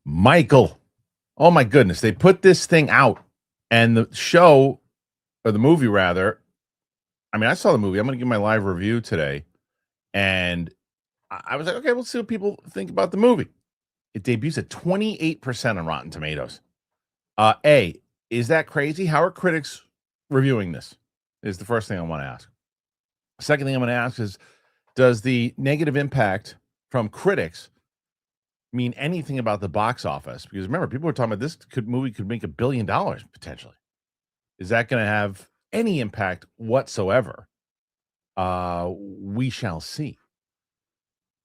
Michael. Oh my goodness. They put this thing out and the show or the movie rather. I mean, I saw the movie. I'm going to give my live review today. And I was like, okay, we'll see what people think about the movie. It debuts at 28% on Rotten Tomatoes. Is that crazy? How are critics reviewing this? Is the first thing I want to ask. Second thing I'm going to ask is, does the negative impact from critics mean anything about the box office? Because remember, people were talking about this movie could make $1 billion potentially. Is that going to have any impact whatsoever? We shall see.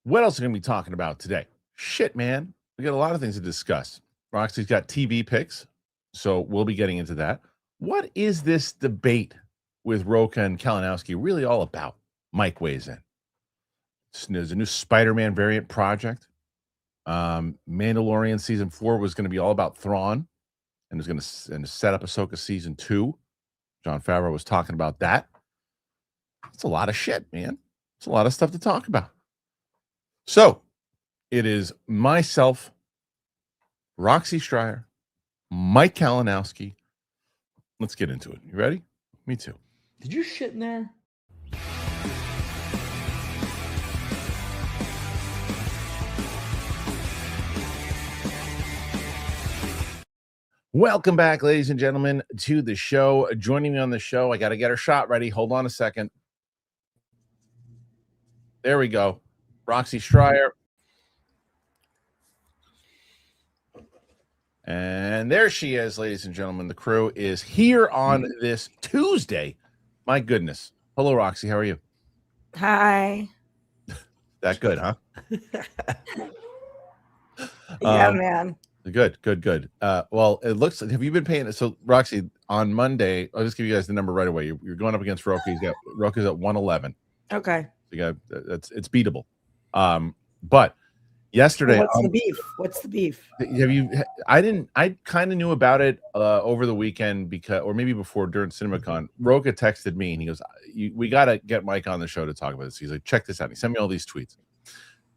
What else are we going to be talking about today? Shit, man. We got a lot of things to discuss. Roxy's got TV picks, so we'll be getting into that. What is this debate with Rocha and Kalinowski really all about? Mike weighs in. There's a new Spider-Man variant project. Mandalorian season 4 was going to be all about Thrawn and was going to set up Ahsoka season 2. Jon Favreau was talking about that. It's a lot of shit, man. It's a lot of stuff to talk about. So it is myself, Roxy Stryer, Mike Kalinowski. Let's get into it. You ready? Me too. Did you shit in there? Welcome back, ladies and gentlemen, to the show. Joining me on the show, I got to get her shot ready. Hold on a second. There we go. Roxy Stryer. And there she is, ladies and gentlemen. The crew is here on this Tuesday. My goodness. Hello, Roxy. How are you? Hi. That good, huh? Yeah, man. Good. Well, it looks like, have you been paying? So, Roxy, on Monday, I'll just give you guys the number right away. You're going up against Roku. Roku's at 111. Okay. You got it's beatable. But yesterday, What's the beef? Have you? I kind of knew about it over the weekend or maybe before during CinemaCon. Rocha texted me and he goes, "We got to get Mike on the show to talk about this." He's like, "Check this out." He sent me all these tweets.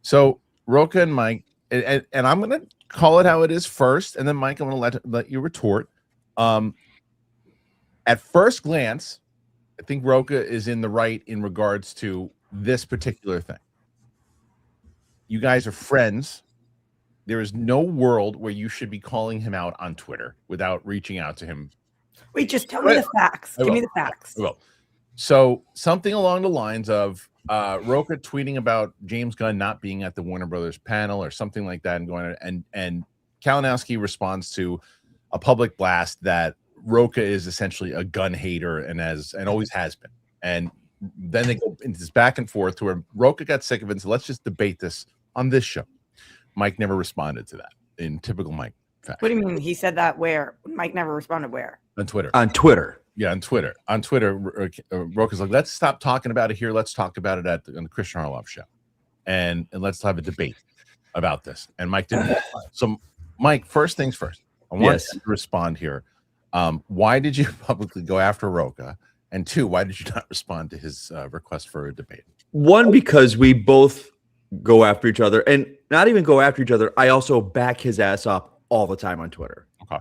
So Rocha and Mike, and I'm gonna call it how it is first, and then Mike, I'm gonna let you retort. At first glance, I think Rocha is in the right in regards to this particular thing. You guys are friends. There is no world where you should be calling him out on Twitter without reaching out to him. Wait, just tell me the facts. Give me the facts. Well, so something along the lines of Rocha tweeting about James Gunn not being at the Warner Brothers panel or something like that, and going and Kalinowski responds to a public blast that Rocha is essentially a gun hater and always has been. And then they go into this back and forth to where Rocha got sick of it and said, let's just debate this on this show. Mike never responded to that in typical Mike fashion. What do you mean? He said that where? Mike never responded where? On Twitter. Yeah, on Twitter. Rocha's like, let's stop talking about it here. Let's talk about it on the Kristian Harloff Show. And let's have a debate about this. And Mike didn't respond. So, Mike, first things first. I want to respond here. Why did you publicly go after Rocha? And two, why did you not respond to his request for a debate? One, because we both go after each other, and not even go after each other. I also back his ass up all the time on Twitter. Okay.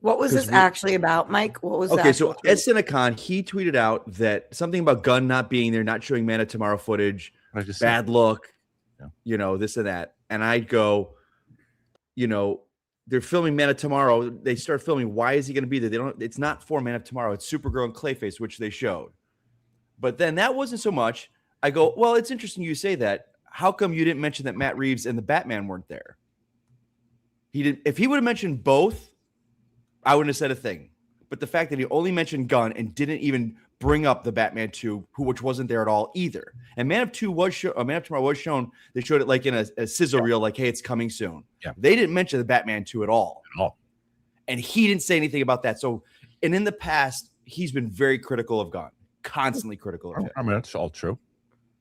What was this actually about, Mike? What was that? Okay, so at CinemaCon, he tweeted out that something about Gunn not being there, not showing Man of Tomorrow footage, bad look, this and that. And I'd go, they're filming Man of Tomorrow. They start filming. Why is he going to be there? It's not for Man of Tomorrow. It's Supergirl and Clayface, which they showed. But then that wasn't so much. I go, well, it's interesting you say that. How come you didn't mention that Matt Reeves and the Batman weren't there? He didn't. If he would have mentioned both, I wouldn't have said a thing. But the fact that he only mentioned Gunn and didn't even bring up the Batman 2, which wasn't there at all either. And Man of Tomorrow was shown. They showed it like in a sizzle reel, like, hey, it's coming soon. Yeah. They didn't mention the Batman 2 at all. And he didn't say anything about that. So, and in the past, he's been very critical of Gunn, constantly critical of him. I mean, that's all true.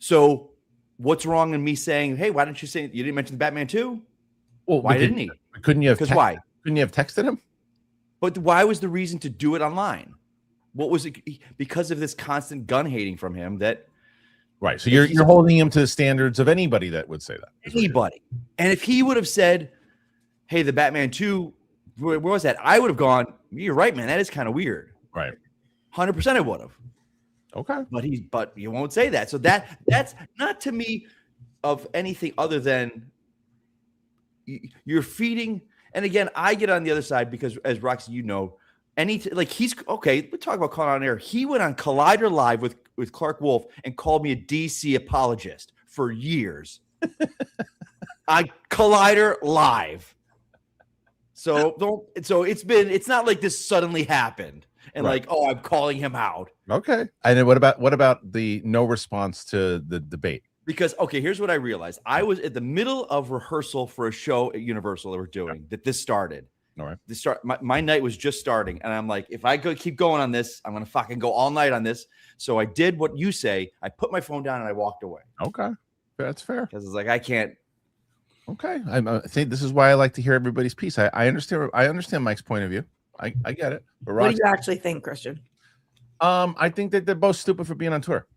So what's wrong in me saying, hey, why didn't you say you didn't mention the Batman 2? Well, why didn't he? Couldn't you have? Because why? Couldn't you have texted him? But why was the reason to do it online? What was it? Because of this constant gun hating from him that Right. So you're holding him to the standards of anybody that would say that. Anybody. And if he would have said, hey, the Batman 2, where was that? I would have gone, you're right, man. That is kind of weird. Right. 100% I would have. Okay. But you won't say that. So that's not to me of anything other than you're feeding. And again, I get on the other side because, as Roxy, you know, he's okay. We talk about calling on air. He went on Collider Live with Clark Wolf and called me a DC apologist for years. Collider Live. So it's not like this suddenly happened and right. I'm calling him out. Okay. And then what about the no response to the debate? Because, okay, here's what I realized. I was at the middle of rehearsal for a show at Universal that we're doing that this started. All right. My night was just starting. And I'm like, if I keep going on this, I'm going to fucking go all night on this. So I did what you say. I put my phone down and I walked away. Okay. That's fair. Because it's like, I can't. Okay. I think this is why I like to hear everybody's piece. I understand Mike's point of view. I get it. But what do you actually think, Kristian? I think that they're both stupid for being on tour.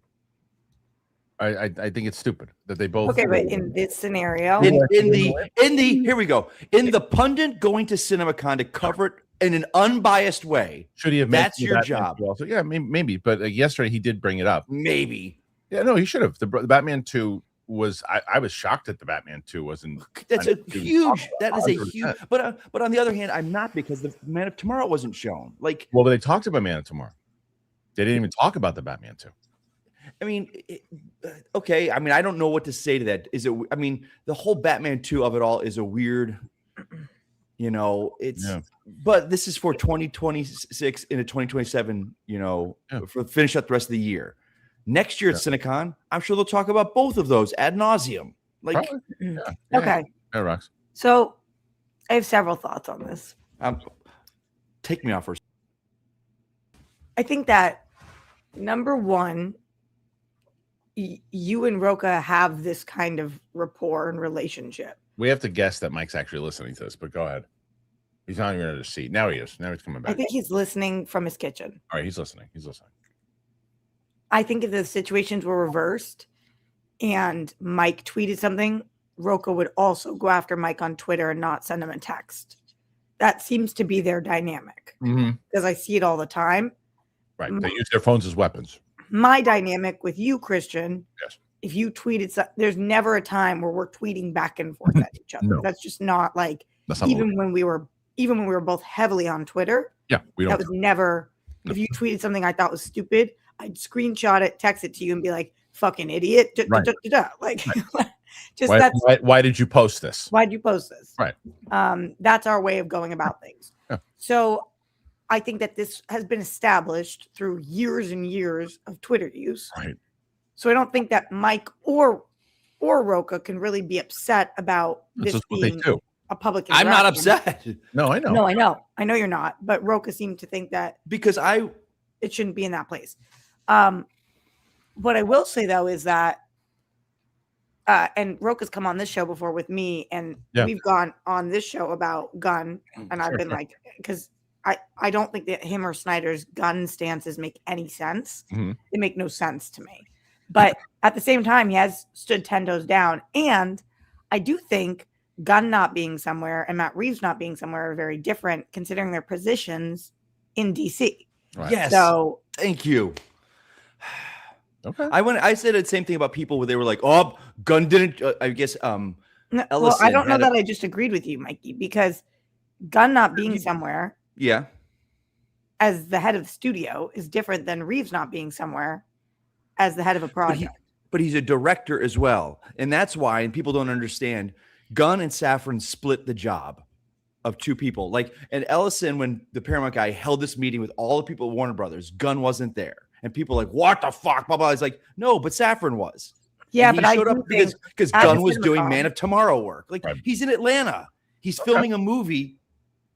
I think it's stupid that they both. Okay, but in this scenario, in the here we go. In the pundit going to CinemaCon to cover it in an unbiased way. Should he have? That's your job. Also, yeah, maybe. But yesterday he did bring it up. Maybe. Yeah, no, he should have. The Batman 2 was. I was shocked that the Batman 2 wasn't. That's a huge. That is a huge. But on the other hand, I'm not because the Man of Tomorrow wasn't shown. Like, well, but they talked about Man of Tomorrow. They didn't even talk about the Batman 2. I mean, okay. I mean, I don't know what to say to that. I mean, the whole Batman 2 of it all is a weird, but this is for 2026 into 2027, for finish up the rest of the year. Next year at CinemaCon, I'm sure they'll talk about both of those ad nauseum. Like, okay. Yeah, Rox. So I have several thoughts on this. Take me off first. I think that number one, you and Rocha have this kind of rapport and relationship. We have to guess that Mike's actually listening to this, but go ahead. He's not even in his seat. Now he is. Now he's coming back. I think he's listening from his kitchen. All right, he's listening. I think if the situations were reversed and Mike tweeted something, Rocha would also go after Mike on Twitter and not send him a text. That seems to be their dynamic because I see it all the time. Right. They use their phones as weapons. My dynamic with you, Kristian, yes. If you tweeted, there's never a time where we're tweeting back and forth at each other. No. That's just not like, even when we were both heavily on Twitter. Yeah. That was never, if you tweeted something I thought was stupid, I'd screenshot it, text it to you and be like, fucking idiot. Like, just why did you post this? Why'd you post this? Right. That's our way of going about things. Yeah. So I think that this has been established through years and years of Twitter use. Right. So I don't think that Mike or Rocha can really be upset about this being a public interaction. I'm not upset. No, I know. No, I know. I know you're not. But Rocha seemed to think that because it shouldn't be in that place. What I will say though is that and Rocha's come on this show before with me, and we've gone on this show about Gunn, and I've been like, because I don't think that him or Snyder's gun stances make any sense. Mm-hmm. They make no sense to me. But at the same time, he has stood 10 toes down. And I do think Gunn not being somewhere and Matt Reeves not being somewhere are very different considering their positions in DC. Right. Yes. So thank you. Okay. I said the same thing about people where they were like, oh, Gunn didn't, I guess. Well, I don't know that I just agreed with you, Mikey, because Gunn not being somewhere. Yeah. As the head of the studio is different than Reeves not being somewhere as the head of a project. But he's a director as well. And that's why, and people don't understand, Gunn and Safran split the job of two people. Like, and Ellison, when the Paramount guy held this meeting with all the people at Warner Brothers, Gunn wasn't there. And people were like, what the fuck? Blah, blah. He's like, no, but Safran was. Yeah, but I showed up because Gunn was doing Man of Tomorrow work. Like, he's in Atlanta. He's filming a movie.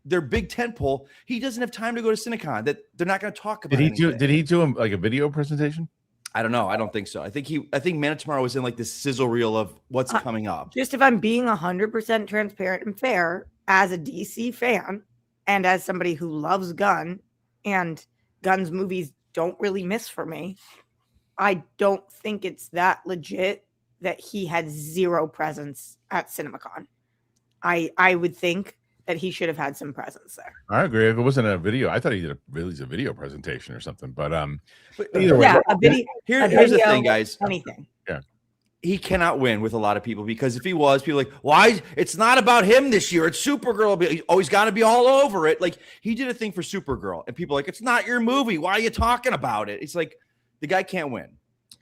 Their big tentpole. He doesn't have time to go to CinemaCon. That they're not going to talk about. Did he do like a video presentation? I don't know. I don't think so. I think Man of Tomorrow was in like this sizzle reel of what's coming up. Just if I'm being 100% transparent and fair, as a DC fan and as somebody who loves Gunn, and Gunn's movies don't really miss for me, I don't think it's that legit that he had zero presence at CinemaCon. I would think that he should have had some presence there. I agree. If it wasn't a video, I thought he did a video presentation or something. But either way, a video. Here's the thing, guys. Anything. Yeah. He cannot win with a lot of people because if he was, people are like, why? It's not about him this year. It's Supergirl. Oh, he's got to be all over it. Like he did a thing for Supergirl, and people are like, it's not your movie. Why are you talking about it? It's like the guy can't win.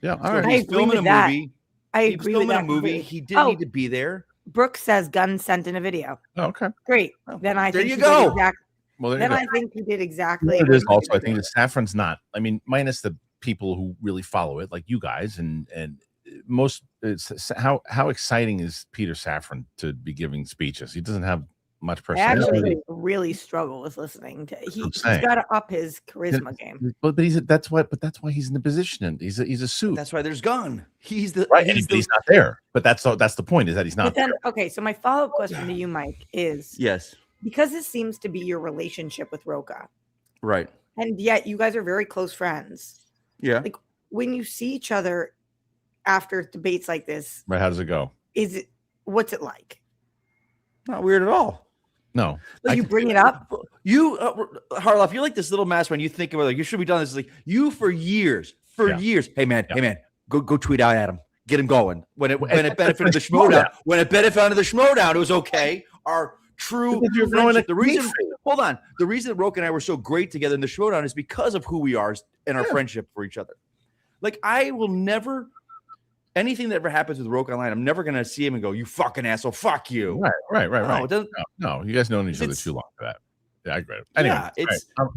Yeah, all right. He's filming a movie. I agree with that. He didn't need to be there. Brooks says Gunn sent in a video. Oh, okay, great. Then I there think you go. I think he did exactly. It is also. I think the Saffron's not. I mean, minus the people who really follow it, like you guys, and most. It's how exciting is Peter Safran to be giving speeches? He doesn't have much personality. I actually really struggle with listening to. He's got to up his charisma game. But that's why he's in the position. He's a suit. That's why there's Gunn. He's the right. He's not there. But that's the point is that he's not. But then, okay. So my follow up question to you, Mike, is yes, because this seems to be your relationship with Rocha, right? And yet you guys are very close friends. Yeah. Like when you see each other after debates like this, right? How does it go? What's it like? Not weird at all. No, you bring it up. You, Harloff, you're like this little mastermind. You think about like you should be done this. Like you for years. Hey man, go tweet out at him. Get him going. When it benefited the Schmodown. When it benefited the Schmodown, it was okay. Our true friendship. The reason that Roke and I were so great together in the Schmodown is because of who we are and our friendship for each other. Like I will never. Anything that ever happens with Roke online, I'm never going to see him and go, you fucking asshole, fuck you. Right. No, you guys known each other too long for that. Yeah, I agree. Anyway,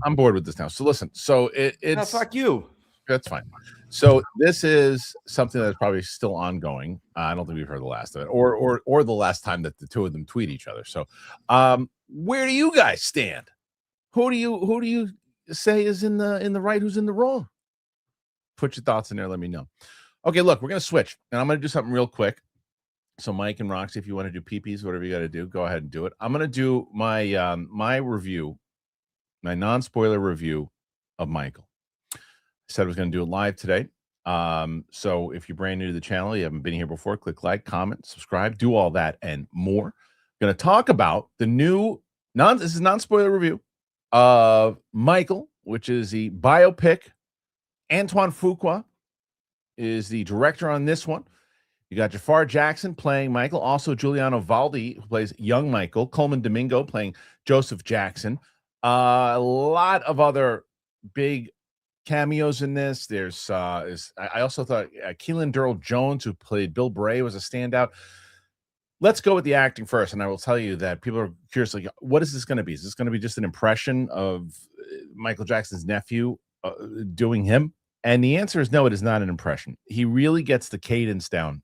I'm bored with this now. So listen, it's fuck you. That's fine. So this is something that's probably still ongoing. I don't think we've heard the last of it, or the last time that the two of them tweet each other. So, where do you guys stand? Who do you say is in the right? Who's in the wrong? Put your thoughts in there. Let me know. Okay, look, we're going to switch, and I'm going to do something real quick. So, Mike and Roxy, if you want to do peepees, whatever you got to do, go ahead and do it. I'm going to do my my review, my non-spoiler review of Michael. I said I was going to do it live today. So, if you're brand new to the channel, you haven't been here before, click like, comment, subscribe, do all that and more. I'm going to talk about the new this is non-spoiler review of Michael, which is the biopic. Antoine Fuqua is the director on this one. You got Jafar Jackson playing Michael, also Giuliano Valdi, who plays young Michael, Coleman Domingo playing Joseph Jackson. A lot of other big cameos in this. There's I also thought Keelan Durrell Jones, who played Bill Bray, was a standout. Let's go with the acting first, and I will tell you that people are curious, like, what is this going to be? Is this going to be just an impression of Michael Jackson's nephew doing him? And the answer is no, it is not an impression. He really gets the cadence down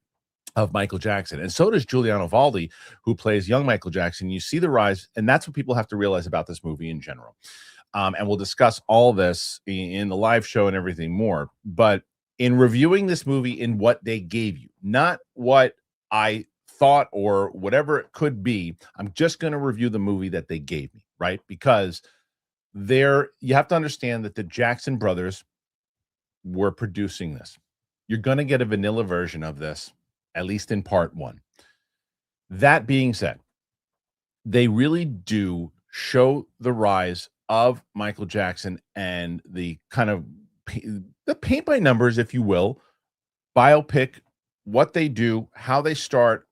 of Michael Jackson. And so does Giuliano Valdi, who plays young Michael Jackson. You see the rise, and that's what people have to realize about this movie in general. And we'll discuss all this in the live show and everything more. But in reviewing this movie in what they gave you, not what I thought or whatever it could be, I'm just going to review the movie that they gave me, right? Because you have to understand that the Jackson brothers were producing this. You're going to get a vanilla version of this, at least in part one. That being said, they really do show the rise of Michael Jackson and the kind of the paint by numbers, if you will, biopic, what they do, how they start,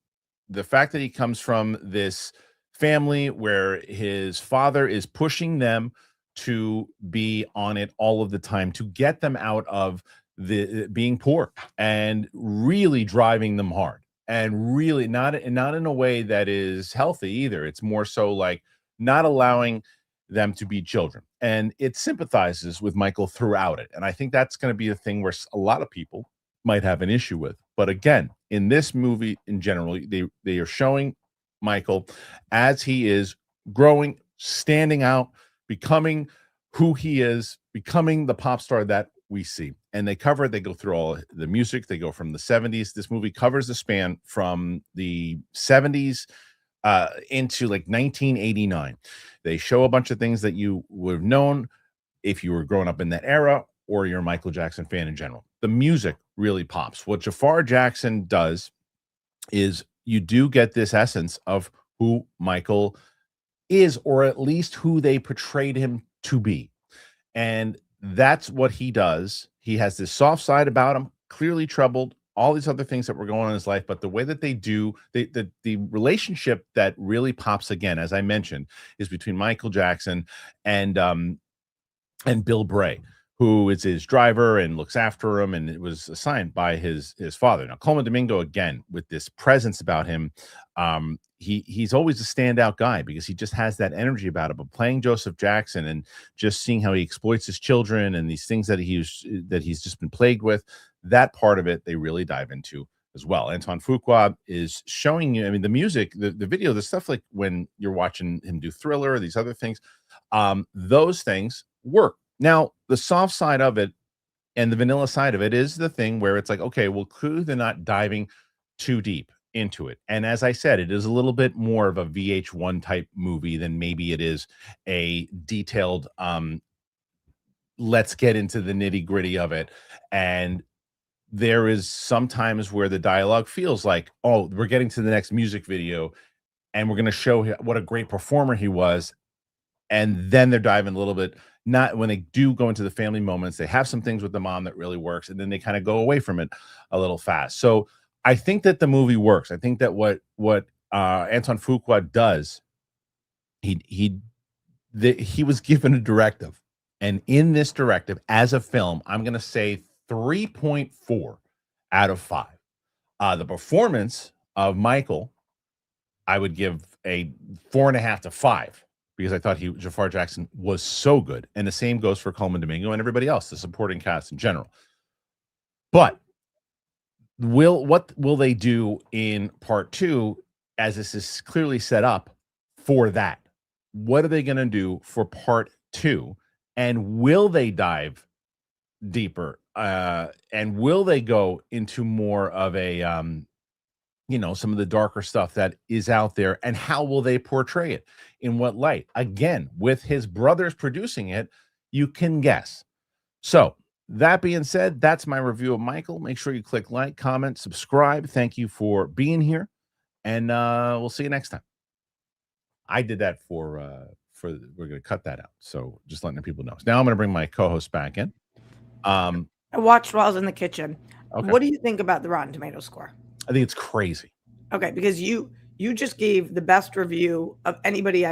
the fact that he comes from this family where his father is pushing them to be on it all of the time, to get them out of the being poor and really driving them hard, and really not in a way that is healthy either. It's more so like not allowing them to be children, and it sympathizes with Michael throughout it. And I think that's going to be a thing where a lot of people might have an issue with. But again, in this movie in general, they are showing Michael as he is growing, standing out, becoming who he is, becoming the pop star that we see. And they go through all the music. They go from the 70s. This movie covers the span from the 70s into like 1989. They show a bunch of things that you would have known if you were growing up in that era, or you're a Michael Jackson fan in general. the music really pops. What Jafar Jackson does is you do get this essence of who Michael is, or at least who they portrayed him to be. And that's what he does. He has this soft side about him, clearly troubled, all these other things that were going on in his life. But the way that they do, the relationship that really pops again, as I mentioned, is between Michael Jackson and Bill Bray, who is his driver and looks after him, and it was assigned by his father. Now, Coleman Domingo, again, with this presence about him, he's always a standout guy because he just has that energy about him. But playing Joseph Jackson and just seeing how he exploits his children and these things that he's just been plagued with, that part of it they really dive into as well. Antoine Fuqua is showing you, I mean, the music, the video, the stuff like when you're watching him do Thriller, these other things, those things work. Now, the soft side of it and the vanilla side of it is the thing where it's like, okay, well, clearly they're not diving too deep into it. And as I said, it is a little bit more of a VH1 type movie than maybe it is a detailed, let's get into the nitty gritty of it. And there is sometimes where the dialogue feels like, oh, we're getting to the next music video and we're going to show what a great performer he was. And then they're diving a little bit. Not when they do go into the family moments, they have some things with the mom that really works, and then they kind of go away from it a little fast. So I think that the movie works. I think that what Antoine Fuqua does, he was given a directive, and in this directive, as a film, I'm going to say 3.4 out of 5. The performance of Michael, I would give a 4.5 to 5. Because I thought Jafar Jackson was so good. And the same goes for Coleman Domingo and everybody else, the supporting cast in general. But what will they do in part 2, as this is clearly set up for that? What are they going to do for part 2? And will they dive deeper? And will they go into more of a, some of the darker stuff that is out there? And how will they portray it? In what light? Again, with his brothers producing it, you can guess. So that being said, that's my review of Michael. Make sure you click like, comment, subscribe. Thank you for being here, and we'll see you next time. I did that for we're going to cut that out. So just letting the people know. Now I'm going to bring my co-host back in. I watched while I was in the kitchen. Okay. What do you think about the Rotten Tomatoes score? I think it's crazy. Okay, because you just gave the best review of anybody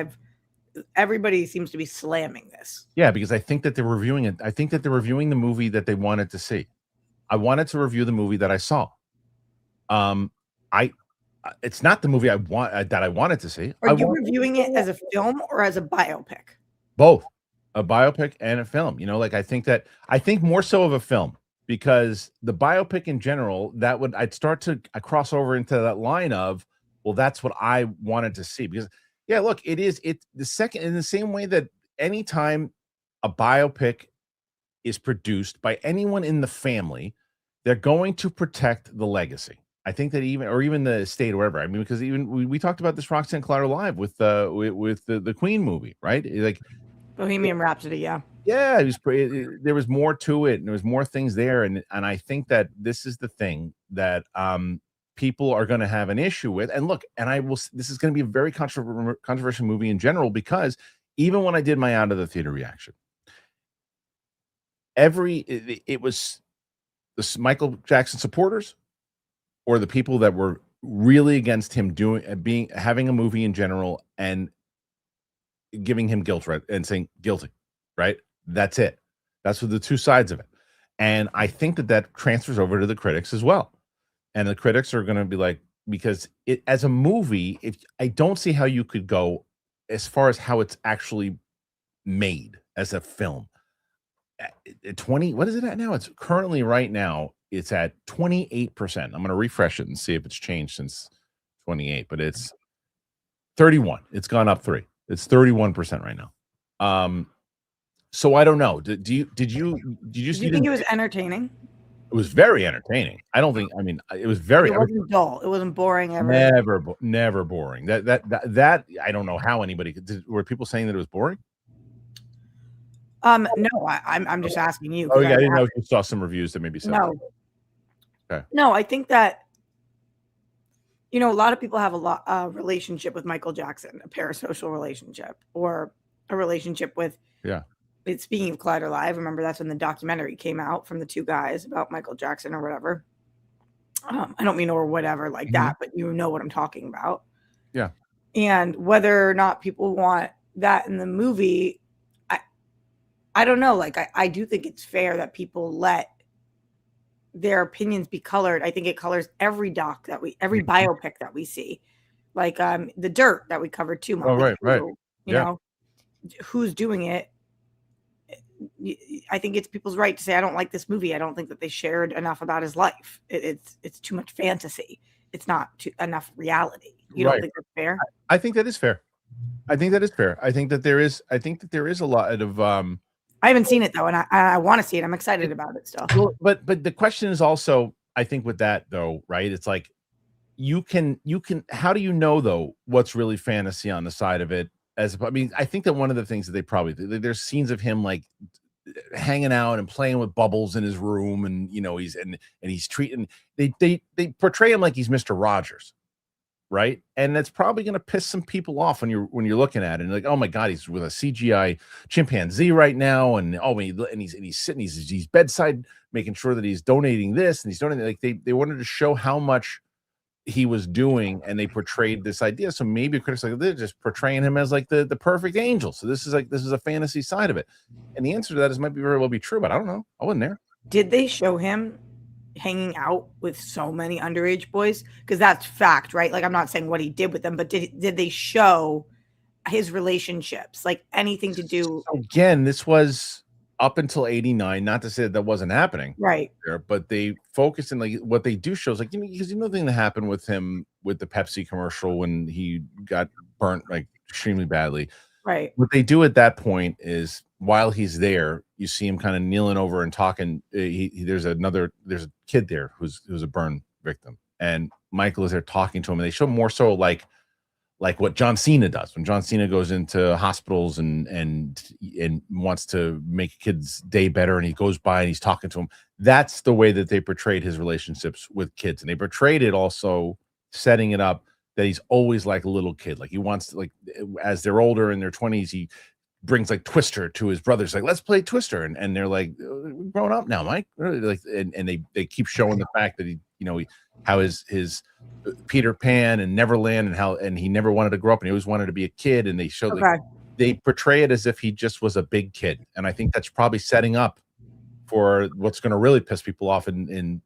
everybody seems to be slamming this. Yeah, because I think that they're reviewing it. I think that they're reviewing the movie that they wanted to see. I wanted to review the movie that I saw. It's not the movie that I wanted to see. Are you reviewing it as a film or as a biopic? Both, a biopic and a film. I think more so of a film, because the biopic in general, I'd start to cross over into that line of, well, that's what I wanted to see. Because yeah, look, it's the second, in the same way that anytime a biopic is produced by anyone in the family, they're going to protect the legacy. I think that even the estate or whatever. I mean, because even we talked about this Roxy and Collider Live with the Queen movie, right? Like Bohemian Rhapsody, yeah. Yeah, there was more to it, and there was more things there, and I think that this is the thing that people are going to have an issue with. And look, this is going to be a very controversial movie in general, because even when I did my out of the theater reaction, it was the Michael Jackson supporters or the people that were really against him having a movie in general and giving him guilt, right, and saying guilty, right? That's it. That's what the two sides of it. And I think that transfers over to the critics as well. And the critics are going to be like, because as a movie, I don't see how you could go as far as how it's actually made as a film. 20, what is it at now? It's currently right now, it's at 28%. I'm going to refresh it and see if it's changed since 28, but it's 31. It's gone up 3. It's 31% right now. So I don't know. Did you think it was entertaining? It was very entertaining. It was very. It wasn't dull. It wasn't boring ever. Never boring. That I don't know how anybody were people saying that it was boring? No, I'm just asking you. Oh, yeah, I didn't know if you saw some reviews that maybe said no. That. Okay. No, I think that a lot of people have a relationship with Michael Jackson, a parasocial relationship, or a relationship with. Yeah. Speaking of Collider Live, remember that's when the documentary came out from the two guys about Michael Jackson or whatever. I don't mean or whatever like that, but you know what I'm talking about. Yeah. And whether or not people want that in the movie, I don't know. Like, I do think it's fair that people let their opinions be colored. I think it colors every biopic that we see. Like The Dirt that we covered 2 months ago. Right. You know, who's doing it? I think it's people's right to say, I don't like this movie. I don't think that they shared enough about his life. It's too much fantasy. It's not enough reality. You don't think that's fair? I think that is fair. I think that there is a lot of I haven't seen it though, and I want to see it. I'm excited about it still. Well, but the question is also, I think with that though, right? It's like you can how do you know though what's really fantasy on the side of it? I think that one of the things that they probably there's scenes of him like hanging out and playing with bubbles in his room, and he's treating they portray him like he's Mr. Rogers, right? And that's probably going to piss some people off when you're looking at it and like, oh my god, he's with a CGI chimpanzee right now, and he's sitting, he's bedside making sure that he's donating this and he's donating, like they wanted to show how much he was doing, and they portrayed this idea. So maybe critics like they're just portraying him as like the perfect angel. So this is a fantasy side of it. And the answer to that is might be very well be true, but I don't know. I wasn't there. Did they show him hanging out with so many underage boys? Because that's fact, right? Like, I'm not saying what he did with them, but did they show his relationships, like anything to do? So again, this was up until 89, not to say that wasn't happening right there, but they focused in like what they do shows like, because the thing that happened with him with the Pepsi commercial when he got burnt like extremely badly, right? What they do at that point is while he's there, you see him kind of kneeling over and talking. There's a kid there who's a burn victim, and Michael is there talking to him, and they show more so like what John Cena does when John Cena goes into hospitals and wants to make a kid's day better, and he goes by and he's talking to him. That's the way that they portrayed his relationships with kids, and they portrayed it also setting it up that he's always like a little kid. Like he wants to, like, as they're older in their 20s, he brings like Twister to his brothers, like, let's play Twister, and they're like, we're grown up now, Mike. Like, and they keep showing the fact that how his Peter Pan and Neverland and he never wanted to grow up and he always wanted to be a kid, and they show they portray it as if he just was a big kid, and I think that's probably setting up for what's going to really piss people off in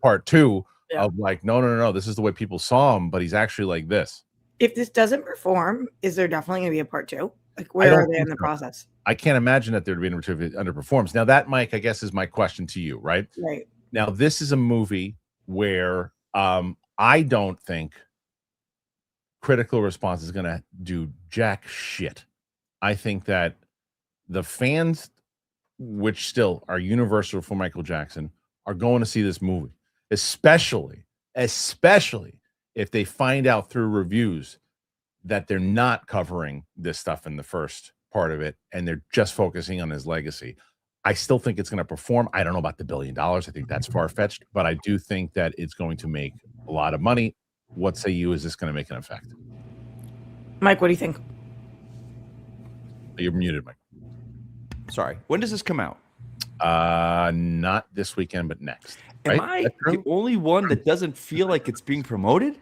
part 2 of like, no, this is the way people saw him, but he's actually like this. If this doesn't perform, is there definitely going to be a part 2? Like, where are they in the process? I can't imagine that there'd be an if it underperforms. Now that, Mike, I guess is my question to you, right? Right. Now this is a movie where I don't think critical response is going to do jack shit. I think that the fans, which still are universal for Michael Jackson, are going to see this movie, especially if they find out through reviews that they're not covering this stuff in the first part of it and they're just focusing on his legacy. I still think it's going to perform. I don't know about the $1 billion. I think that's far-fetched, but I do think that it's going to make a lot of money. What say you? Is this going to make an effect? Mike, what do you think? You're muted, Mike. Sorry. When does this come out? Not this weekend, but next. Am I the only one that doesn't feel like it's being promoted?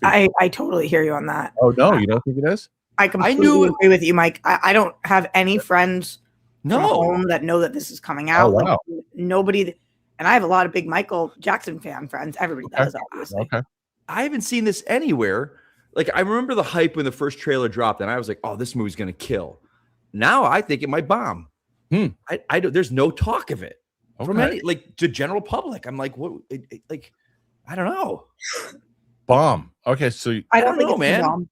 I totally hear you on that. Oh, no, you don't think it is? I completely agree with you, Mike. I don't have any friends from home that know that this is coming out. Oh, wow. Like, nobody, and I have a lot of big Michael Jackson fan friends. Everybody does, obviously. Okay. I haven't seen this anywhere. Like, I remember the hype when the first trailer dropped, and I was like, "Oh, this movie's gonna kill." Now I think it might bomb. I don't. There's no talk of it from any, like, to general public. I'm like, what? Like, I don't know. Bomb. Okay, so I don't think know, it's man. bomb.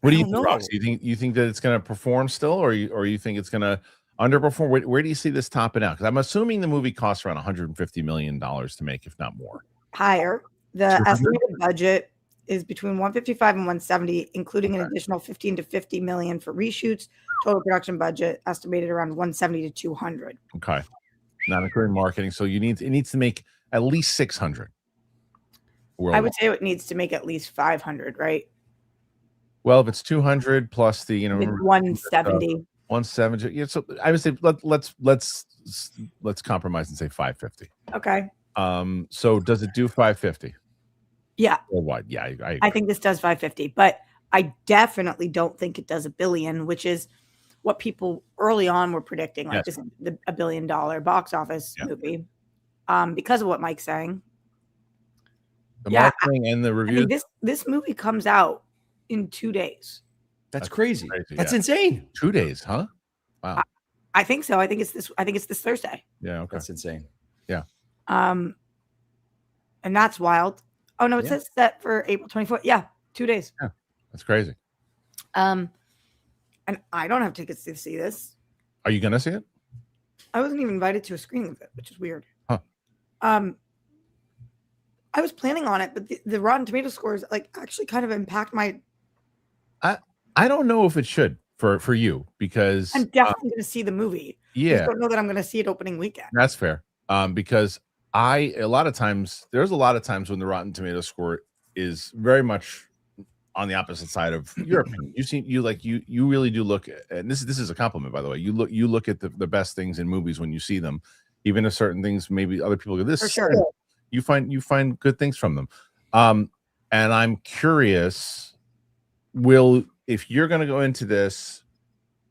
What do you think, Roxy? You think that it's going to perform still, or you think it's going to underperform? Where do you see this topping out? Because I'm assuming the movie costs around $150 million to make, if not more. Higher. The estimated budget is between 155 and 170, including an additional 15 to 50 million for reshoots. Total production budget estimated around 170 to 200. Okay, not including marketing. So it needs to make at least 600. I would say it needs to make at least 500, right? Well, if it's 200 plus the 170. 170. Yeah, so I would say let's compromise and say 550. Okay. So does it do 550? Yeah. Or what? Yeah, I think this does 550, but I definitely don't think it does $1 billion, which is what people early on were predicting, like this is $1 billion box office movie. Because of what Mike's saying. The marketing and the reviews. I mean, this movie comes out in 2 days. That's crazy. That's insane. 2 days, huh? Wow. I think so. I think it's this Thursday. Yeah, okay. That's insane. Yeah. And that's wild. Oh no, it says set for April 24th. Yeah, 2 days. Yeah, that's crazy. And I don't have tickets to see this. Are you gonna see it? I wasn't even invited to a screening of it, which is weird. Huh. I was planning on it, but the Rotten Tomato scores like actually kind of impact my. I don't know if it should for you because I'm definitely going to see the movie. Yeah, I just don't know that I'm going to see it opening weekend. That's fair. Because there's a lot of times when the Rotten Tomato score is very much on the opposite side of your opinion. You really do look at, and this is a compliment, by the way. You look at the best things in movies when you see them, even if certain things maybe other people go this. For sure. You find good things from them. And I'm curious, if you're going to go into this,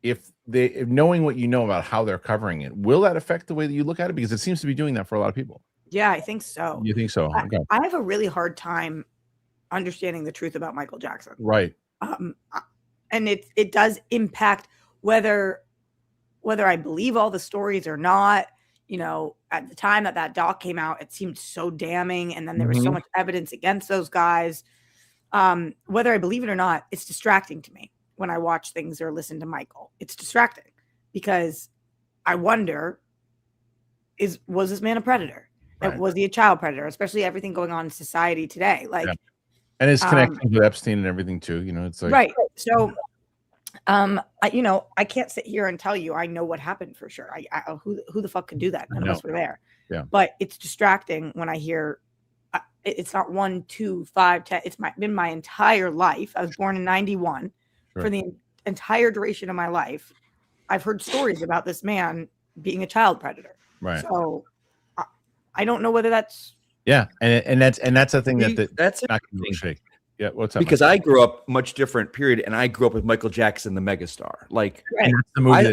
if knowing what you know about how they're covering it, will that affect the way that you look at it? Because it seems to be doing that for a lot of people. Yeah, I think so. You think so? Okay. I have a really hard time understanding the truth about Michael Jackson. Right. And it does impact whether I believe all the stories or not. You know, at the time that doc came out, it seemed so damning, and then there was so much evidence against those guys. Whether I believe it or not, it's distracting to me when I watch things or listen to Michael. It's distracting because I wonder, was this man a predator? Right. Was he a child predator? Especially everything going on in society today, like, and his connection with Epstein and everything too. You know, it's like right. So, I can't sit here and tell you I know what happened for sure. Who the fuck could do that? None of us were there. Yeah. But it's distracting when I hear. It's not 1, 2, 5, 10. It's been my entire life. I was born in 91. Sure. For the entire duration of my life, I've heard stories about this man being a child predator. Right. So I don't know whether that's and that's the thing that's not going to shake. Yeah, what's up? Because I grew up much different period, and I grew up with Michael Jackson, the megastar. Like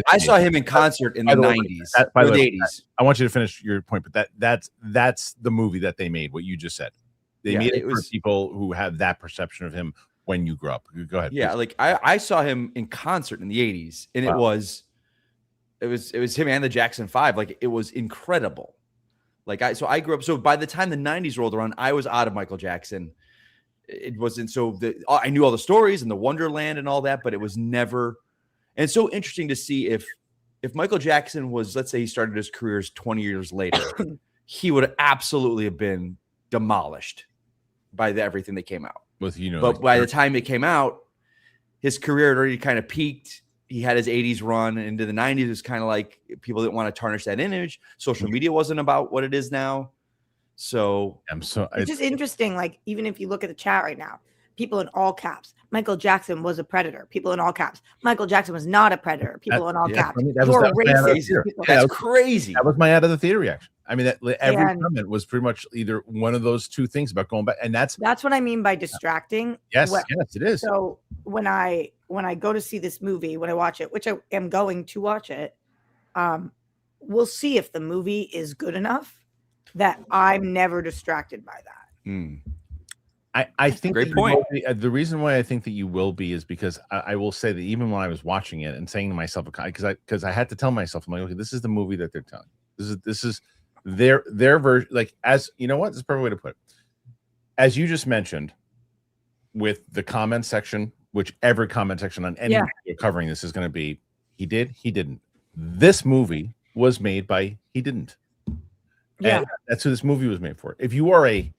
I saw him in concert in the 90s, or the 80s. I want you to finish your point, but that's the movie that they made. What you just said, they made it for people who have that perception of him when you grew up. Go ahead. Yeah, please. Like I saw him in concert in the 80s, and it was him and the Jackson 5. Like it was incredible. Like I grew up. So by the time the 90s rolled around, I was out of Michael Jackson. It wasn't I knew all the stories and the Wonderland and all that, but it was never. And it's so interesting to see if Michael Jackson was, let's say he started his career 20 years later, he would absolutely have been demolished by everything that came out. But by the time it came out, his career had already kind of peaked. He had his 80s run into the 90s. It was kind of like people didn't want to tarnish that image. Social media wasn't about what it is now. So it's just interesting. Like, even if you look at the chat right now, people in all caps, Michael Jackson was a predator. People in all caps, Michael Jackson was not a predator. People in all caps. You're racist. That's crazy. That was my out of the theater reaction. I mean, every comment was pretty much either one of those two things about going back, and that's what I mean by distracting. Yes, it is. So when I go to see this movie, when I watch it, which I am going to watch it, we'll see if the movie is good enough that I'm never distracted by that. I think great point. The reason why I think that you will be is because I will say that even when I was watching it and saying to myself, because I had to tell myself, I'm like, okay, this is the movie that they're telling. This is their version. Like, as you know, what this is a perfect way to put it. As you just mentioned, with the comment section, which every comment section on any video covering this is going to be, he did, he didn't. This movie was made by he didn't. Yeah, and that's who this movie was made for. If you are a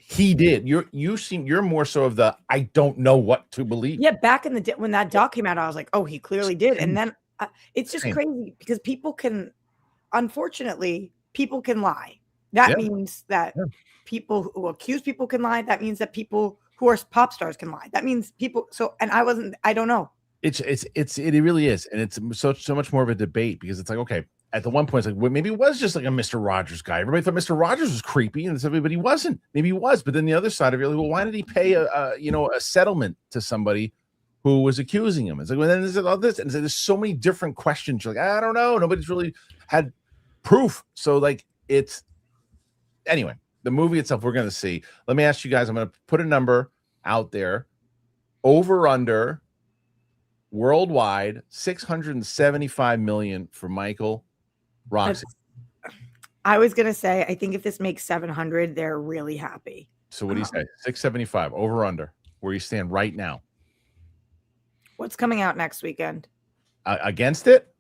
he did. You're more so of the I don't know what to believe. Yeah, back in the day when that doc came out, I was like, oh, he clearly did. And then it's just crazy because unfortunately, people can lie. That means that people who accuse people can lie. That means that people who are pop stars can lie. That means people. So, and I don't know. It really is. And it's so much more of a debate because it's like, okay, at the one point, it's like, well, maybe it was just like a Mr. Rogers guy. Everybody thought Mr. Rogers was creepy, and but he wasn't. Maybe he was. But then the other side of it, like, well, why did he pay a settlement to somebody who was accusing him? It's like, well, then there's all this, and there's so many different questions. You're like, I don't know. Nobody's really had proof. So like, it's anyway. The movie itself, we're going to see. Let me ask you guys. I'm going to put a number out there. Over under worldwide, 675 million for Michael. Roxy. I was gonna say, I think if this makes 700, they're really happy. So what do you say? 675 over under, where you stand right now. What's coming out next weekend? Against it,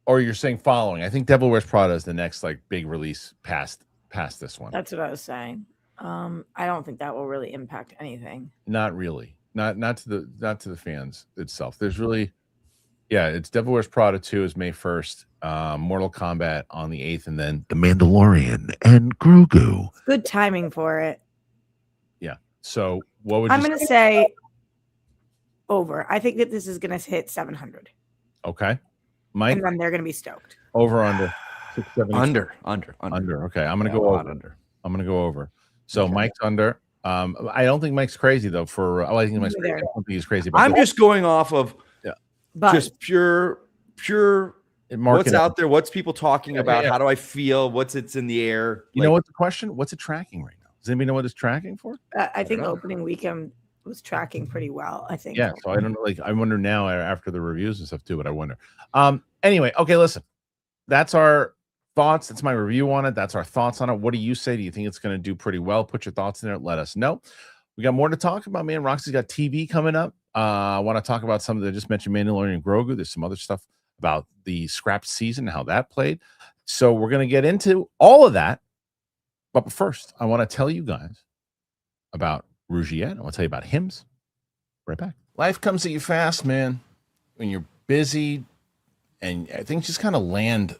or you're saying following? I think Devil Wears Prada is the next like big release past this one. That's what I was saying. I don't think that will really impact anything. Not really. Not to the fans itself. There's really. Yeah, it's Devil Wears Prada 2 is May 1st, Mortal Kombat on the 8th, and then The Mandalorian and Grogu. Good timing for it. Yeah. So what would I'm going to say over. I think that this is going to hit 700. Okay. Mike? And then they're going to be stoked. Over, under? 670. Under. Okay, I'm going to go over. Under. I'm going to go over. So Mike's under. I don't think Mike's crazy, though. I think Mike's crazy. I don't think he's crazy. I'm just going off of just pure what's out there, what's people talking about, how do I feel, it's in the air. You know what's the question? What's it tracking right now? Does anybody know what it's tracking for? I think opening weekend was tracking pretty well, I think. Yeah, so I don't know, like I wonder now after the reviews and stuff too, but I wonder. Anyway, okay, listen. That's our thoughts. That's my review on it. That's our thoughts on it. What do you say? Do you think it's going to do pretty well? Put your thoughts in there. Let us know. We got more to talk about, man. Roxy's got TV coming up. I want to talk about some of the just mentioned Mandalorian and Grogu. There's some other stuff about the scrapped season, how that played. So we're going to get into all of that. But first, I want to tell you guys about Rougiette. I want to tell you about Hims. Right back. Life comes at you fast, man. When you're busy and things just kind of land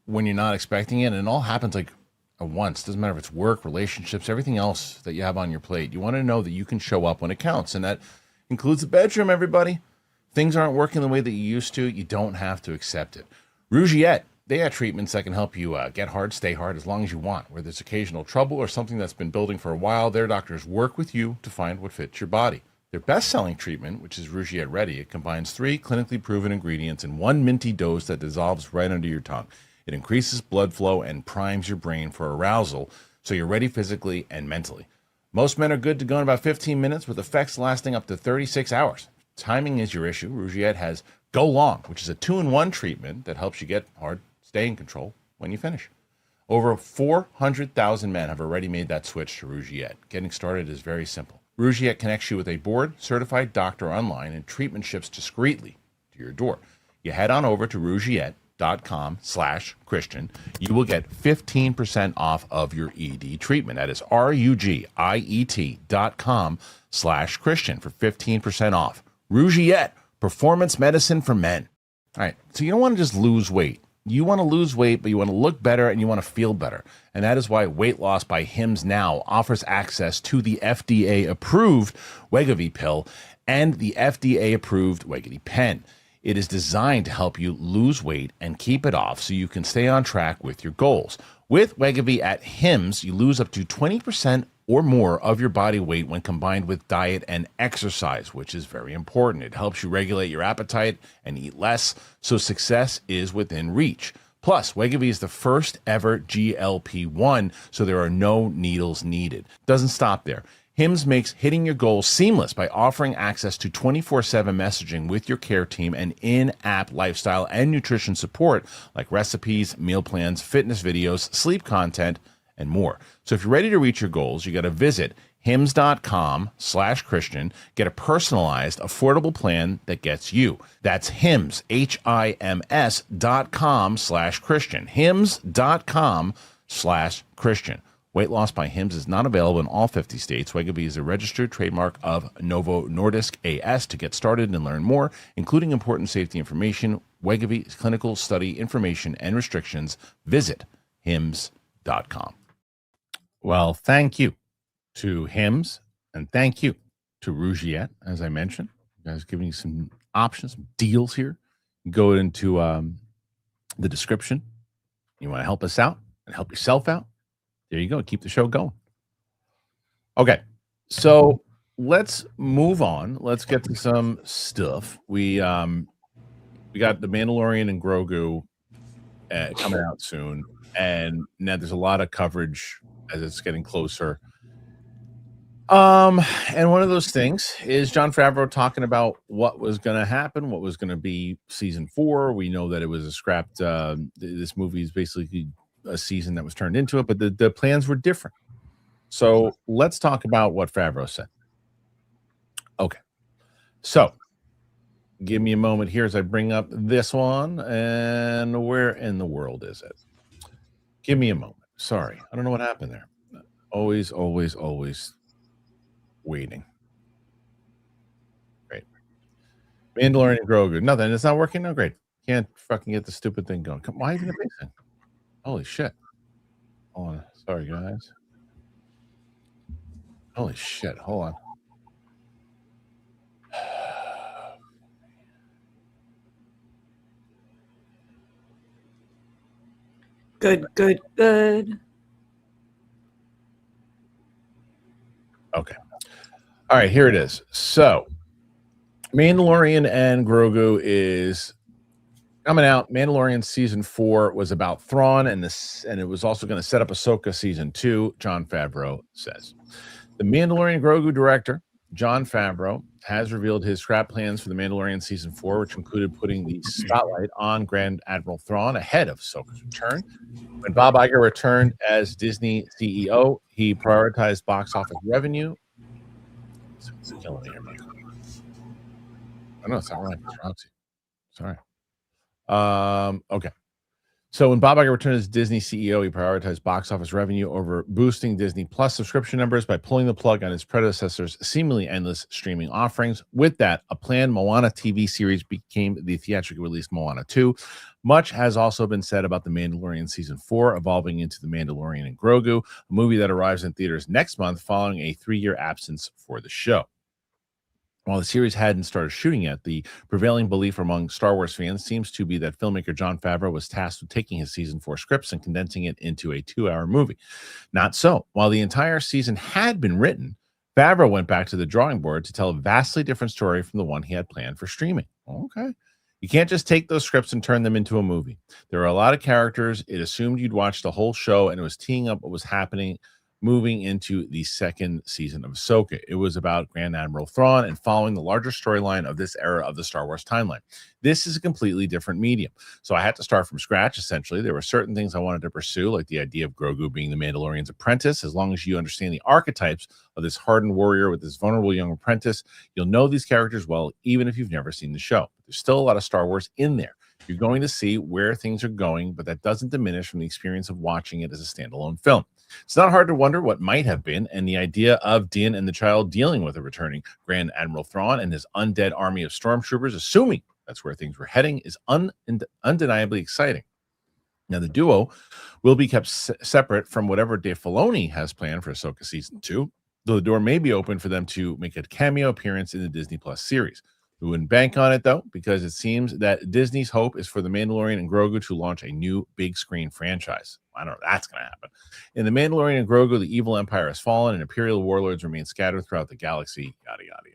when you're not expecting it. And it all happens like at once. Doesn't matter if it's work, relationships, everything else that you have on your plate. You want to know that you can show up when it counts. And that includes the bedroom, everybody. Things aren't working the way that you used to. You don't have to accept it. Rougiette, they have treatments that can help you get hard, stay hard as long as you want. Where there's occasional trouble or something that's been building for a while, their doctors work with you to find what fits your body. Their best-selling treatment, which is Rougiette Ready, it combines 3 clinically proven ingredients in 1 minty dose that dissolves right under your tongue. It increases blood flow and primes your brain for arousal, so you're ready physically and mentally. Most men are good to go in about 15 minutes with effects lasting up to 36 hours. Timing is your issue. Rougiette has Go Long, which is a 2-in-1 treatment that helps you get hard, stay in control when you finish. Over 400,000 men have already made that switch to Rougiette. Getting started is very simple. Rougiette connects you with a board-certified doctor online, and treatment ships discreetly to your door. You head on over to Rougiette.com/Kristian. You will get 15% off of your ED treatment. That is RUGIET.com/Kristian for 15% off. Rougiette, performance medicine for men. All right, so you don't want to just lose weight. You want to lose weight, but you want to look better and you want to feel better. And that is why Weight Loss by Hims now offers access to the FDA-approved Wegovy pill and the FDA-approved Wegovy pen. It is designed to help you lose weight and keep it off so you can stay on track with your goals. With Wegovy at Hims, you lose up to 20% or more of your body weight when combined with diet and exercise, which is very important. It helps you regulate your appetite and eat less, so success is within reach. Plus, Wegovy is the first ever GLP-1, so there are no needles needed. Doesn't stop there. Hims makes hitting your goals seamless by offering access to 24/7 messaging with your care team and in-app lifestyle and nutrition support like recipes, meal plans, fitness videos, sleep content, and more. So if you're ready to reach your goals, you got to visit hims.com/Kristian. Get a personalized, affordable plan that gets you. That's Hims, HIMS.com/Kristian. Hims.com/Kristian. Weight loss by Hims is not available in all 50 states. Wegovy is a registered trademark of Novo Nordisk AS. To get started and learn more, including important safety information, Wegovy clinical study information, and restrictions, visit hims.com. Well, thank you to Hims, and thank you to Rougiette, as I mentioned. You guys giving you some options, some deals here. Go into the description. You want to help us out and help yourself out? There you go. Keep the show going. Okay, so let's move on. Let's get to some stuff. We got The Mandalorian and Grogu coming out soon, and now there's a lot of coverage as it's getting closer. And one of those things is Jon Favreau talking about what was going to happen, what was going to be season 4. We know that it was a scrapped. This movie is basically a season that was turned into it, but the plans were different. So let's talk about what Favreau said. Okay. So give me a moment here as I bring up this one. And where in the world is it? Give me a moment. Sorry. I don't know what happened there. Always waiting. Great. Mandalorian and Grogu. Nothing. It's not working. No, great. Can't fucking get the stupid thing going. Come, why even a pacing? Holy shit. Hold on. Sorry, guys. Holy shit. Hold on. Good. Okay. All right, here it is. So, Mandalorian and Grogu is coming out. Mandalorian season 4 was about Thrawn, and it was also going to set up Ahsoka season 2. Jon Favreau says the Mandalorian Grogu director Jon Favreau has revealed his scrap plans for the Mandalorian season 4, which included putting the spotlight on Grand Admiral Thrawn ahead of Ahsoka's return. When Bob Iger returned as Disney CEO, he prioritized box office revenue. It's killing me here, Michael. I know it's not right. It's Roxy. Sorry. Okay. So when Bob Iger returned as Disney CEO, he prioritized box office revenue over boosting Disney Plus subscription numbers by pulling the plug on his predecessor's seemingly endless streaming offerings. With that, a planned Moana TV series became the theatrically released Moana 2. Much has also been said about The Mandalorian Season 4 evolving into The Mandalorian and Grogu, a movie that arrives in theaters next month following a 3-year absence for the show. While the series hadn't started shooting yet, the prevailing belief among Star Wars fans seems to be that filmmaker Jon Favreau was tasked with taking his season 4 scripts and condensing it into a 2-hour movie. Not so. While the entire season had been written, Favreau went back to the drawing board to tell a vastly different story from the one he had planned for streaming. Okay. You can't just take those scripts and turn them into a movie. There are a lot of characters. It assumed you'd watch the whole show, and it was teeing up what was happening moving into the second season of Ahsoka. It was about Grand Admiral Thrawn and following the larger storyline of this era of the Star Wars timeline. This is a completely different medium. So I had to start from scratch, essentially. There were certain things I wanted to pursue, like the idea of Grogu being the Mandalorian's apprentice. As long as you understand the archetypes of this hardened warrior with this vulnerable young apprentice, you'll know these characters well, even if you've never seen the show. There's still a lot of Star Wars in there. You're going to see where things are going, but that doesn't diminish from the experience of watching it as a standalone film. It's not hard to wonder what might have been, and the idea of Din and the child dealing with a returning Grand Admiral Thrawn and his undead army of stormtroopers, assuming that's where things were heading, is undeniably exciting. Now, the duo will be kept separate from whatever Dave Filoni has planned for Ahsoka Season 2, though the door may be open for them to make a cameo appearance in the Disney Plus series. We wouldn't bank on it, though, because it seems that Disney's hope is for The Mandalorian and Grogu to launch a new big screen franchise. I don't know if that's going to happen. In The Mandalorian and Grogu, the evil empire has fallen and Imperial warlords remain scattered throughout the galaxy, yada, yada,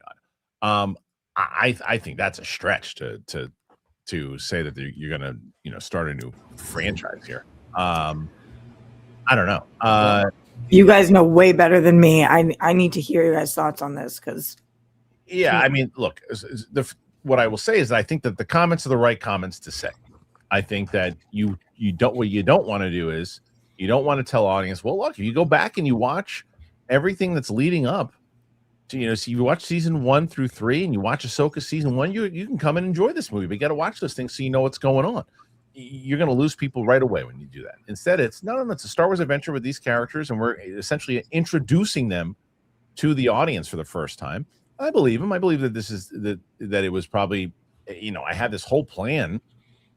yada. I think that's a stretch to say that you're going to start a new franchise here. I don't know. You guys know way better than me. I need to hear your guys' thoughts on this because... Yeah, I mean, look, what I will say is that I think that the comments are the right comments to say. I think that what you don't want to do is you don't want to tell audience, well, look, if you go back and you watch everything that's leading up to, so you watch season 1 through 3 and you watch Ahsoka season 1, you can come and enjoy this movie, but you got to watch those things so you know what's going on. you're going to lose people right away when you do that. Instead, it's it's a Star Wars adventure with these characters, and we're essentially introducing them to the audience for the first time. I believe him. I believe that this is that it was probably, I had this whole plan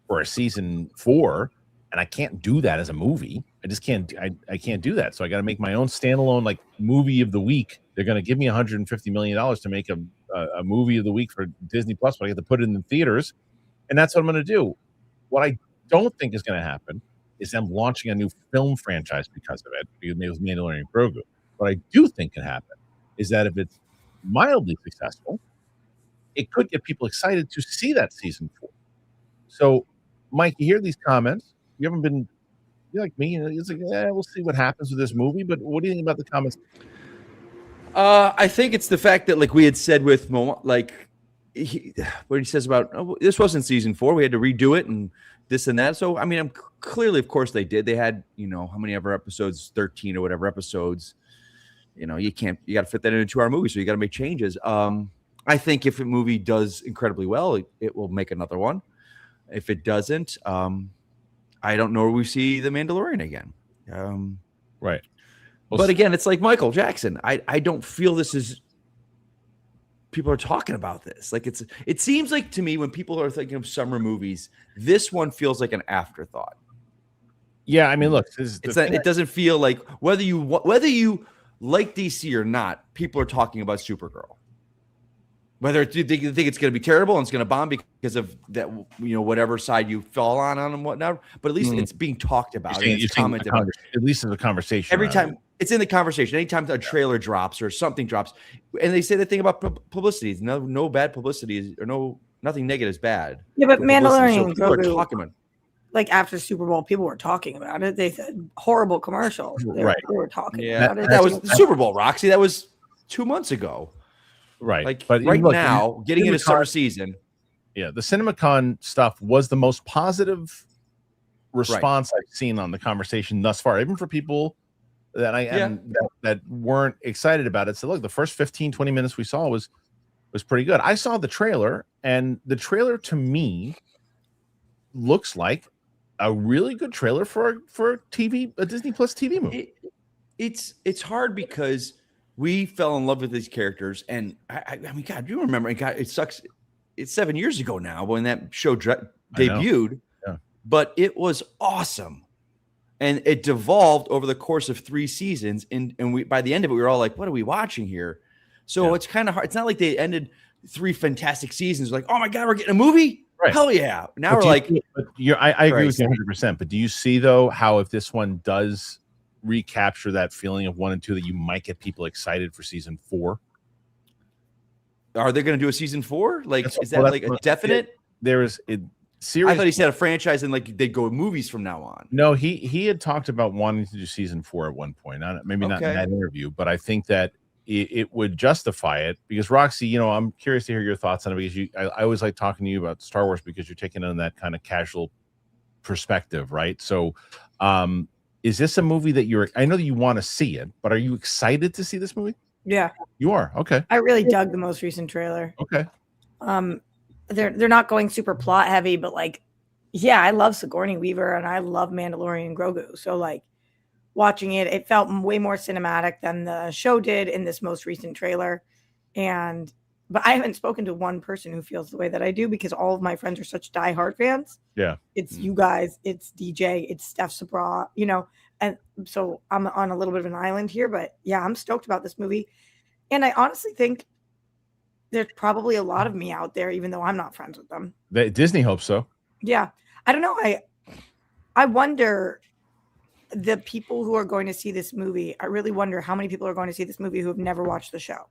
for a season 4, and I can't do that as a movie. I just can't. I can't do that. So I got to make my own standalone like movie of the week. They're going to give me $150 million to make a movie of the week for Disney Plus, but I have to put it in the theaters, and that's what I'm going to do. What I don't think is going to happen is them launching a new film franchise because of it, because it was Mandalorian Grogu. What I do think can happen is that if it's mildly successful, it could get people excited to see that season 4. So, Mike, you hear these comments. You're like me. It's like, we'll see what happens with this movie. But what do you think about the comments? I think it's the fact that, like we had said with what he says about this wasn't season 4. We had to redo it and this and that. So, I mean, clearly, of course, they did. They had, how many ever episodes, 13 or whatever episodes. You got to fit that into our movie. So you got to make changes. I think if a movie does incredibly well, it will make another one. If it doesn't, I don't know where we see the Mandalorian again. Right. Well, but again, it's like Michael Jackson. I don't feel this is people are talking about this. Like it seems like to me when people are thinking of summer movies, this one feels like an afterthought. Yeah, I mean, look, it doesn't feel like whether you like DC or not, people are talking about Supergirl. Whether they think it's going to be terrible and it's going to bomb because of that, whatever side you fall on and whatnot. But at least it's being talked about. It's commented about. At least in the conversation. Every time it's in the conversation. Anytime a trailer drops or something drops, and they say the thing about publicity. No bad publicity or nothing negative is bad. Yeah, but Mandalorian, so people are talking about. Like after Super Bowl, people were talking about it. They said horrible commercials. They were talking about it. That was Super Bowl, Roxy. That was 2 months ago. Right. Like but now, getting into summer season. Yeah, the CinemaCon stuff was the most positive response I've seen on the conversation thus far, even for people that that weren't excited about it. So look, the first 15, 20 minutes we saw was pretty good. I saw the trailer, and the trailer to me looks like a really good trailer for a Disney Plus TV movie. It's hard because we fell in love with these characters, and I mean, God, do you remember? God, it sucks. It's 7 years ago now when that show debuted, but it was awesome, and it devolved over the course of 3 seasons. And we by the end of it, we were all like, "What are we watching here?" So it's kind of hard. It's not like they ended 3 fantastic seasons. Like, oh my God, we're getting a movie. Right. Hell yeah! Now we're like, I agree with you 100%. But do you see though how if this one does recapture that feeling of 1 and 2 that you might get people excited for season 4? Are they going to do a season 4? Like, is that like a definite? There is a series. I thought he said a franchise and like they'd go movies from now on. No, he had talked about wanting to do season 4 at one point. Maybe not in that interview, but I think that it would justify it because Roxy, I'm curious to hear your thoughts on it because I always like talking to you about Star Wars because you're taking on that kind of casual perspective, right? So, is this a movie that I know that you want to see it, but are you excited to see this movie? Yeah, you are. Okay. I really dug the most recent trailer. Okay. They're not going super plot heavy, but like, yeah, I love Sigourney Weaver and I love Mandalorian Grogu. So like, watching it felt way more cinematic than the show did in this most recent trailer. But I haven't spoken to one person who feels the way that I do because all of my friends are such diehard fans. Yeah. It's you guys, it's DJ, it's Steph Sabra, and so I'm on a little bit of an island here, but yeah, I'm stoked about this movie. And I honestly think there's probably a lot of me out there, even though I'm not friends with them. Disney hopes so. Yeah. I don't know. I wonder the people who are going to see this movie, I really wonder how many people are going to see this movie who have never watched the show.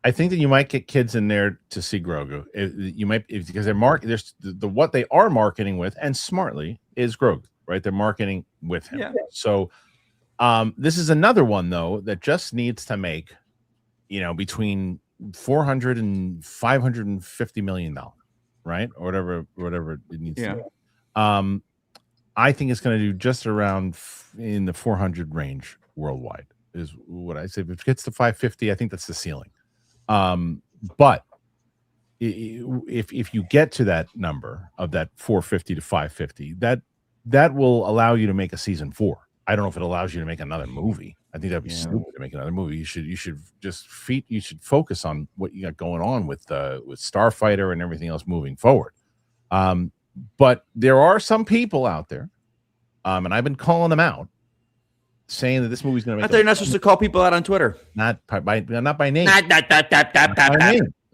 I think that you might get kids in there to see Grogu. Because they're what they are marketing with, and smartly, is Grogu, right? They're marketing with him. Yeah. So this is another one though that just needs to make, between $400 and $550 million, right? Or whatever it needs to be. I think it's going to do just around in the 400 range worldwide is what I say. If it gets to 550, I think that's the ceiling. But if you get to that number of that 450 to 550, that will allow you to make a season 4. I don't know if it allows you to make another movie. I think that'd be stupid to make another movie. You should just focus on what you got going on with Starfighter and everything else moving forward. But there are some people out there, and I've been calling them out, saying that this movie's going to make. I thought you're not supposed to call people out on Twitter. Not by name. Not by name.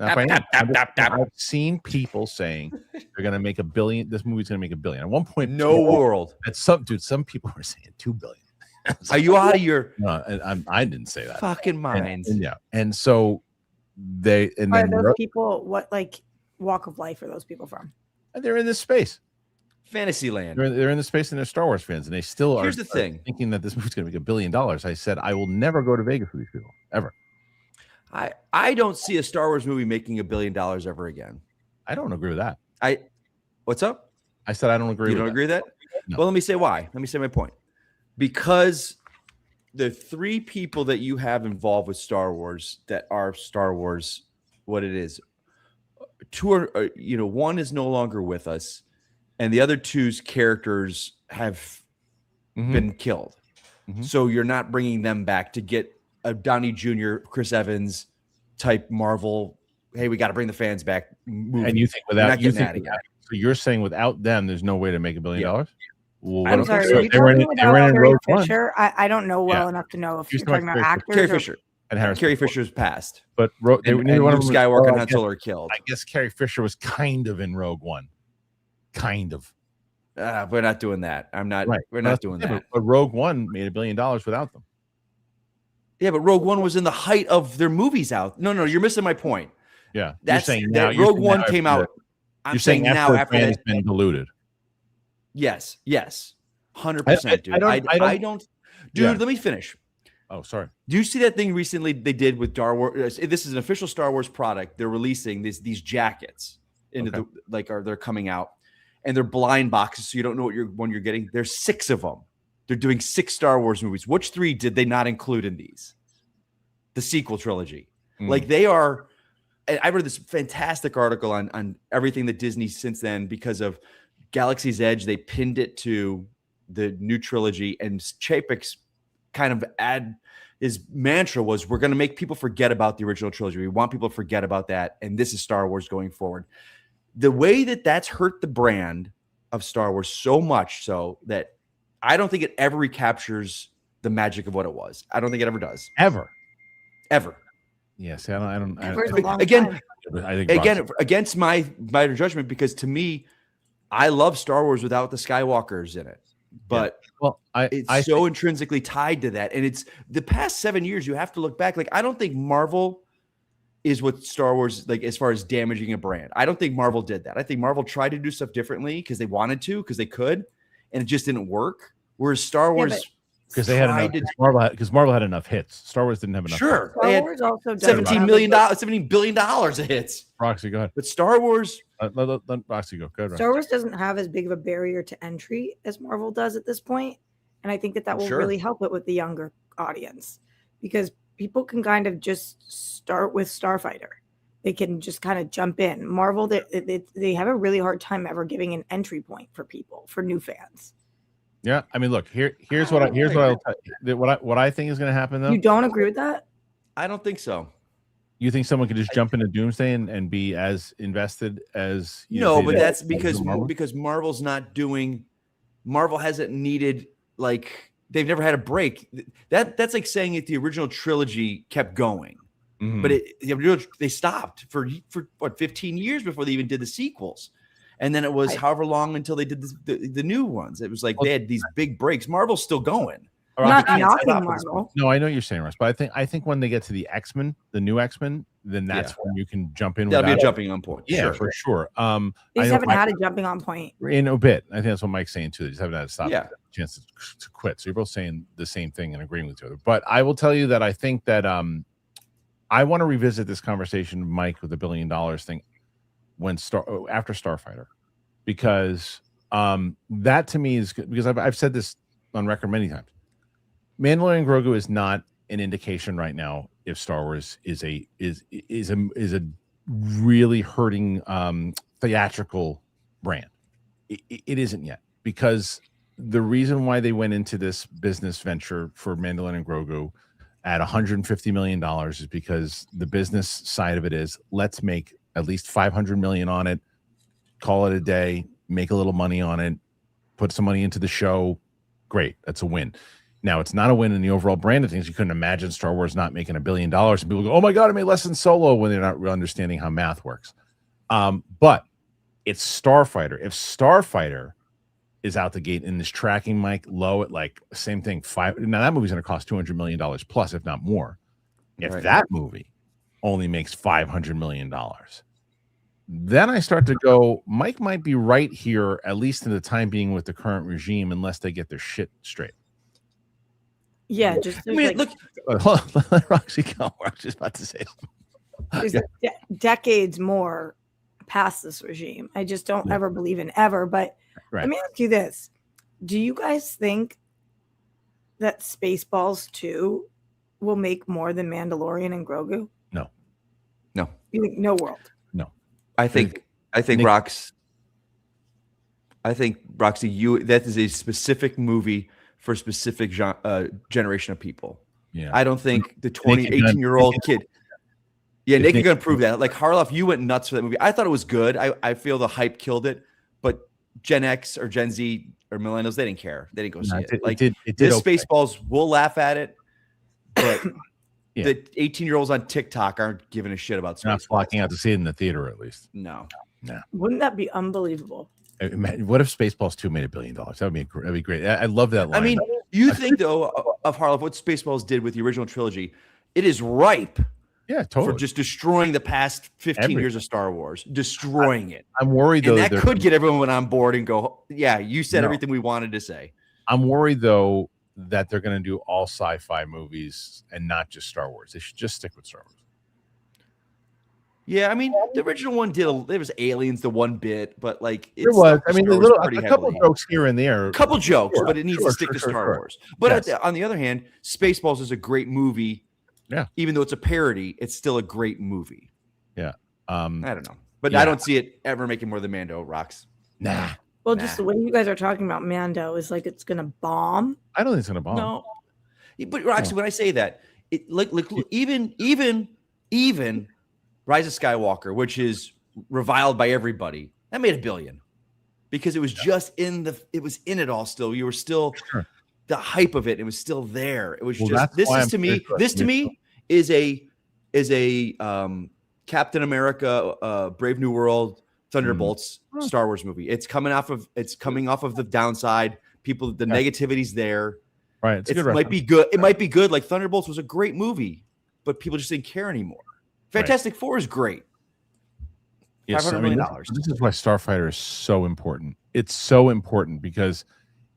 I've seen people saying they're going to make $1 billion. This movie's going to make $1 billion. At one point, no world. At some people were saying $2 billion. Are you out of your? No, I didn't say that. Fucking minds. And so they and are then those people. What walk of life are those people from? They're in this space. Fantasyland. They're in the space and they're Star Wars fans, and they still Here's the thing. Thinking that this movie's going to make $1 billion. I said I will never go to Vegas with these people ever. I don't see a Star Wars movie making $1 billion ever again. I don't agree with that. What's up? I said I don't agree. You don't agree with that? No. Well, let me say why. Let me say my point. Because the 3 people that you have involved with Star Wars that are Star Wars, what it is, 2 are, one is no longer with us, and the other 2's characters have been killed. So you're not bringing them back to get a Downey Jr., Chris Evans type Marvel. Hey, we got to bring the fans back. Movie. And you think so you're saying without them, there's no way to make $1 billion? Well, I'm sorry. So They were in Carrie Fisher. I don't know well enough to know if you're talking about actors. Carrie Fisher and Harrison. Carrie Fisher's passed, but neither one of them Skywalker and Han Solo are killed. I guess Carrie Fisher was kind of in Rogue One, kind of. We're not doing that. I'm not. Right. We're not doing that. But Rogue One made $1 billion without them. Yeah, but Rogue One was in the height of their movies out. No, you're missing my point. Yeah, that's saying that Rogue One came out. I'm saying now after that has been diluted. Yes, 100%, dude. I don't, dude. Let me finish. Oh, sorry. Do you see that thing recently they did with Star Wars? This is an official Star Wars product. They're releasing these jackets into they're coming out, and they're blind boxes, so you don't know what you're getting. There's 6 of them. They're doing 6 Star Wars movies. Which 3 did they not include in these? The sequel trilogy. Like they are. And I read this fantastic article on everything that Disney since then, because of Galaxy's Edge, they pinned it to the new trilogy, and Chapek's kind of his mantra was, we're going to make people forget about the original trilogy. We want people to forget about that. And this is Star Wars going forward. The way that's hurt the brand of Star Wars so much so that I don't think it ever recaptures the magic of what it was. I don't think it ever does. Ever. Yes, I don't. Again, against my better judgment, because to me, I love Star Wars without the Skywalkers in it. But it's so intrinsically tied to that, and it's the past 7 years. You have to look back. Like, I don't think Marvel is what Star Wars, like, as far as damaging a brand. I don't think Marvel did that. I think Marvel tried to do stuff differently because they wanted to, because they could, and it just didn't work. Whereas Star Wars. Because they had enough. Marvel had enough hits. Star Wars didn't have enough. Sure, Star Wars also $17 billion of hits. Roxy, go ahead. But Star Wars, let Roxy go. Go ahead. Star Wars doesn't have as big of a barrier to entry as Marvel does at this point, and I think that will really help it with the younger audience, because people can kind of just start with Starfighter. They can just kind of jump in. Marvel, they have a really hard time ever giving an entry point for people, for new fans. Yeah, I mean, look, here's what I'll tell you. What I think is going to happen, though. You don't agree with that? I don't think so. You think someone could just jump into Doomsday and be as invested as but that's because Marvel's not doing. Marvel hasn't needed, like, they've never had a break. That's like saying that the original trilogy kept going, but they stopped for what, 15 years before they even did the sequels. And then it was however long until they did the new ones. It was like they had these big breaks. Marvel's still going. Not knocking Marvel. No, I know you're saying, Russ, but I think when they get to the X-Men, the new X-Men, then that's when you can jump in. That'll be a jumping on point. Yeah, for sure. They haven't had a jumping on point in a bit. I think that's what Mike's saying too. They just haven't had a chance to quit. So you're both saying the same thing and agreeing with each other. But I will tell you that I think that I want to revisit this conversation, Mike, with the $1 billion thing after Starfighter, because that to me is good, because I've said this on record many times. Mandalorian Grogu is not an indication right now if Star Wars is a really hurting theatrical brand. It isn't yet, because the reason why they went into this business venture for Mandalorian and Grogu at $150 million is because the business side of it is, let's make at least $500 million on it, call it a day, make a little money on it, put some money into the show. Great, that's a win. Now, it's not a win in the overall brand of things. You couldn't imagine Star Wars not making $1 billion, and people go, "Oh my God, I made less than Solo," when they're not really understanding how math works. But it's Starfighter. If Starfighter is out the gate and is tracking Mike low at like same thing, now that movie's going to cost $200 million plus, if not more. If that movie only makes $500 million, then I start to go, Mike might be right here, at least in the time being with the current regime, unless they get their shit straight. Yeah, just I mean, look, let Roxy go. I was just about to say there's decades more past this regime. I just don't ever believe in ever. But let me ask you this: do you guys think that Spaceballs 2 will make more than Mandalorian and Grogu? No. You think no world? No. I think Roxy, that is a specific movie for a specific generation of people. Yeah. I don't think the 18-year-old kid. Yeah, Nick is going to prove that. Like Harloff, you went nuts for that movie. I thought it was good. I feel the hype killed it, but Gen X or Gen Z or millennials, they didn't care. They didn't go see it. Like this Spaceballs, we'll laugh at it, but the 18-year-olds on TikTok aren't giving a shit about Spaceballs. Not flocking out to see it in the theater, at least. No. Wouldn't that be unbelievable? What if Spaceballs 2 made $1 billion? That'd be great. I love that line. I mean, you think though of Harloff, what Spaceballs did with the original trilogy, it is ripe. Yeah, totally. For just destroying the past 15 years of Star Wars, destroying it. I'm worried though that could get everyone on board and go, yeah, you said everything we wanted to say. I'm worried though that they're going to do all sci-fi movies and not just Star Wars. They should just stick with Star Wars. Yeah, I mean, the original one there was aliens, the one bit, but like it was. I mean, a couple jokes here and there, a couple jokes, but it needs to stick to Star Wars. But on the other hand, Spaceballs is a great movie. Yeah, even though it's a parody, it's still a great movie. Yeah, I don't know, but I don't see it ever making more than Mando. Rocks. Nah. Well, just the way you guys are talking about Mando is like it's gonna bomb. I don't think it's gonna bomb. No, but Roxy, when I say that, it like even Rise of Skywalker, which is reviled by everybody, that made $1 billion because it was just in it all. Still, you were still the hype of it. It was still there. It was this to me is a Captain America, Brave New World, Thunderbolts Star Wars movie. It's coming off of the downside. The negativity's there. Right. It might be good. It might be good. Like Thunderbolts was a great movie, but people just didn't care anymore. Fantastic Four is great. Yes, $500 million. This is why Starfighter is so important. It's so important because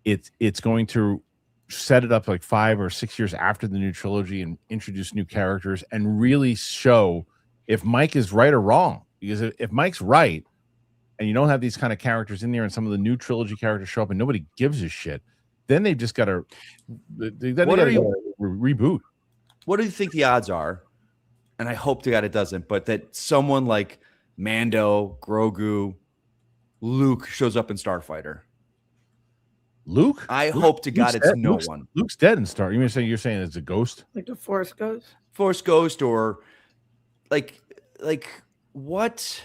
it's going to set it up like 5 or 6 years after the new trilogy and introduce new characters and really show if Mike is right or wrong. Because if Mike's right and you don't have these kind of characters in there and some of the new trilogy characters show up and nobody gives a shit, then they've just got to reboot. What do you think the odds are? And I hope to God it doesn't, but that someone like Mando, Grogu, Luke shows up in Starfighter. Luke? I hope to God it's no one. Luke's dead in Star. You're saying it's a ghost? Like the Force Ghost? Force Ghost or like what?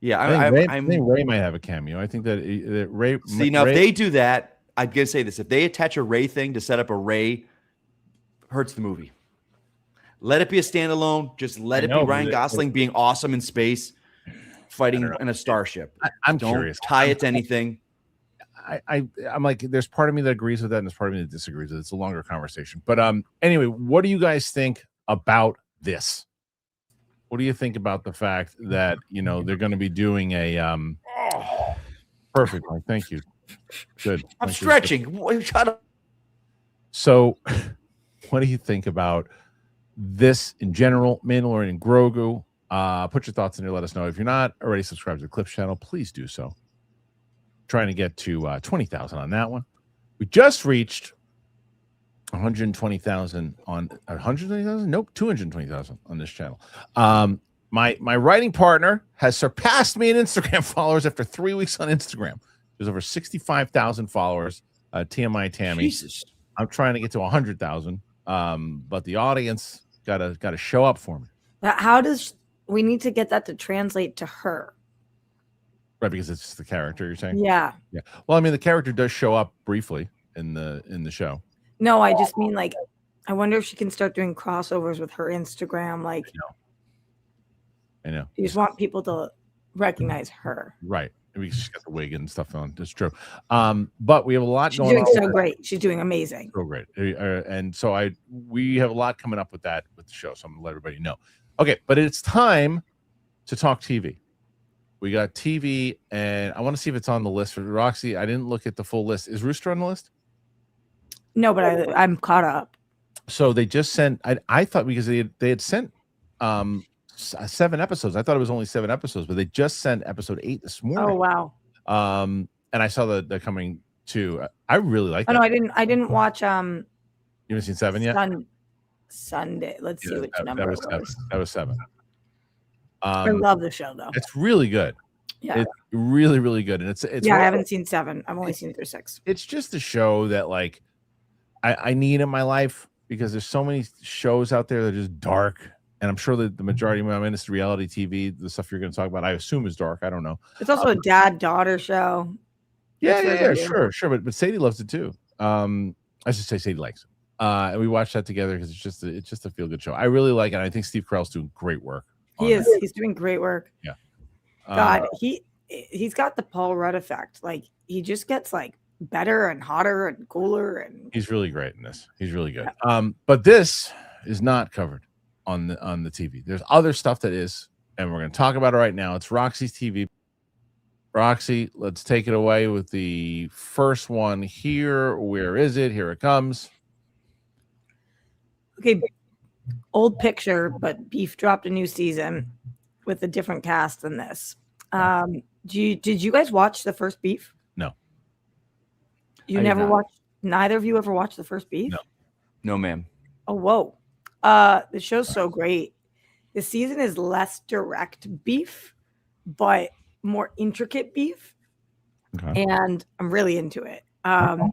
Yeah, I think Ray might have a cameo. I think that Ray. See, now if they do that, I'm gonna say this: if they attach a Ray thing to set up a Ray, hurts the movie. Let it be a standalone. Just let it be Ryan Gosling being awesome in space, fighting in a starship. I'm curious. Tie it to anything. I'm like, there's part of me that agrees with that, and there's part of me that disagrees with it. It's a longer conversation. But anyway, what do you guys think about this? What do you think about the fact that they're going to be doing a perfect one? Thank you. Good. I'm stretching. Shut up. So, what do you think about this in general? Mandalorian and Grogu. Put your thoughts in there. Let us know. If you're not already subscribed to the Clips channel, please do so. Trying to get to 20,000 on that one. We just reached 120,000 on 120,000. Nope, 220,000 on this channel. My writing partner has surpassed me in Instagram followers after 3 weeks on Instagram. There's over 65,000 followers. TMI Tammy. Jesus. I'm trying to get to 100,000. But the audience gotta show up for me. How does we need to get that to translate to her? Right, because it's just the character you're saying? Yeah. Yeah. Well, I mean, the character does show up briefly in the show. No, I just mean like I wonder if she can start doing crossovers with her Instagram. Like I know. You just want people to recognize her. Right. Maybe she's got the wig and stuff on. That's true. But we have a lot She's going doing on. so great. She's doing amazing. So great. And so we have a lot coming up with the show. So I'm gonna let everybody know. Okay, but it's time to talk TV. We got TV, and I want to see if it's on the list for Roxy. I didn't look at the full list. Is Rooster on the list? No, but I'm caught up. So they just sent. I thought because they had sent 7 episodes. I thought it was only 7 episodes, but they just sent episode 8 this morning. Oh wow. And I saw the coming too. I really like. Oh no, I didn't watch. You haven't seen 7 yet? Sunday. Let's see which number that was it 7. was. That was 7. I love the show though. It's really good. Yeah, it's really, really good. And it's yeah. I haven't seen 7. I've only seen through 6. It's just a show that like I need in my life because there's so many shows out there that are just dark. And I'm sure that the majority of them is reality TV, the stuff you're going to talk about, I assume is dark. I don't know. It's also a dad-daughter show. Yeah, sure. But Sadie loves it too. I should say Sadie likes it. And we watched that together because it's just a feel-good show. I really like it. I think Steve Carell's doing great work. He's doing great work. Yeah. God, he's got the Paul Rudd effect. Like he just gets like better and hotter and cooler, and he's really great in this. He's really good. But this is not covered on the TV. There's other stuff that is, and we're going to talk about it right now. It's Roxy's TV. Roxy, let's take it away with the first one here. Where is it? Here it comes. Okay, old picture, but Beef dropped a new season with a different cast than this. Did you guys watch the first Beef? No. You never watched? Neither of you ever watched the first Beef? No, ma'am. Oh, whoa. The show's so great. The season is less direct beef, but more intricate beef. Okay. And I'm really into it. I'm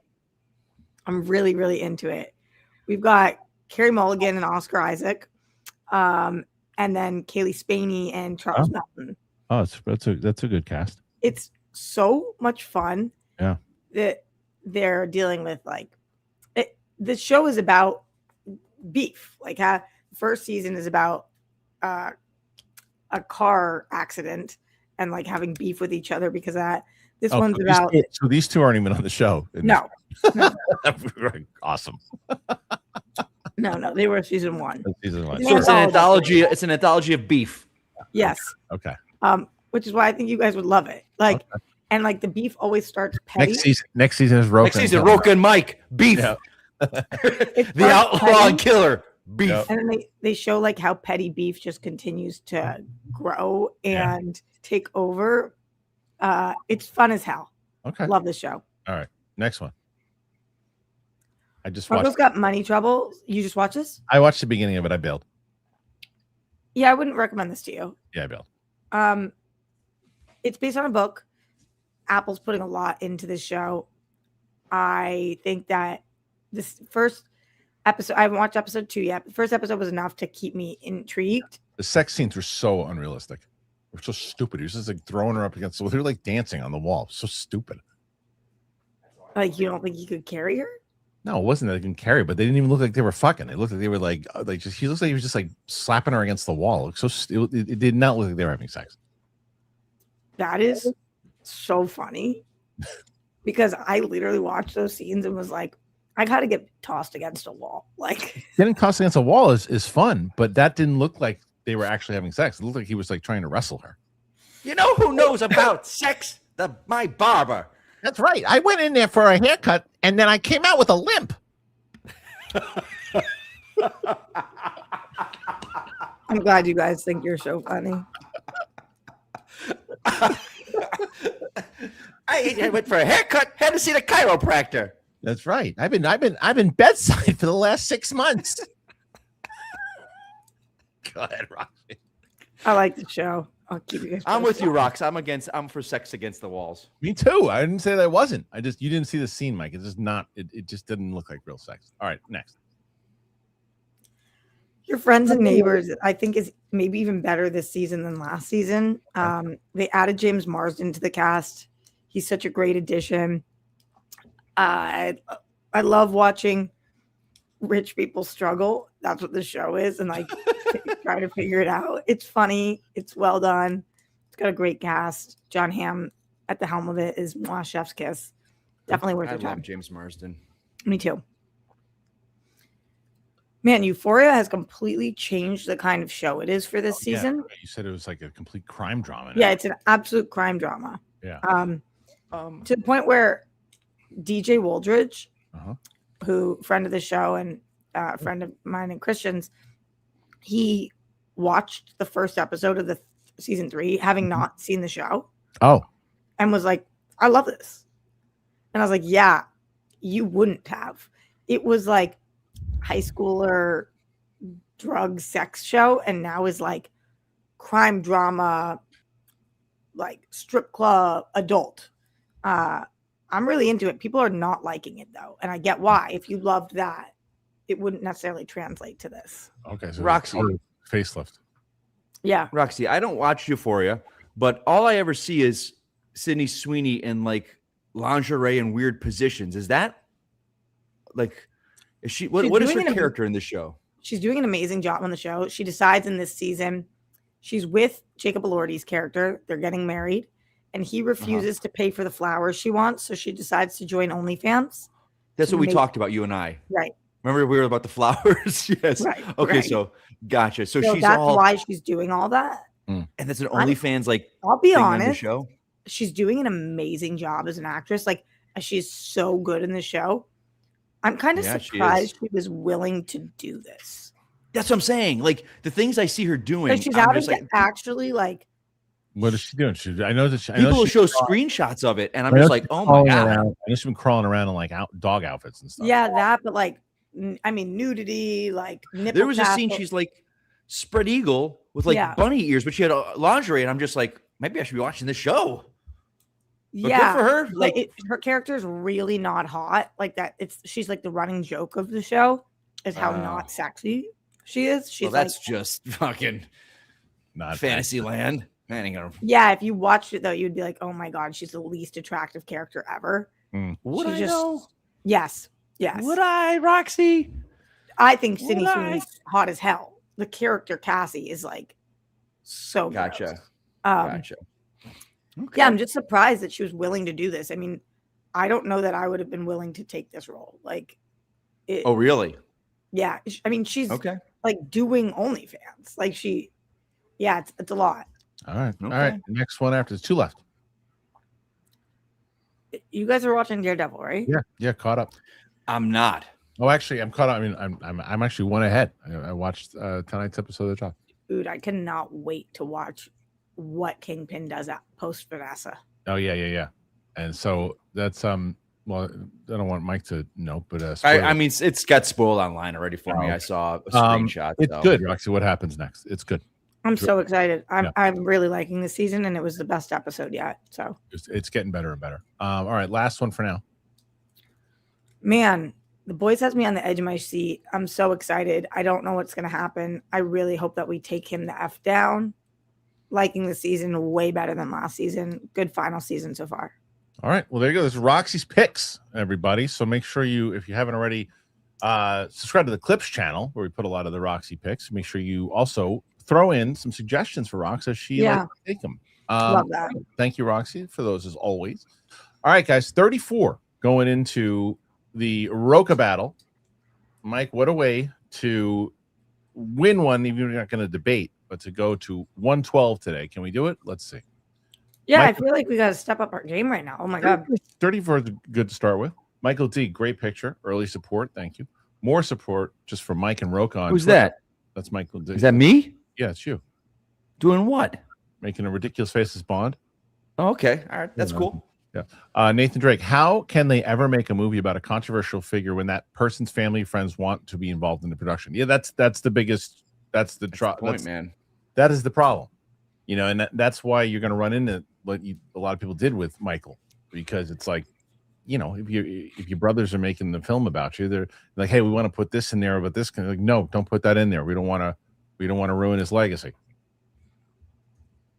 really, really into it. We've got Carey Mulligan and Oscar Isaac, and then Kaylee Spaney and Charles Melton. Oh, that's a good cast. It's so much fun. Yeah. That they're dealing with the show is about beef. Like the first season is about a car accident and like having beef with each other because of that. This one's about. So these two aren't even on the show. No. Awesome. No, they were season 1. Season 1. So it's an anthology. It's an anthology of beef. Yes. Okay. Which is why I think you guys would love it. Like, and like the beef always starts petty. Next season is Roka. Next season, Roka and Mike. Beef. Yeah. The outlaw and killer. Beef. Yep. And then they show like how petty beef just continues to grow and take over. It's fun as hell. Okay. Love the show. All right. Next one. I just Marco's watched. got money trouble. You just watch this? I watched the beginning of it. I bailed. Yeah, I wouldn't recommend this to you. Yeah, I bailed. It's based on a book. Apple's putting a lot into this show. I think that this first episode, I haven't watched episode 2 yet. The first episode was enough to keep me intrigued. The sex scenes were so unrealistic. They were so stupid. He was just like throwing her up against the wall. They were like dancing on the wall. So stupid. Like, you don't think he could carry her? No, it wasn't that they couldn't carry, but they didn't even look like they were fucking. It looked like they were like just. He looks like he was just like slapping her against the wall. It did not look like they were having sex. That is so funny because I literally watched those scenes and was like, I gotta get tossed against a wall. Like getting tossed against a wall is fun, but that didn't look like they were actually having sex. It looked like he was like trying to wrestle her. You know who knows about sex? My barber. That's right. I went in there for a haircut and then I came out with a limp. I'm glad you guys think you're so funny. I went for a haircut, had to see the chiropractor. That's right. I've been bedside for the last 6 months. Go ahead, Roxy. I like the show. I'll keep you guys I'm with posted. you, Rox. I'm for sex against the walls. Me too. I didn't say that I wasn't. You didn't see the scene, Mike. It's just not. It just didn't look like real sex. All right, next. Your Friends and Neighbors, I think, is maybe even better this season than last season. They added James Marsden to the cast. He's such a great addition. I love watching rich people struggle. That's what the show is, and like try to figure it out. It's funny. It's well done. It's got a great cast. John Hamm at the helm of it is moi, chef's kiss. Definitely worth your time. I love James Marsden. Me too. Man, Euphoria has completely changed the kind of show it is for this season. Yeah, you said it was like a complete crime drama. Yeah, it's an absolute crime drama. Yeah. To the point where DJ Wooldridge, who friend of the show and friend of mine and Christian's, he watched the first episode of the season 3, having not seen the show. Oh. And was like, I love this. And I was like, yeah, you wouldn't have. It was like high schooler drug sex show, and now is like crime drama, like strip club adult. I'm really into it. People are not liking it though, and I get why. If you loved that, it wouldn't necessarily translate to this. Okay, so Roxy, facelift. Yeah, Roxy, I don't watch Euphoria, but all I ever see is Sydney Sweeney in like lingerie and weird positions. Is that like, is she? What is her character in the show? She's doing an amazing job on the show. She decides in this season she's with Jacob Elordi's character. They're getting married, and he refuses to pay for the flowers she wants, so she decides to join OnlyFans. That's what we talked about, you and I. Right. Remember we were about the flowers? Yes. Right. Okay, right. so gotcha. So she's that's why she's doing all that. And that's an OnlyFans like. I'll be honest. The show. She's doing an amazing job as an actress. Like, she's so good in the show. I'm kind of surprised she was willing to do this. That's what I'm saying. Like the things I see her doing. She's out of actually like. What is she doing? I know that people will show screenshots of it, and I'm just like, oh my god! I know she's been crawling around in like dog outfits and stuff. Yeah, that. But like, I mean, nudity, like nipple. There was a scene she's like spread eagle with like bunny ears, but she had lingerie, and I'm just like, maybe I should be watching this show. But good for her. Like her character is really not hot. Like that. She's like the running joke of the show is how not sexy she is. She's that's just fucking not fantasy land. Yeah, if you watched it though, you'd be like, "Oh my god, she's the least attractive character ever." Would I know? Yes. Would I, Roxy? I think Sydney Sweeney's hot as hell. The character Cassie is like so. Gotcha. Gotcha. Okay. Yeah, I'm just surprised that she was willing to do this. I mean, I don't know that I would have been willing to take this role. Like, oh really? Yeah, I mean, she's like doing OnlyFans. Like it's a lot. All right. Okay. All right. Next one after. There's 2 left. You guys are watching Daredevil, right? Yeah. Yeah. Caught up. I'm not. Oh, actually, I'm caught up. I mean, I'm actually one ahead. I watched tonight's episode of The Job. Dude, I cannot wait to watch what Kingpin does at post Vanessa. Oh yeah. And so that's well, I don't want Mike to know, but I mean, it's got spoiled online already for me. I saw a screenshot. It's good, Roxy. What happens next? It's good. I'm so excited. I'm really liking this season, and it was the best episode yet. So it's getting better and better. All right, last one for now. Man, The Boys has me on the edge of my seat. I'm so excited. I don't know what's going to happen. I really hope that we take him the F down. Liking the season way better than last season. Good final season so far. All right. Well, there you go. This is Roxy's picks, everybody. So make sure you, if you haven't already, subscribe to the Clips channel where we put a lot of the Roxy picks. Make sure you also throw in some suggestions for Roxy as she likes to take them. Love that. Thank you, Roxy, for those as always. All right, guys. 34 going into the Roka battle. Mike, what a way to win one, even if you're not going to debate, but to go to 112 today. Can we do it? Let's see. Yeah, Mike, I feel like we got to step up our game right now. Oh, my God. 34 is good to start with. Michael D, great picture. Early support. Thank you. More support just for Mike and Roka. Who's that? That's Michael D. Is that me? Yeah, it's you. Doing what? Making a ridiculous face as Bond. Oh, okay. All right. That's cool. Yeah. Nathan Drake, how can they ever make a movie about a controversial figure when that person's family friends want to be involved in the production? Yeah, that's the biggest. That's the point, man. That is the problem. You know, and that's why you're going to run into what a lot of people did with Michael, because it's like, you know, if your brothers are making the film about you, they're like, hey, we want to put this in there, but this can, like, no, don't put that in there. We don't want to ruin his legacy.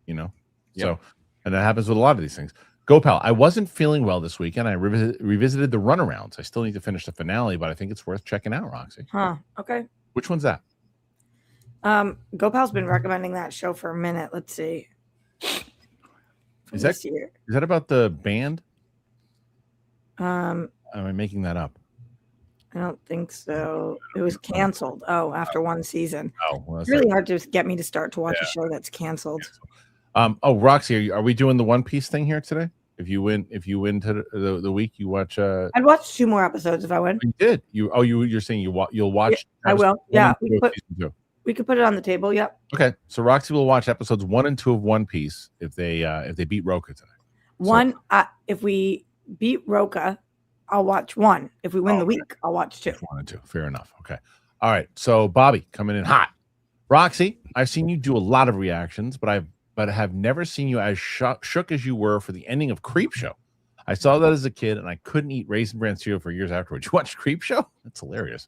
You know, so, and that happens with a lot of these things. Go Pal. I wasn't feeling well this weekend. I revisited the runarounds. I still need to finish the finale, but I think it's worth checking out, Roxy. Huh. Okay. Which one's that? Go Pal's been recommending that show for a minute. Let's see. Is that about the band? Am I making that up? I don't think so. It was canceled. Oh, after one season. Oh, well, it's really hard to get me to start to watch a show that's canceled. Oh, Roxy, are we doing the One Piece thing here today? If you win to the week, you watch. I'd watch 2 more episodes if I win. You did. You're saying you'll watch. Yeah, I will. Yeah, we could put it on the table. Yep. Okay, so Roxy will watch episodes 1 and 2 of One Piece if they beat Roka today. If we beat Roka, I'll watch 1. If we win the week, I'll watch 2. 1 and 2. Fair enough. Okay. All right. So Bobby coming in hot. Roxy, I've seen you do a lot of reactions, but I have never seen you as shook as you were for the ending of Creepshow. I saw that as a kid, and I couldn't eat Raisin Bran cereal for years afterwards. You watched Creepshow? That's hilarious.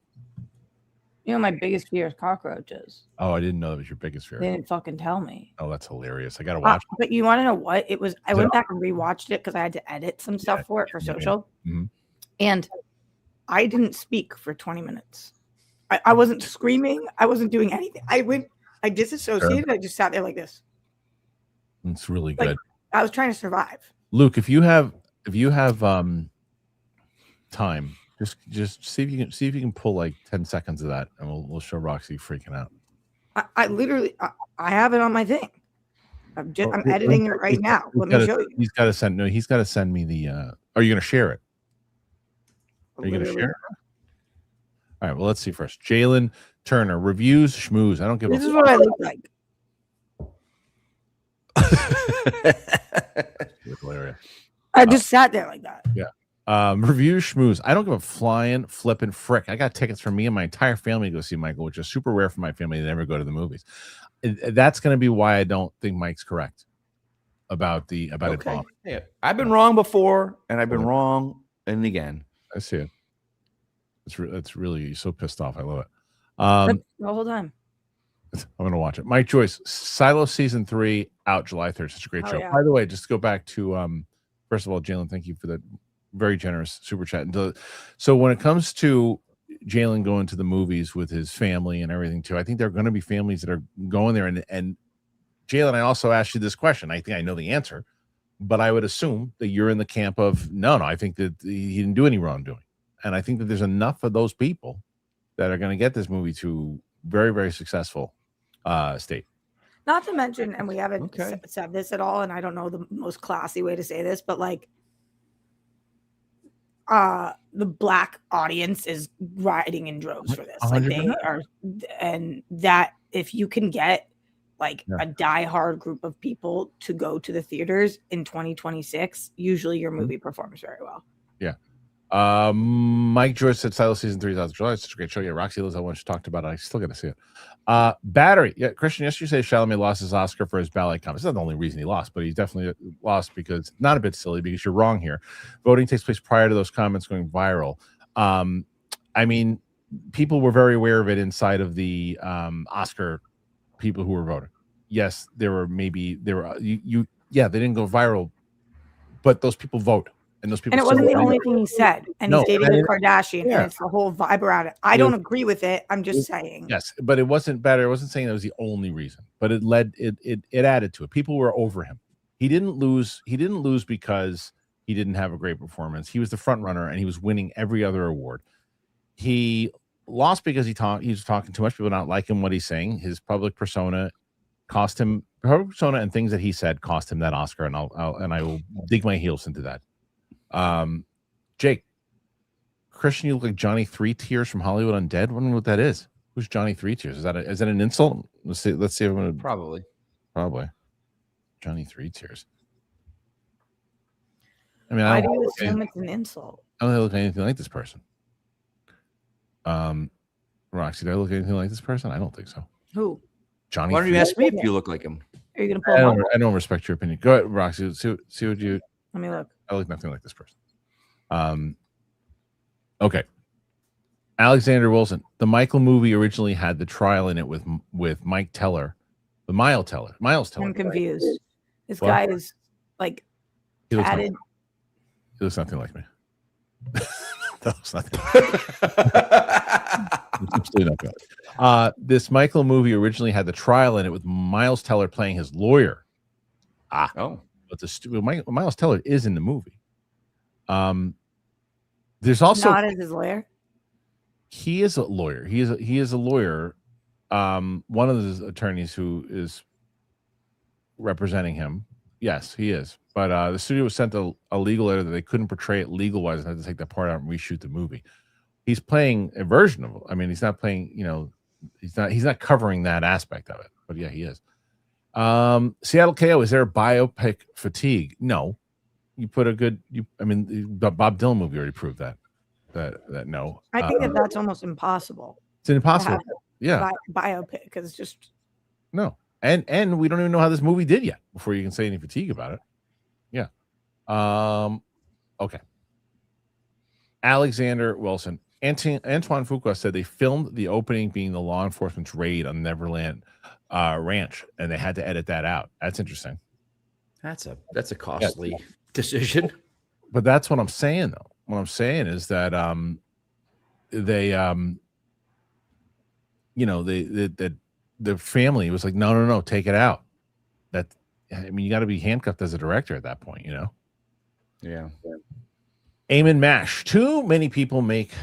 You know, my biggest fear is cockroaches. Oh, I didn't know that was your biggest fear. They didn't fucking tell me. Oh, that's hilarious. I got to watch it. But you want to know what? It was. I went back and rewatched it because I had to edit some stuff for it for social. Mm-hmm. And I didn't speak for 20 minutes. I wasn't screaming. I wasn't doing anything. I disassociated. I just sat there like this. It's really good. I was trying to survive. Luke, if you have time, just see if you can pull like 10 seconds of that, and we'll show Roxy freaking out. I literally have it on my thing. I'm editing it right now. Let me show you. He's got to send me the. Are you going to share it? Are you going to share it? All right. Well, let's see first. Jalen Turner reviews schmooze. I don't give. This is what I look like. Hilarious. I just sat there like that. Yeah. Review schmooze. I don't give a flying flipping frick. I got tickets for me and my entire family to go see Michael, which is super rare for my family to never go to the movies. That's going to be why I don't think Mike's correct about it bombing. Yeah. I've been wrong before, and I've been wrong and again. I see it. It's really so pissed off. I love it. The whole time. I'm gonna watch it. Mike Joyce, Silo season 3 out July 3rd. Such a great show. Yeah. By the way, just to go back to first of all, Jalen, thank you for that very generous super chat. So when it comes to Jalen going to the movies with his family and everything too, I think there are going to be families that are going there. And Jalen, I also asked you this question. I think I know the answer, but I would assume that you're in the camp of no. I think that he didn't do any wrongdoing, and I think that there's enough of those people that are going to get this movie to very, very successful state. Not to mention, and we haven't said this at all, and I don't know the most classy way to say this, but like the Black audience is riding in droves for this. 100%. Like they are, and that if you can get like a diehard group of people to go to the theaters in 2026, usually your movie performs very well. Yeah. Mike George said Silo season 3 is out of July. It's such a great show. Yeah, Roxy Liz, I want you talked about it. I still got to see it. Battery. Yeah, Kristian, yesterday you say Chalamet lost his Oscar for his ballet comedy. It's not the only reason he lost, but he definitely lost because not a bit silly because you're wrong here. Voting takes place prior to those comments going viral. I mean, people were very aware of it inside of the Oscar people who were voting. Yes, they didn't go viral, but those people vote. And those people, and it wasn't the only thing he said. And he's dating a Kardashian, and it's the whole vibe around it. I don't agree with it. I'm just saying. Yes, but it wasn't better. I wasn't saying that was the only reason, but it added to it. People were over him. He didn't lose. He didn't lose because he didn't have a great performance. He was the front runner, and he was winning every other award. He lost because he was talking too much. People not liking what he's saying. His public persona cost him. Public persona and things that he said cost him that Oscar, and I will dig my heels into that. Jake, Kristian, you look like Johnny 3 Tears from Hollywood Undead. I don't know what that is. Who's Johnny 3 Tears? Is that an insult? Let's see if I'm gonna probably Johnny 3 Tears. I mean, I don't assume it's an insult. I don't look anything like this person. Roxy, do I look anything like this person? I don't think so. Who? Johnny. Why don't you ask me if you look like him? Are you going to pull them up? I don't respect your opinion. Go ahead, Roxy. See what you. Let me look. I look nothing like this person. Okay. Alexander Wilson. The Michael movie originally had the trial in it with Mike Teller, Miles Teller. I'm confused. Right? This guy is like added. He looks nothing like me. That was nothing. Absolutely not good. This Michael movie originally had the trial in it with Miles Teller playing his lawyer. But the stupid Miles Teller is in the movie. There's also not as his lawyer. He is a lawyer. He is a lawyer. One of the attorneys who is representing him. Yes, he is. But the studio was sent a legal letter that they couldn't portray it legal wise and had to take that part out and reshoot the movie. He's playing a version of it. I mean, he's not playing, he's not covering that aspect of it. But yeah, he is. Seattle KO, is there a biopic fatigue? No. You put a good the Bob Dylan movie already proved that no. I think that's almost impossible. It's impossible. Yeah. Biopic, because it's just no. And we don't even know how this movie did yet before you can say any fatigue about it. Yeah. Okay. Alexander Wilson. Antoine Fuqua said they filmed the opening being the law enforcement's raid on Neverland Ranch, and they had to edit that out. That's interesting. That's a costly decision. But that's what I'm saying, though. What I'm saying is that the family was like, no, take it out. You got to be handcuffed as a director at that point, Yeah. Eamon Mash. Too many people mistake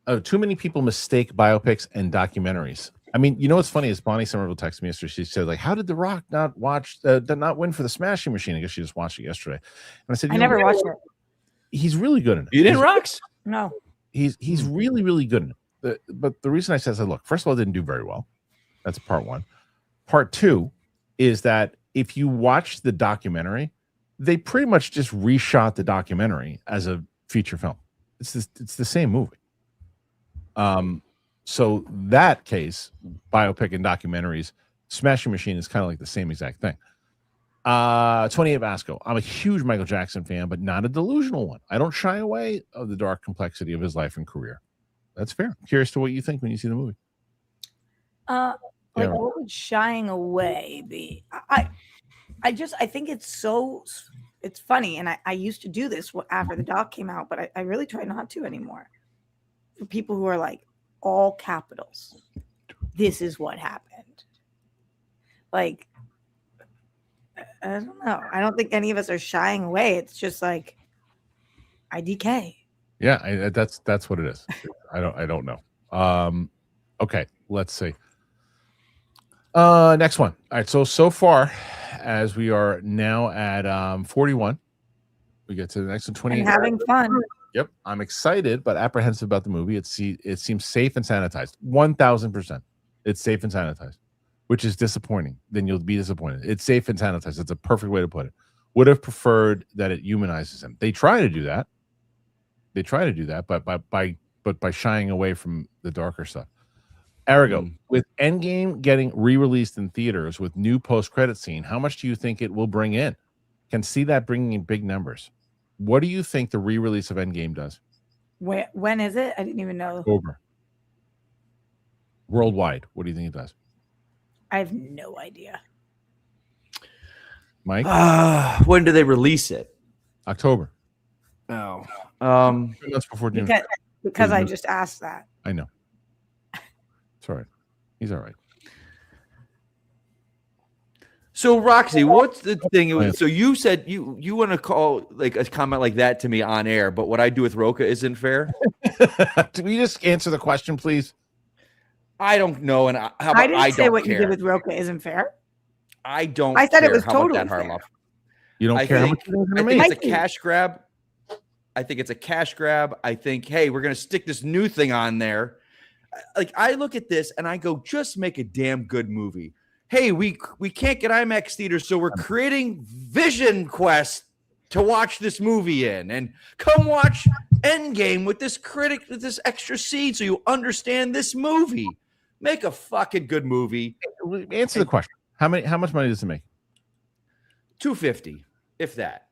biopics and documentaries. I mean, what's funny is Bonnie Somerville texted me yesterday. She said, like, how did The Rock not win for the Smashing Machine? I guess she just watched it yesterday. And I said, I never watched it. He's really good in it. You didn't, Rox? No. He's really, really good in it. But the reason I said, look, first of all, it didn't do very well. That's part one. Part two is that if you watch the documentary, they pretty much just reshot the documentary as a feature film. It's the same movie. So that case, biopic and documentaries, Smashing Machine is kind of like the same exact thing. 28 Vasco. I'm a huge Michael Jackson fan, but not a delusional one. I don't shy away of the dark complexity of his life and career. That's fair. Curious to what you think when you see the movie. What would shying away be? I think it's funny, and I used to do this after the doc came out, but I really try not to anymore. For people who are like all capitals, this is what happened. Like, I don't know. I don't think any of us are shying away. It's just like IDK. Yeah, that's what it is. I don't know. Okay, let's see. Next one. All right, so far as we are now at 41, we get to the next one, 28. And having fun. Yep, I'm excited but apprehensive about the movie. It seems safe and sanitized. 1000%. It's safe and sanitized, which is disappointing. Then you'll be disappointed. It's safe and sanitized. It's a perfect way to put it. Would have preferred that it humanizes him. They try to do that. But by shying away from the darker stuff. Ergo, with Endgame getting re-released in theaters with new post-credit scene, how much do you think it will bring in? Can see that bringing in big numbers. What do you think the re-release of Endgame does? When is it? I didn't even know. October. Worldwide, what do you think it does? I have no idea. Mike? When do they release it? October. Oh. 2 months before June. Because I just asked that. I know. It's all right. He's all right. So Roxy, what's the thing? So you said you want to call like a comment like that to me on air, but what I do with Roka isn't fair. Can you just answer the question, please? I don't know, and I didn't say what you did with Roka isn't fair. I don't. I said care it was how totally much that fair. You don't care how much I think it's a cash grab. I think, hey, we're gonna stick this new thing on there. Like, I look at this and I go, just make a damn good movie. Hey, we can't get IMAX theaters, so we're creating Vision Quest to watch this movie in, and come watch Endgame with this extra seed so you understand this movie. Make a fucking good movie. Answer the question. How much money does it make? 250, if that.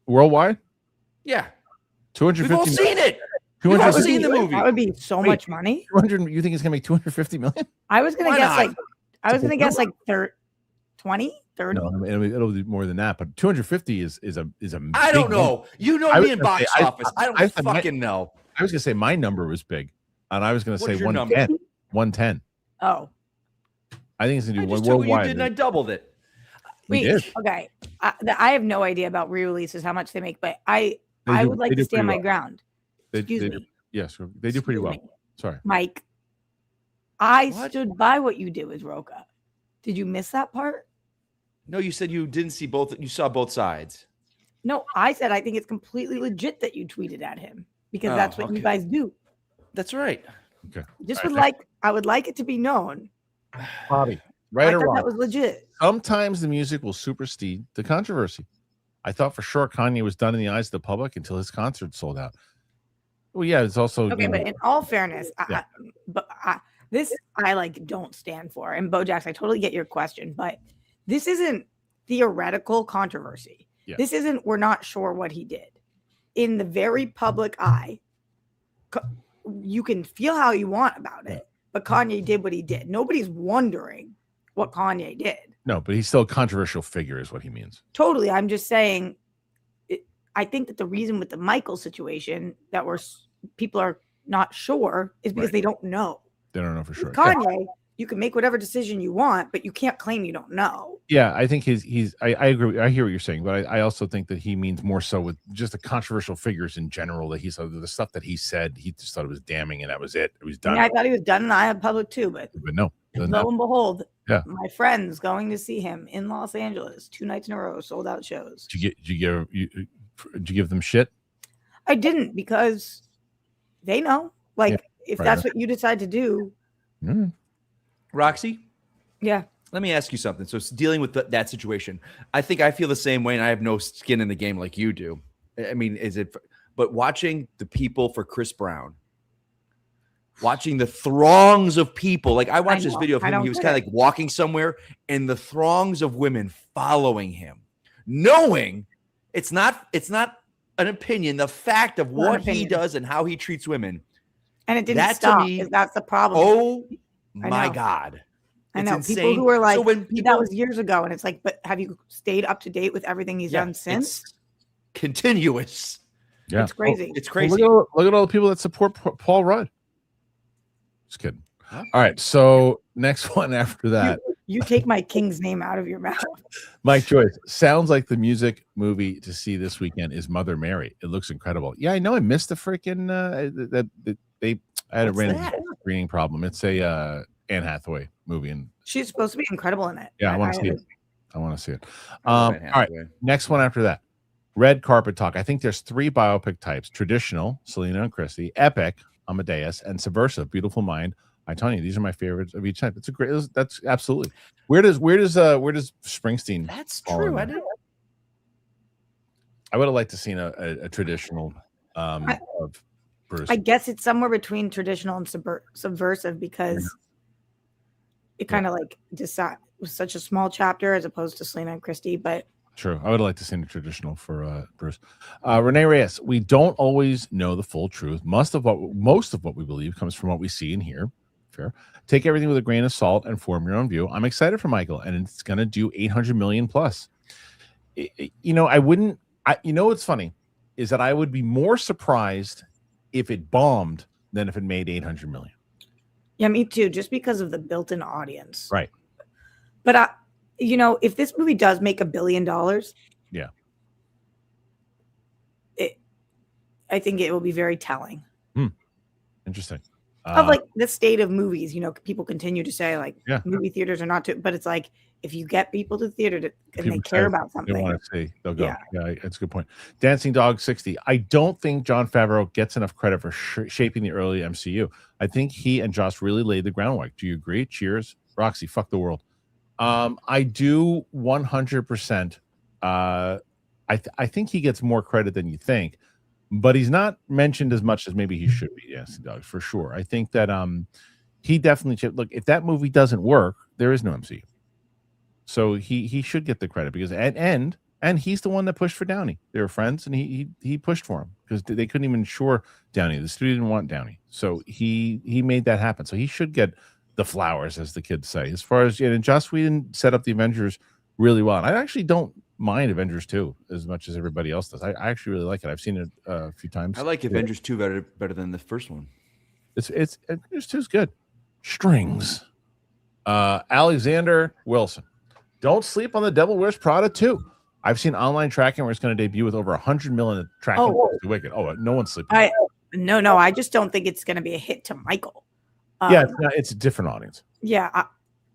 Worldwide? Yeah. 250. We've all seen it. We've all seen the movie. That would be so much money. 200. You think it's gonna make 250 million? I was gonna guess like 20, 30. No, it'll be more than that. But 250 is a. I don't know. You know me in box office. I don't fucking know. I was gonna say my number was big, and I was gonna say 110. 110. Oh, I think it's gonna do one worldwide. You worldwide. did, and I doubled it. Wait, okay. I have no idea about re-releases, how much they make, but I would like to stand my ground. Excuse me. Yes, they do pretty well. Sorry, Mike. I stood by what you did with Roka. Did you miss that part? No, you said you didn't see both. You saw both sides. No, I said I think it's completely legit that you tweeted at him because that's what you guys do. That's right. Okay. I would like it to be known, Bobby. Right or wrong? That was legit. Sometimes the music will supersede the controversy. I thought for sure Kanye was done in the eyes of the public until his concert sold out. Well, yeah, it's also okay. But in all fairness, this I like don't stand for. And Bojax, I totally get your question, but this isn't theoretical controversy. Yeah. This isn't. We're not sure what he did. In the very public eye, you can feel how you want about it, but Kanye did what he did. Nobody's wondering what Kanye did. No, but he's still a controversial figure, is what he means. Totally. I'm just saying. I think that the reason with the Michael situation that people are not sure is because they don't know. They don't know for sure. With Kanye, you can make whatever decision you want, but you can't claim you don't know. Yeah, I think I agree. I hear what you're saying, but I also think that he means more so with just the controversial figures in general. That the stuff that he said, he just thought it was damning, and that was it. It was done. I thought he was done in the eye of public too, but no. Lo and behold, my friends going to see him in Los Angeles 2 nights in a row, sold out shows. Did you give them shit? I didn't, because they know. If that's what you decide to do. Mm. Roxy? Yeah. Let me ask you something. So dealing with that situation, I think I feel the same way, and I have no skin in the game like you do. I mean, but watching the people for Chris Brown, watching the throngs of people, like I watched this video of him. He was kind of like walking somewhere, and the throngs of women following him, knowing it's not an opinion, the fact of what he does and how he treats women. And it didn't stop. That's the problem. Oh my God. I know. Insane. People who are like, that was years ago. And it's like, but have you stayed up to date with everything he's done since? It's continuous. Yeah. It's crazy. It's crazy. Well, look at all the people that support Paul Rudd. Just kidding. All right. So next one after that. You take my king's name out of your mouth. Mike Joyce, sounds like the music movie to see this weekend is Mother Mary. It looks incredible. Yeah, I know. I missed the freaking I had a random screening problem. It's a Anne Hathaway movie, and she's supposed to be incredible in it. Yeah, I want to see it. I want to see it. All right, next one after that. Red carpet talk. I think there's 3 biopic types: traditional, Selena and Christy; epic, Amadeus; and subversive, Beautiful Mind. I tell you, these are my favorites of each type. It's a great. That's absolutely. Where does Springsteen? That's true. I would have liked to seen a traditional of Bruce. I guess it's somewhere between traditional and subversive, because it kind of like was such a small chapter as opposed to Selena and Christy. But true, I would have liked to see the traditional for Bruce. Renee Reyes. We don't always know the full truth. Most of what we believe comes from what we see and hear. Fair. Take everything with a grain of salt and form your own view. I'm excited for Michael, and it's going to do 800 million plus. I wouldn't. What's funny is that I would be more surprised if it bombed than if it made 800 million. Yeah, me too. Just because of the built-in audience, right? But if this movie does make $1 billion, yeah, I think it will be very telling. Interesting. Of like the state of movies, people continue to say like movie theaters are not too, but it's like if you get people to the theater and they care about something, they want to see, they'll go. Yeah, that's a good point. Dancing Dog 60. I don't think Jon Favreau gets enough credit for shaping the early MCU. I think he and Joss really laid the groundwork. Do you agree? Cheers, Roxy. Fuck the world. I do 100%. I think he gets more credit than you think. But he's not mentioned as much as maybe he should be. Yes, Doug, for sure. I think that he definitely should. Look, if that movie doesn't work, there is no MCU. So he should get the credit because and And he's the one that pushed for Downey. They were friends, and he pushed for him because they couldn't even insure Downey. The studio didn't want Downey, so he made that happen. So he should get the flowers, as the kids say. As far as and Joss Whedon set up the Avengers really well, and I actually don't mind Avengers 2 as much as everybody else does. I actually really like it. I've seen it a few times. I like Avengers 2 better than the first one. It's Avengers 2 is good. Strings. Alexander Wilson. Don't sleep on The Devil Wears Prada 2. I've seen online tracking where it's going to debut with over 100 million tracking. Wicked. Oh, no one's sleeping. No. I just don't think it's going to be a hit to Michael. It's a different audience. Yeah.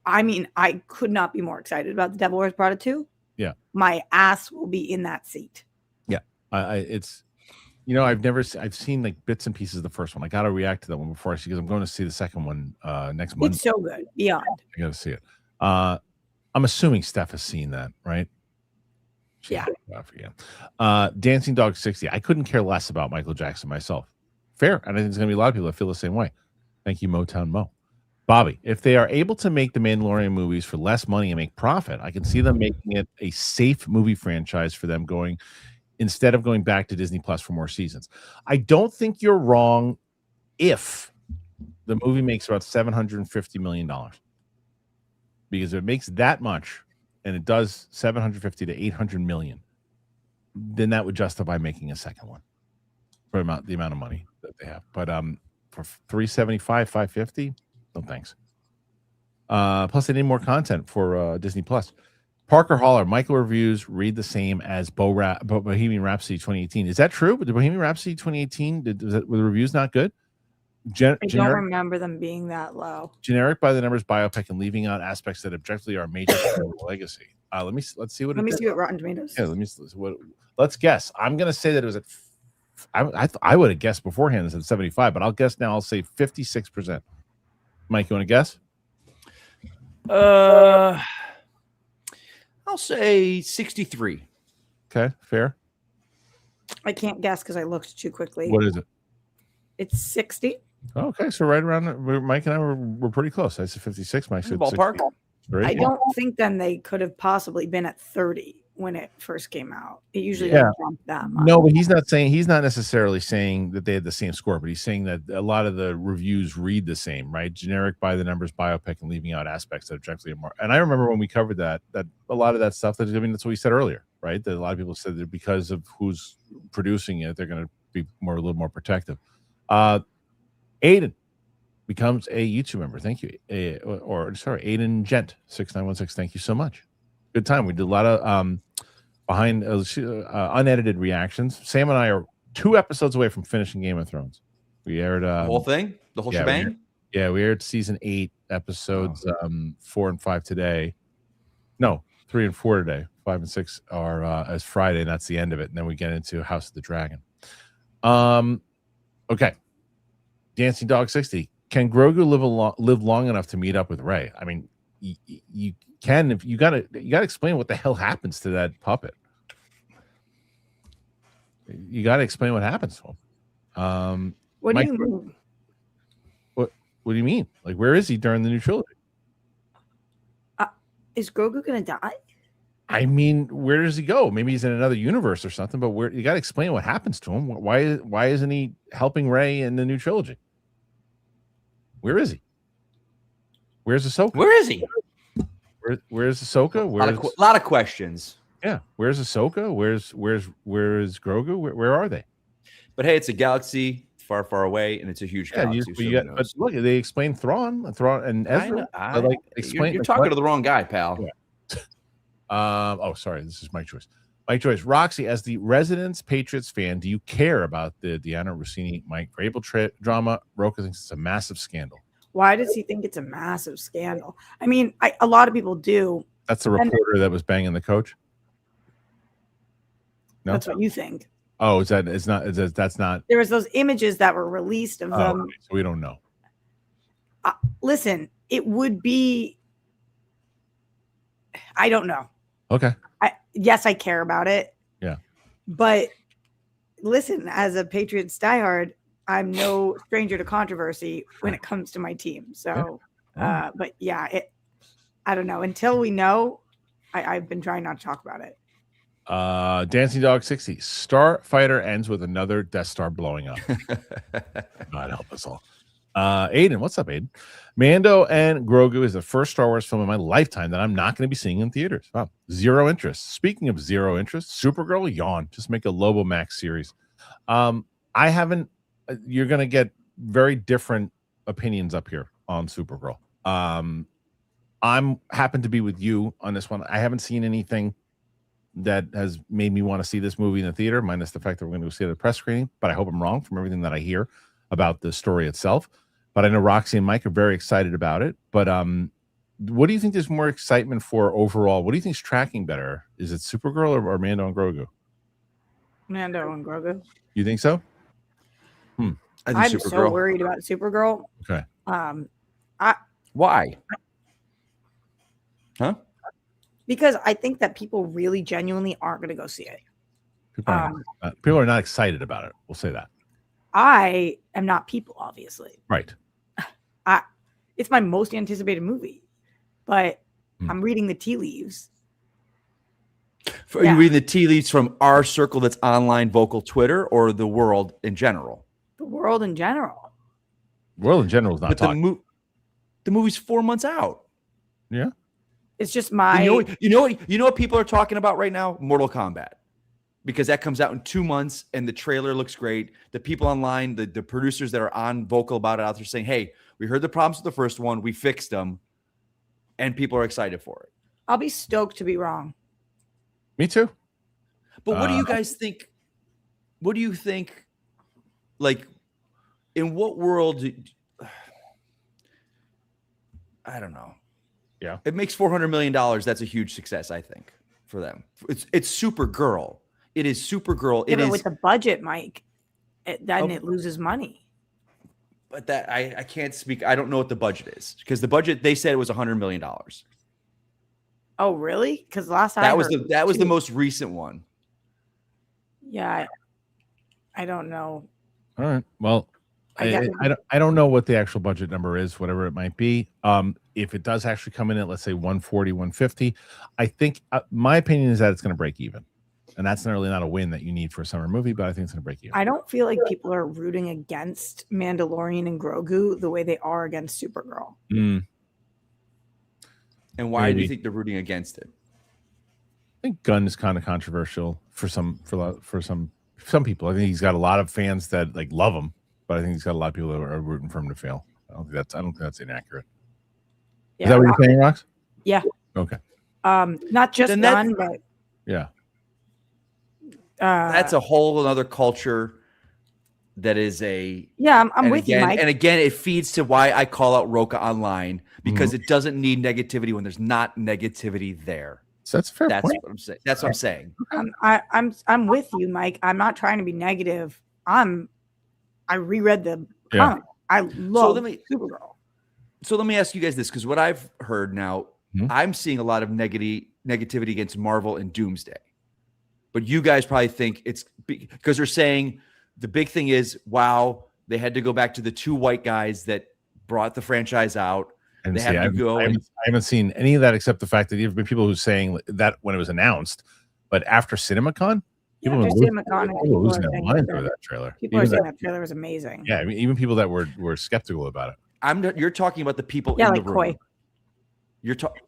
I mean, I could not be more excited about The Devil Wears Prada 2. Yeah. My ass will be in that seat. Yeah. I've seen like bits and pieces of the first one. I got to react to that one before I see, because I'm going to see the second one next month. It's so good. Beyond. I got to see it. I'm assuming Steph has seen that, right? Yeah. Dancing Dog 60. I couldn't care less about Michael Jackson myself. Fair. And I think there's going to be a lot of people that feel the same way. Thank you, Motown Mo. Bobby, if they are able to make the Mandalorian movies for less money and make profit, I can see them making it a safe movie franchise for them instead of going back to Disney Plus for more seasons. I don't think you're wrong if the movie makes about $750 million. Because if it makes that much, and it does 750 to 800 million, then that would justify making a second one for the amount of money that they have. But for 375, 550, no thanks. Plus, they need more content for Disney Plus. Parker Haller, Michael reviews read the same as Bohemian Rhapsody 2018. Is that true? But the Bohemian Rhapsody 2018, were the reviews not good? I don't remember them being that low. Generic by the numbers biopic and leaving out aspects that objectively are major to the legacy. Let's see what. Let me see what Rotten Tomatoes. Yeah, let's guess. I'm gonna say that it was at. I would have guessed beforehand it's at 75, but I'll guess now. I'll say 56%. Mike, you want to guess? I'll say 63. Okay, fair. I can't guess because I looked too quickly. What is it? It's 60. Okay, so right around Mike and I were pretty close. I said 56. Mike said ballpark. I don't think then they could have possibly been at 30 when it first came out. It usually doesn't jump that much. No, but he's not necessarily saying that they had the same score, but he's saying that a lot of the reviews read the same, right? Generic by the numbers biopic and leaving out aspects that objectively are more. And I remember when we covered that a lot of that stuff, that's what we said earlier, right? That a lot of people said that because of who's producing it, they're going to be a little more protective. Aiden becomes a YouTube member. Thank you. Aiden Gent 6916. Thank you so much. Good time. We did a lot of behind unedited reactions. Sam and I are 2 episodes away from finishing Game of Thrones. We aired the whole thing, the whole shebang. We aired season 8 episodes 4 and 5 today. No, 3 and 4 today. 5 and 6 are as Friday, and that's the end of it. And then we get into House of the Dragon. Okay. Dancing Dog 60. Can Grogu live long enough to meet up with Rey? I mean, you can if you gotta explain what the hell happens to that puppet. You gotta explain what happens to him. What do you mean? What do you mean? Like, where is he during the new trilogy? Is Grogu gonna die? I mean, where does he go? Maybe he's in another universe or something. But you got to explain what happens to him. Why isn't he helping Rey in the new trilogy? Where is he? Where's Ahsoka? Where is he? Where's Ahsoka? A lot of questions. Yeah, where's Ahsoka? Where's Grogu? Where are they? But hey, it's a galaxy far, far away, and it's a huge galaxy. But look, they explain Thrawn and Ezra. You're talking to the wrong guy, pal. Yeah. Sorry, this is Mike Joyce. Mike Joyce, Roxy, as the Residence Patriots fan, do you care about the Deanna Rossini Mike Vrabel drama? Roka thinks it's a massive scandal. Why does he think it's a massive scandal? I mean, a lot of people do. That's the reporter that was banging the coach. No, that's what you think. Oh, that's not. There was those images that were released of them. Okay, so we don't know. Listen, it would be. I don't know. Okay. Yes, I care about it. Yeah. But listen, as a Patriots diehard, I'm no stranger to controversy when it comes to my team. So, but yeah, I don't know. Until we know, I've been trying not to talk about it. Dancing Dog 60. Starfighter ends with another Death Star blowing up. God help us all. Aiden, what's up, Aiden? Mando and Grogu is the first Star Wars film in my lifetime that I'm not going to be seeing in theaters. Wow. Zero interest. Speaking of zero interest, Supergirl, yawn. Just make a Lobo Max series. I haven't. You're going to get very different opinions up here on Supergirl. I'm happen to be with you on this one. I haven't seen anything that has made me want to see this movie in the theater, minus the fact that we're going to go see it at a press screening. But I hope I'm wrong from everything that I hear about the story itself. But I know Roxy and Mike are very excited about it. But what do you think there's more excitement for overall? What do you think is tracking better? Is it Supergirl or Mando and Grogu? Mando and Grogu. You think so? I'm so worried about Supergirl. Okay. Why? Huh? Because I think that people really genuinely aren't going to go see it. People are not excited about it. We'll say that. I am not people, obviously. Right. It's my most anticipated movie, but I'm reading the tea leaves. Are you reading the tea leaves from our circle that's online vocal Twitter or the world in general? The world in general. World in general is not talking. The movie's 4 months out. Yeah. It's just my. You know what people are talking about right now? Mortal Kombat. Because that comes out in 2 months and the trailer looks great. The people online, the producers that are on vocal about it out there saying, hey, we heard the problems with the first one. We fixed them. And people are excited for it. I'll be stoked to be wrong. Me too. But what do you guys think? What do you think? Like, in what world? I don't know. Yeah. It makes $400 million. That's a huge success, I think, for them. It's Supergirl. It is Supergirl. Yeah, but with the budget, Mike, it loses money. But that I can't speak. I don't know what the budget is because the budget they said it was $100 million. Oh, really? Because last time that was the most recent one. Yeah, I don't know. All right. Well, I don't know what the actual budget number is, whatever it might be. If it does actually come in at, let's say, 140, 150, I think my opinion is that it's going to break even. And that's really not a win that you need for a summer movie, but I think it's going to break even. I don't feel like people are rooting against Mandalorian and Grogu the way they are against Supergirl. And why do you think they're rooting against it? I think Gunn is kind of controversial for some people. I think he's got a lot of fans that like love him, but I think he's got a lot of people that are rooting for him to fail. I don't think that's inaccurate. Yeah, is that what you're saying, Rox? Yeah. Okay. Not just Gunn, but yeah. That's a whole other culture that is I'm with you, Mike. And again, it feeds to why I call out Roca online because it doesn't need negativity when there's not negativity there. So that's a fair point. What I'm saying. That's what I'm saying. I'm with you, Mike. I'm not trying to be negative. I reread the comic. I love Supergirl. So let me ask you guys this, because what I've heard now, I'm seeing a lot of negativity against Marvel and Doomsday. But you guys probably think it's because they're saying the big thing is, wow, they had to go back to the two white guys that brought the franchise out. And I haven't seen any of that except the fact that there have been people who are saying that when it was announced, but after CinemaCon, people were losing their mind over that trailer. People are saying that trailer was amazing. Yeah, I mean, even people that were skeptical about it. You're talking about the people in the like room. Coy. You're talking.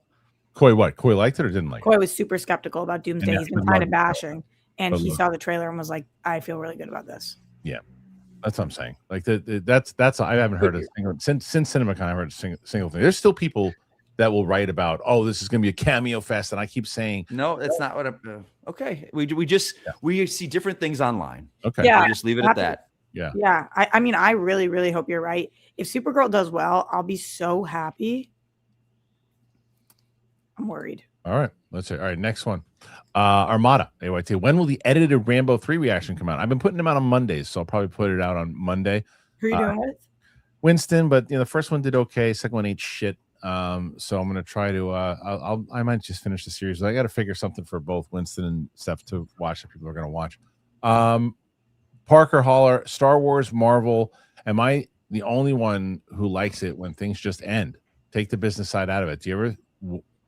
Coy what? Coy liked it or didn't like it? Coy was super skeptical about Doomsday. He's been kind of bashing. And he saw the trailer and was like, I feel really good about this. Yeah. That's what I'm saying. Like that's I haven't heard a single since CinemaCon. I've heard a single thing. There's still people that will write about, oh, this is going to be a cameo fest, and I keep saying, no, that's not what I'm. Okay, we see different things online. Okay, yeah, we'll just leave it at that. Yeah. I mean, I really, really hope you're right. If Supergirl does well, I'll be so happy. I'm worried. All right, let's see. All right, next one. Armada, AYT. When will the edited Rambo 3 reaction come out? I've been putting them out on Mondays, so I'll probably put it out on Monday. Who are you doing with? Winston, but the first one did okay. Second one ate shit. So I'm gonna try to. I might just finish the series. I got to figure something for both Winston and Steph to watch that people are gonna watch. Parker Holler, Star Wars, Marvel. Am I the only one who likes it when things just end? Take the business side out of it. Do you ever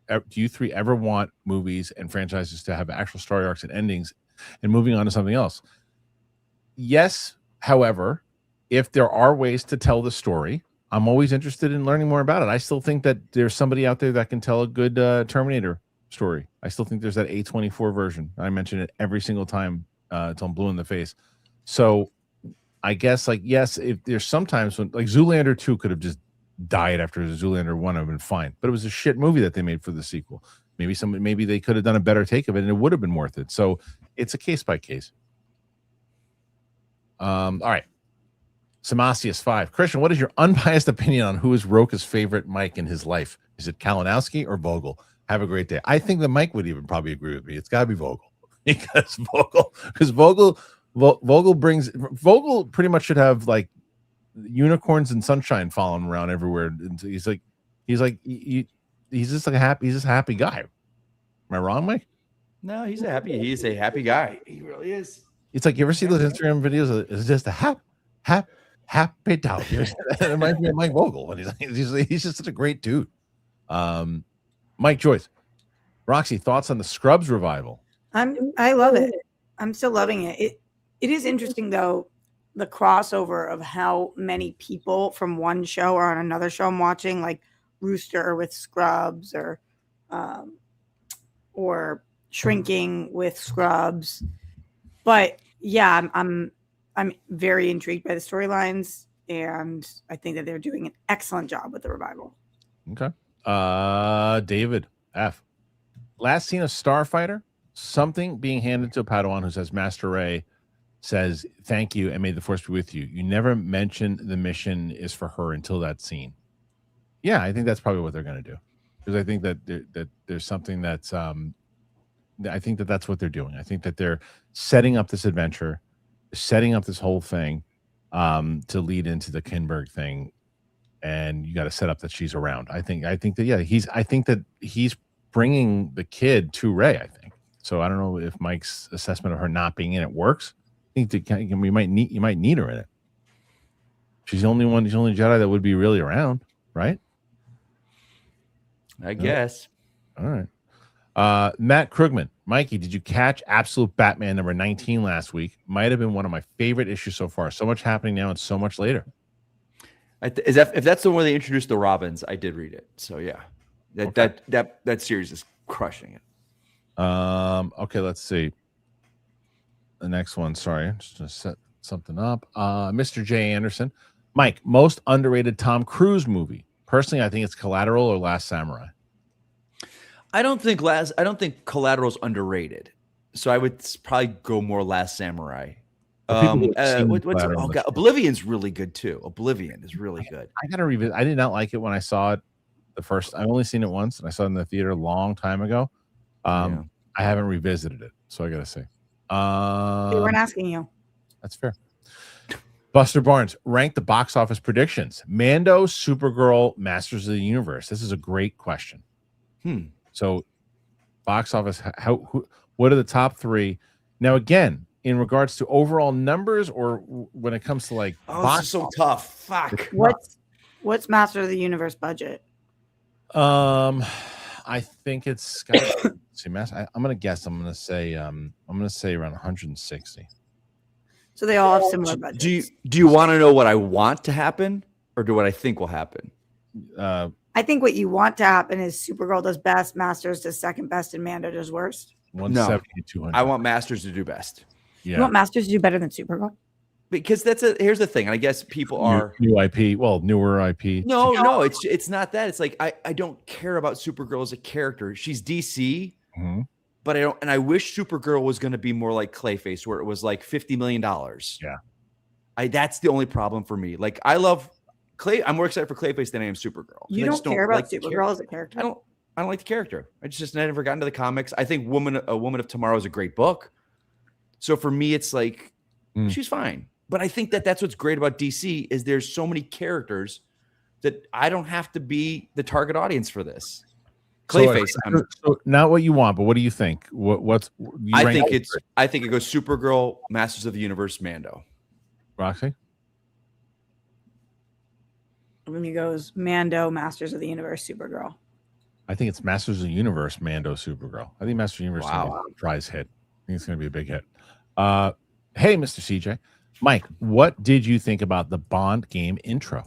do you three ever want movies and franchises to have actual story arcs and endings and moving on to something else? Yes. However, if there are ways to tell the story, I'm always interested in learning more about it. I still think that there's somebody out there that can tell a good Terminator story. I still think there's that A24 version. I mention it every single time until I'm blue in the face. So I guess, like, yes, if there's sometimes when, like, Zoolander 2 could have just died after Zoolander 1, have been fine, but it was a shit movie that they made for the sequel. Maybe they could have done a better take of it and it would have been worth it. So it's a case by case. All right. Samasius 5. Kristian, what is your unbiased opinion on who is Roka's favorite Mike in his life? Is it Kalinowski or Vogel? Have a great day. I think that Mike would even probably agree with me. It's got to be Vogel because Vogel pretty much should have like unicorns and sunshine following around everywhere. And he's just like he's just a happy guy. Am I wrong, Mike? No, he's a happy guy. He really is. It's like, you ever see those Instagram videos? It's just a happy dog. It reminds me of Mike Vogel, and he's just such a great dude. Mike Joyce, Roxy, thoughts on the Scrubs revival? I love it. I'm still loving it. It is interesting though, the crossover of how many people from one show are on another show I'm watching, like Rooster with Scrubs or Shrinking with Scrubs. But yeah, I'm very intrigued by the storylines, and I think that they're doing an excellent job with the revival. Okay. David F. Last scene of Starfighter, something being handed to a Padawan who says, Master Ray says, thank you, and may the Force be with you. You never mentioned the mission is for her until that scene. Yeah, I think that's probably what they're going to do. Because I think that there's something that's, I think that that's what they're doing. I think that they're setting up this adventure, setting up this whole thing to lead into the Kinberg thing. And you got to set up that she's around. I think that he's bringing the kid to Rey. I think so. I don't know if Mike's assessment of her not being in it works. I think you might need her in it. She's the only Jedi that would be really around, right? I guess. All right. Matt Krugman, Mikey, did you catch Absolute Batman number 19 last week? Might have been one of my favorite issues so far. So much happening now and so much later. If that's the one where they introduced the Robins, I did read it. So yeah, that series is crushing it. Okay, let's see. The next one. Sorry, just to set something up. Mr. J. Anderson, Mike, most underrated Tom Cruise movie. Personally, I think it's Collateral or Last Samurai. I don't think Collateral's underrated. So I would probably go more Last Samurai. Oblivion's really good too. Oblivion is really good. I gotta revisit. I did not like it when I saw it the first. I've only seen it once, and I saw it in the theater a long time ago. I haven't revisited it, so I gotta say. They weren't asking you. That's fair. Buster Barnes, rank the box office predictions. Mando, Supergirl, Masters of the Universe. This is a great question. So, box office. What are the top three? Now, again, in regards to overall numbers, or when it comes to like, this is so tough. Fuck. What's Master of the Universe budget? I think it's got. I'm gonna guess. I'm gonna say around 160. So they all have similar budgets. Do you want to know what I want to happen, or do what I think will happen? I think what you want to happen is Supergirl does best, Masters does second best, and Mando does worst. 170, 200. I want Masters to do best. Yeah. You want Masters to do better than Supergirl? Because here's the thing, and I guess people are new IP, newer IP. No, it's not that. It's like I don't care about Supergirl as a character. She's DC, but I don't, and I wish Supergirl was going to be more like Clayface, where it was like $50 million. Yeah, that's the only problem for me. Like, I love Clay. I'm more excited for Clayface than I am Supergirl. You don't care about Supergirl as a character. I don't like the character. I just never got into the comics. I think A Woman of Tomorrow is a great book. So for me, it's like she's fine. But I think that's what's great about DC is there's so many characters that I don't have to be the target audience for this. Clayface. So not what you want, but what do you think? I think it goes Supergirl, Masters of the Universe, Mando. Roxy? I mean, it goes Mando, Masters of the Universe, Supergirl. I think it's Masters of the Universe, Mando, Supergirl. I think Masters of the Universe is gonna be a surprise hit. I think it's going to be a big hit. Hey, Mr. CJ. Mike, what did you think about the Bond game intro?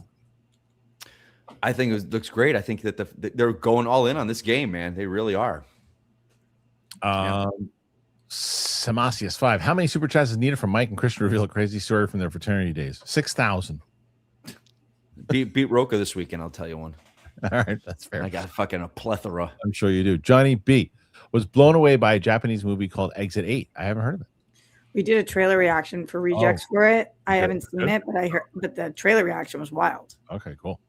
I think it looks great. I think that they're going all in on this game, man. They really are. Samasius 5. How many super chats is needed for Mike and Kristian to reveal a crazy story from their fraternity days? 6,000. Beat Roka this weekend, I'll tell you one. All right, that's fair. I got fucking a plethora. I'm sure you do. Johnny B was blown away by a Japanese movie called Exit 8. I haven't heard of it. We did a trailer reaction for Rejects for it. I haven't seen it, but the trailer reaction was wild. Okay, cool.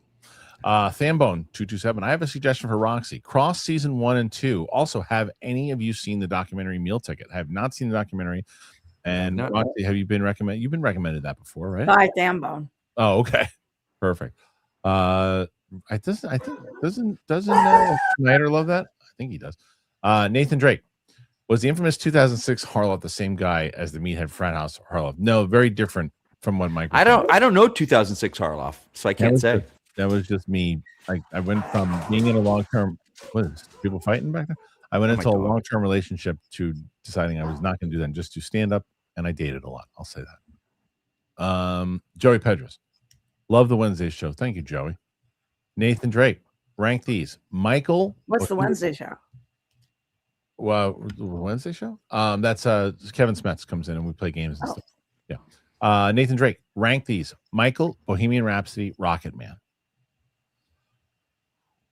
Thambone 227. I have a suggestion for Roxy. Cross season 1 and 2. Also, have any of you seen the documentary Meal Ticket? I have not seen the documentary. And Roxy, have you been recommended? You've been recommended that before, right? By Thambone. Oh, okay. Perfect. Doesn't Snyder love that? I think he does. Nathan Drake. Was the infamous 2006 Harloff the same guy as the Meathead Frat House Harloff? No, very different from what Mike. I don't know 2006 Harloff, so I can't say. That was just me. I went from being in a long-term. What is this, people fighting back there? I went into a long-term relationship to deciding I was not going to do that and just to stand up, and I dated a lot. I'll say that. Joey Pedros. Love the Wednesday show. Thank you, Joey. Nathan Drake. Rank these. Michael. What's the Wednesday show? Well, the Wednesday show. That's Kevin Smets comes in and we play games and stuff. Yeah. Nathan Drake. Rank these. Michael, Bohemian Rhapsody, Rocket Man.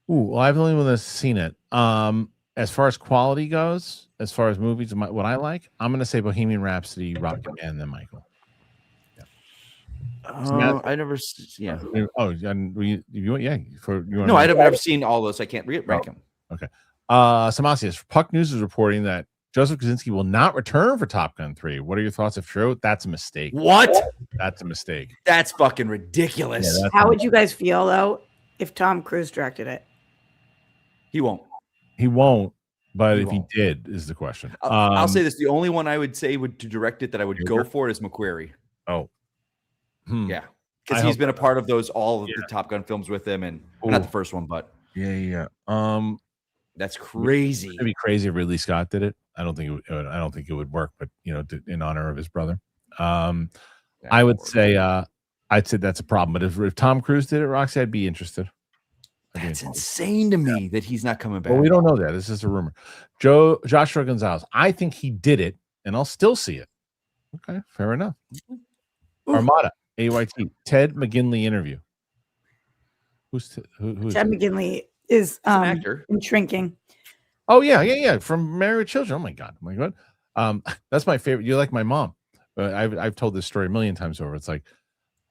Ooh, well, I've the only one that's seen it. As far as quality goes, as far as movies, what I like, I'm going to say Bohemian Rhapsody, Rocket Man, and then Michael. I never. Yeah. Oh, you No, I've never seen all those. I can't rank them. Okay. Samasius, Puck News is reporting that Joseph Kosinski will not return for Top Gun 3. What are your thoughts if true? That's a mistake. What? That's a mistake. That's fucking ridiculous. Yeah, how would you guys feel though if Tom Cruise directed it? He won't. He won't. But if he did, is the question. I'll say this: the only one I would say to direct it that I would go for is McQuarrie. Oh. Yeah, because he's been a part of all of the Top Gun films with him, and not the first one, but yeah. That's crazy. It'd be crazy if Ridley Scott did it. I don't think it would work, but in honor of his brother, I would say I'd say that's a problem. But if Tom Cruise did it, Roxy, I'd be interested. That's insane to me that he's not coming back. Well, we don't know that. This is a rumor. Joshua Gonzalez. I think he did it, and I'll still see it. Okay, fair enough. Armada. AYT. Ted McGinley interview. Who's Ted McGinley is an actor in Shrinking. Oh yeah. From Married with Children. Oh my god. That's my favorite. You're like my mom. I've told this story a million times over. It's like,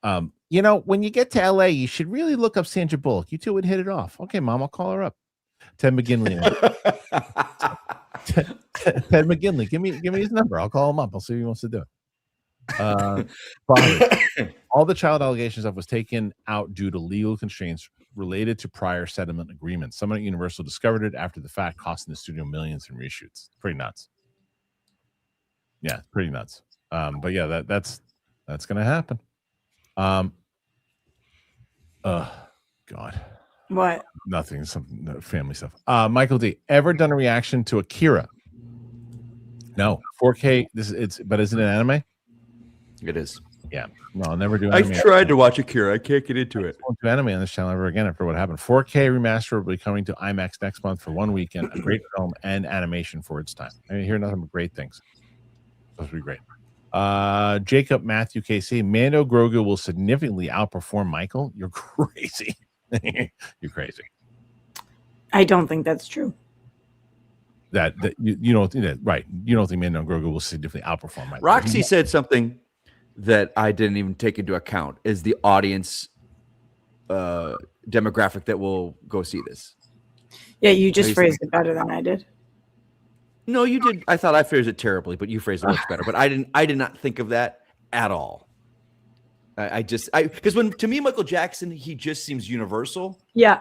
when you get to LA, you should really look up Sandra Bullock. You two would hit it off. Okay, Mom, I'll call her up. Ted McGinley. Ted McGinley. Give me his number. I'll call him up. I'll see if he wants to do it. All the child allegations of was taken out due to legal constraints related to prior settlement agreements. Someone at Universal discovered it after the fact, costing the studio millions in reshoots. Pretty nuts. Yeah, pretty nuts. But yeah, that's gonna happen. God. What? Nothing. Some family stuff. Michael D. Ever done a reaction to Akira? No. 4K. But is it an anime? It is. Yeah. No, I'll never do anime. I tried to watch Akira. I can't get into it. I won't do anime on this channel ever again after what happened. 4K remaster will be coming to IMAX next month for one weekend. A great film and animation for its time. I hear nothing but great things. Supposed to be great. Jacob Matthew KC. Mando Grogu will significantly outperform Michael. You're crazy. You're crazy. I don't think that's true. That you don't think that, right? You don't think Mando Grogu will significantly outperform Michael? Roxy said something that I didn't even take into account is the audience demographic that will go see this. Yeah, you just phrased it better than I did. No, you did. I thought I phrased it terribly, but you phrased it much better. But I did not think of that at all. Because to me, Michael Jackson, he just seems universal. Yeah.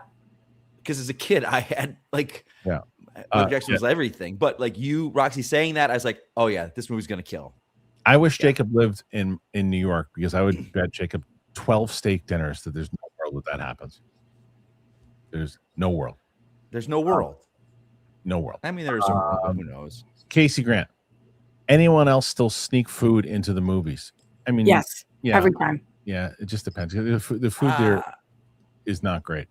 Because as a kid, I had Michael Jackson was everything. But like you, Roxy, saying that, I was like, oh yeah, this movie's gonna kill. I wish Jacob lived in New York because I would bet Jacob 12 steak dinners that there's no world that happens. There's no world. There's no world. No world. I mean, there's a world, but who knows? Casey Grant. Anyone else still sneak food into the movies? I mean, yes, every time. Yeah, it just depends. The food there is not great.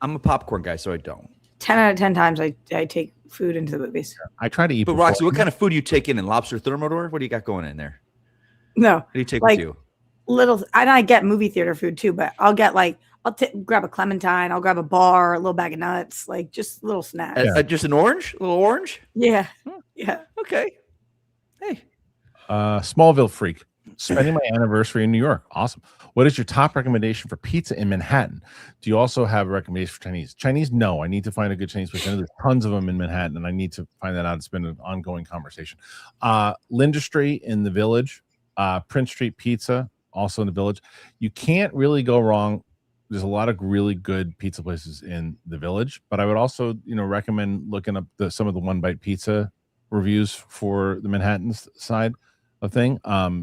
I'm a popcorn guy, so I don't. 10 out of 10 times I take food into the movies. I try to eat. But Roxy, what kind of food do you take in lobster thermidor? What do you got going in there? No. What do you take with you? Little, and I get movie theater food too, but I'll get grab a clementine, I'll grab a bar, a little bag of nuts, like just little snacks. Just an orange? A little orange? Yeah. Yeah. Okay. Hey. Smallville freak. Spending my anniversary in New York. Awesome. What is your top recommendation for pizza in Manhattan? Do you also have a recommendation for Chinese? Chinese, no. I need to find a good Chinese place. I know there's tons of them in Manhattan, and I need to find that out. It's been an ongoing conversation. Linda Street in the Village. Prince Street Pizza, also in the Village. You can't really go wrong. There's a lot of really good pizza places in the Village, but I would also, recommend looking up some of the One Bite Pizza reviews for the Manhattan side of thing.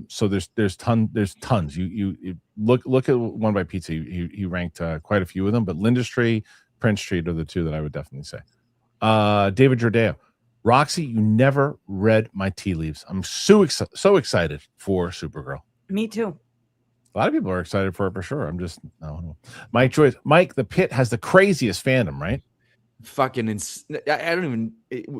So there's tons. You look at One Bite Pizza. He ranked quite a few of them, but Linda Street, Prince Street are the two that I would definitely say. David Jordeo. Roxy, you never read my tea leaves. I'm so excited for Supergirl. Me too. A lot of people are excited for it for sure. I'm just no. Mike Joyce. Mike, the Pit has the craziest fandom, right? Fucking I don't even.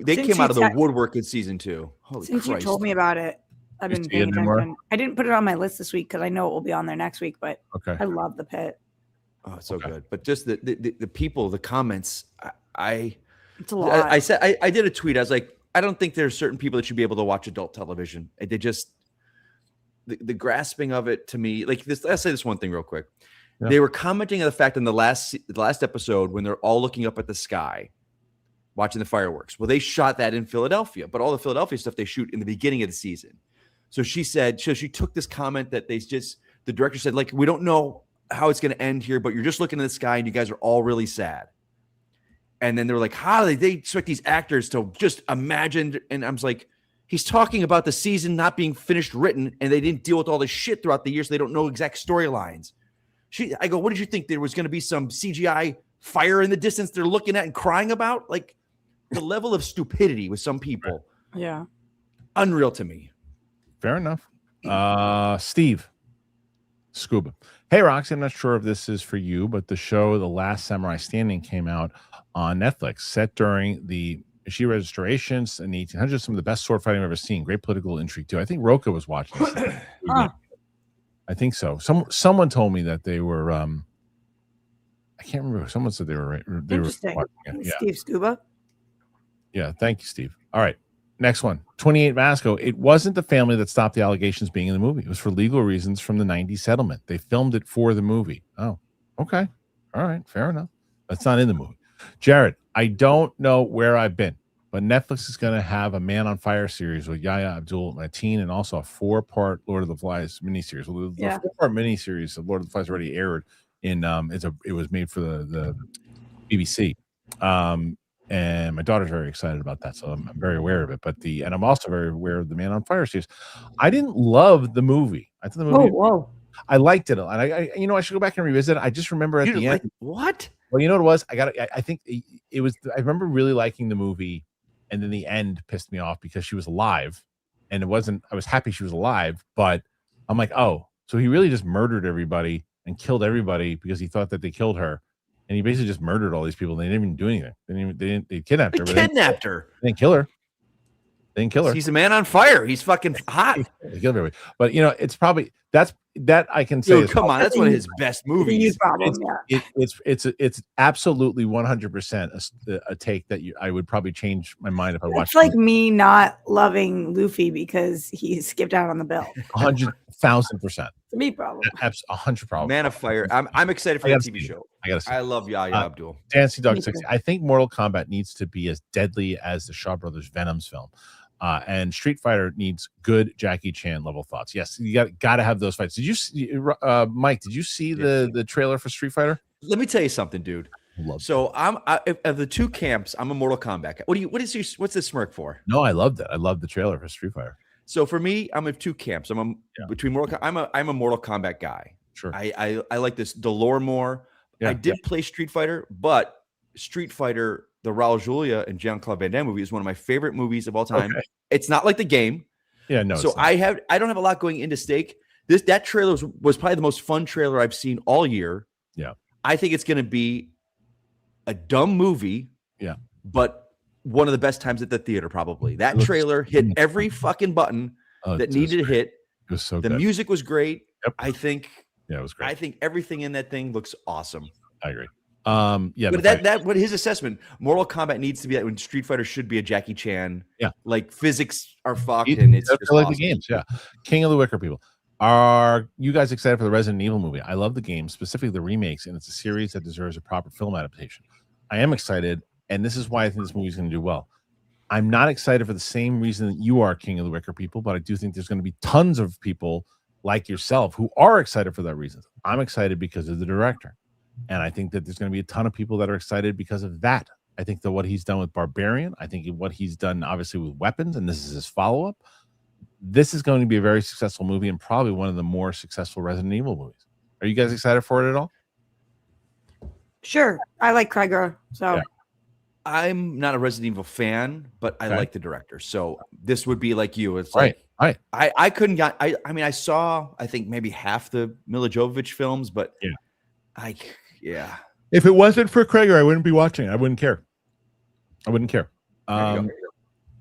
They came out of the woodwork in season 2. Holy Since Christ. you told me about it, I've been paying attention. I didn't put it on my list this week because I know it will be on there next week. But okay, I love the Pit. Oh, it's so good. But just the people, the comments. It's a lot. I said I did a tweet. I was like, I don't think there's certain people that should be able to watch adult television. They just the grasping of it to me, like this. I'll say this one thing real quick. Yeah. They were commenting on the fact in the last episode when they're all looking up at the sky, watching the fireworks. Well, they shot that in Philadelphia, but all the Philadelphia stuff they shoot in the beginning of the season. So she said, she took this comment that the director said, like, we don't know how it's going to end here, but you're just looking at the sky and you guys are all really sad. And then they were like, how do they expect these actors to just imagine? And I was like, he's talking about the season not being finished written, and they didn't deal with all this shit throughout the year, so they don't know exact storylines. I go, what did you think? There was going to be some CGI fire in the distance they're looking at and crying about? Like, the level of stupidity with some people. Yeah. Unreal to me. Fair enough. Steve Scuba. Hey, Roxy, I'm not sure if this is for you, but the show The Last Samurai Standing came out on Netflix, set during the Meiji restorations in the 1800s. Some of the best sword fighting I've ever seen. Great political intrigue, too. I think Roka was watching this. I think so. Someone told me that they were. I can't remember. Someone said they were. Interesting. Steve Scuba. Yeah. Thank you, Steve. All right. Next one. 28 Vasco. It wasn't the family that stopped the allegations being in the movie. It was for legal reasons from the 90s settlement. They filmed it for the movie. Oh, okay. All right. Fair enough. That's not in the movie. Jared, I don't know where I've been, but Netflix is going to have a Man on Fire series with Yahya Abdul-Mateen and also a 4-part Lord of the Flies miniseries. Well, the 4-part miniseries of Lord of the Flies already aired in it was made for the BBC. And my daughter's very excited about that, so I'm very aware of it. And I'm also very aware of the Man on Fire series. I didn't love the movie. I thought the movie. Whoa. I liked it, and I should go back and revisit it. I just remember at the end. What? Well, you know what it was? I think it was. I remember really liking the movie, and then the end pissed me off because she was alive, and it wasn't. I was happy she was alive, but I'm like, oh, so he really just murdered everybody and killed everybody because he thought that they killed her. And he basically just murdered all these people. They didn't even do anything. They kidnapped her. They kidnapped her. They didn't kill her. They didn't kill her. He's a man on fire. He's fucking hot. They killed everybody. But it's probably that I can say. Dude, come on, that's one of his best movies. It's absolutely 100% a take that I would probably change my mind if I watched. It's like me not loving Luffy because he skipped out on the belt. 100,000%. Me problem. 100 problem. Man of Fire. I'm excited for that TV show. I love Yahya Abdul. Dancy Dog 60. I think Mortal Kombat needs to be as deadly as the Shaw Brothers Venom's film. And Street Fighter needs good Jackie Chan level thoughts. Yes, you got to have those fights. Did you, Mike? Did you see the trailer for Street Fighter? Let me tell you something, dude. So of the two camps, I'm a Mortal Kombat guy. What's this smirk for? No, I loved it. I loved the trailer for Street Fighter. So for me, I'm in two camps. Between Mortal. I'm a Mortal Kombat guy. Sure. I like the lore more. Yeah, I did play Street Fighter, but Street Fighter, the Raul Julia and Jean-Claude Van Damme movie is one of my favorite movies of all time. Okay. It's not like The Game. Yeah, no. So I don't have a lot going into Steak. That trailer was probably the most fun trailer I've seen all year. Yeah. I think it's going to be a dumb movie. Yeah. But one of the best times at the theater, probably. That trailer hit every fucking button that needed to hit. It was so the good. music was great. Yep. I think. Yeah, it was great. I think everything in that thing looks awesome. I agree. Yeah, but what his assessment, Mortal Kombat needs to be that when Street Fighter should be a Jackie Chan. Yeah. Like physics are fucked and it's just like awesome. the games. Yeah. King of the Wicker people. Are you guys excited for the Resident Evil movie? I love the game, specifically the remakes, and it's a series that deserves a proper film adaptation. I am excited, and this is why I think this movie is going to do well. I'm not excited for the same reason that you are, King of the Wicker people, but I do think there's going to be tons of people like yourself who are excited for that reason. I'm excited because of the director. And I think that there's going to be a ton of people that are excited because of that. I think that what he's done with Barbarian, I think what he's done obviously with Weapons, and this is his follow-up. This is going to be a very successful movie and probably one of the more successful Resident Evil movies. Are you guys excited for it at all? Sure. I like Krieger. So I'm not a Resident Evil fan, but I like the director. So this would be like you. It's right. I couldn't get I mean I saw I think maybe half the Mila Jovovich films, but if it wasn't for Krieger, I wouldn't be watching it. I wouldn't care.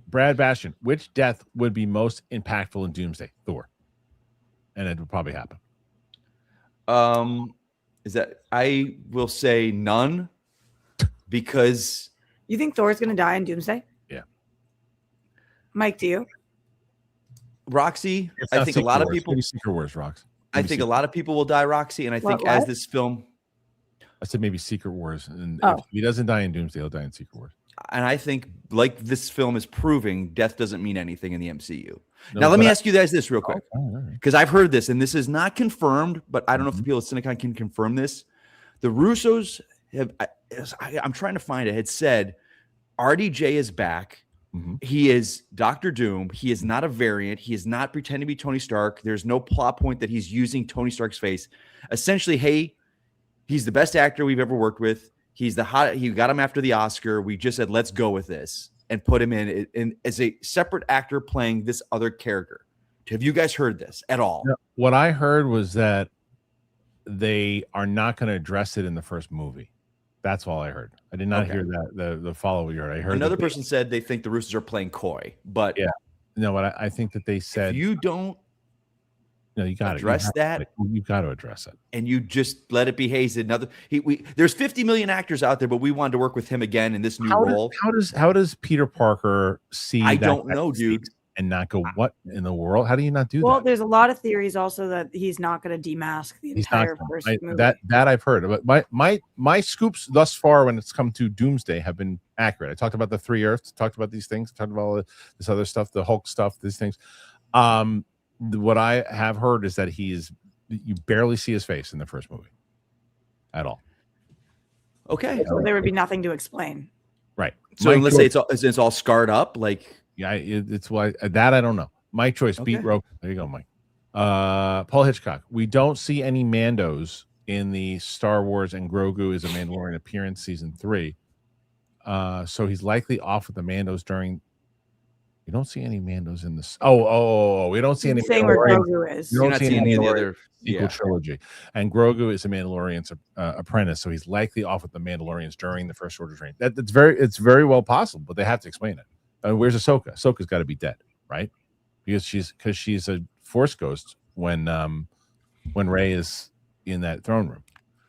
Brad Bastian, which death would be most impactful in Doomsday? Thor. And it would probably happen. Is that I will say none because you think Thor's gonna die in Doomsday? Yeah. Mike, do you? Roxy, I think a lot of people. Maybe Secret Wars, Rox. I think a lot of people will die, Roxy, and I think as this film. I said maybe Secret Wars, and if he doesn't die in Doomsday, he'll die in Secret Wars. And I think, like this film is proving, death doesn't mean anything in the MCU. Now, let me ask you guys this real quick, because I've heard this, and this is not confirmed, but I don't know if the people at Cinecon can confirm this. The Russos have, I'm trying to find it, had said RDJ is back. He is Dr. Doom. He is not a variant. He is not pretending to be Tony Stark. There's no plot point that he's using Tony Stark's face. Essentially, hey, he's the best actor we've ever worked with. He's the hot. He got him after the Oscar. We just said, let's go with this and put him in as a separate actor playing this other character. Have you guys heard this at all? No, what I heard was that they are not going to address it in the first movie. That's all I heard. I did not hear that the follow you heard. I heard another person said they think the Russos are playing coy, but no, but I think that they said if you don't. No, you got to address that. You got to address it, and you just let it be hazed. There's 50 million actors out there, but we wanted to work with him again in this new role. How does Peter Parker see? I don't know, dude. And not go, what in the world? How do you not do that? Well, there's a lot of theories also that he's not going to demask the entire first movie. That I've heard. But my scoops thus far when it's come to Doomsday have been accurate. I talked about the 3 Earths, talked about these things, talked about all this other stuff, the Hulk stuff, these things. What I have heard is that you barely see his face in the first movie at all. Okay. So there would be nothing to explain. Right. So let's say it's all scarred up, like. Yeah, it's why that I don't know. My choice, beat Roke. There you go, Mike. Paul Hitchcock. We don't see any Mandos in the Star Wars, and Grogu is a Mandalorian appearance season 3. So he's likely off with the Mandos during. We don't see any Mandos in this. We don't see any. Saying where Grogu is. You don't see any of the other sequel trilogy. And Grogu is a Mandalorian's apprentice, so he's likely off with the Mandalorians during the First Order training. It's very well possible, but they have to explain it. Where's Ahsoka? Ahsoka's got to be dead, right? Because she's a Force ghost when Rey is in that throne room.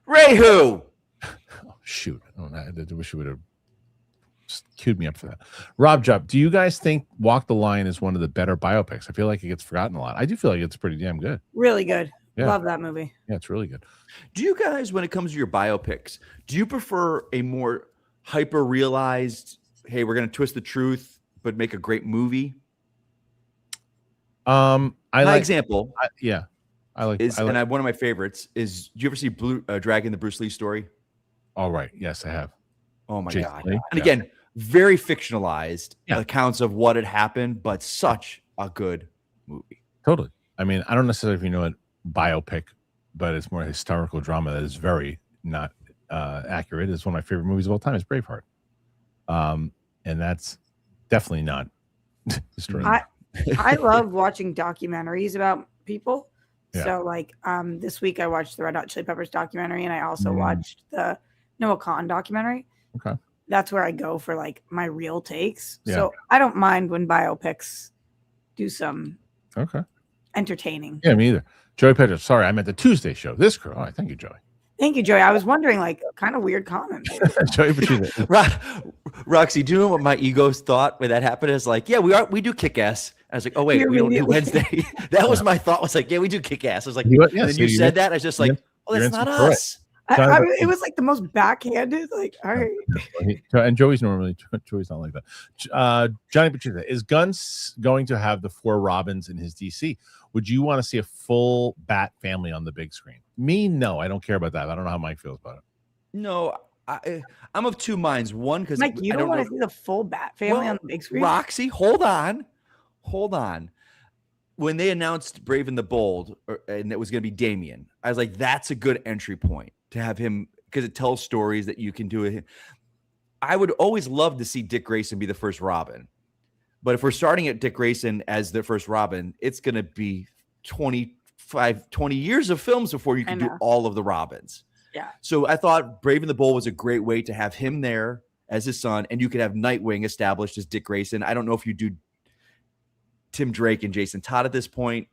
Rey who? Oh, shoot! I wish you would have queued me up for that. Rob Jupp, do you guys think Walk the Line is one of the better biopics? I feel like it gets forgotten a lot. I do feel like it's pretty damn good. Really good. Yeah. Love that movie. Yeah, it's really good. Do you guys, when it comes to your biopics, do you prefer a more hyper realized? Hey, we're going to twist the truth, but make a great movie. My example. And one of my favorites is. Do you ever see Dragon, the Bruce Lee story? All right. Yes, I have. Oh my Jason God! Lee? And again, very fictionalized accounts of what had happened, but such a good movie. Totally. I mean, I don't necessarily know it biopic, but it's more a historical drama that is very not accurate. It's one of my favorite movies of all time. It's Braveheart. And that's definitely not destroying. I love watching documentaries about people. Yeah. So like this week I watched the Red Hot Chili Peppers documentary, and I also watched the Noah Khan documentary. Okay. That's where I go for like my real takes. Yeah. So I don't mind when biopics do some entertaining. Yeah, me either. Joey Pedro, sorry, I meant the Tuesday show. This girl. All right, thank you, Joey. Thank you, Joey. I was wondering, like, kind of weird comment. Joey Pedro. Roxy, do you know what my ego's thought when that happened? Is like, yeah, we do kick ass. I was like, oh wait, we don't do Wednesday. That was my thought. Was like, yeah, we do kick ass. I was like, and then you said that. I was just like, oh, that's not us. It was like the most backhanded. Like, all right. And Joey's not like that. Johnny Batista, is Gunn going to have the 4 Robins in his DC? Would you want to see a full Bat family on the big screen? Me, no, I don't care about that. I don't know how Mike feels about it. No, I'm of two minds. One, because Mike, you don't want to see the full Bat family on the big screen. Roxy, hold on. When they announced Brave and the Bold, and it was going to be Damian, I was like, that's a good entry point to have him, because it tells stories that you can do it. I would always love to see Dick Grayson be the first Robin. But if we're starting at Dick Grayson as the first Robin, it's going to be 20 years of films before you can do all of the Robins. Yeah. So I thought Brave and the Bold was a great way to have him there as his son, and you could have Nightwing established as Dick Grayson. I don't know if you do Tim Drake and Jason Todd at this point.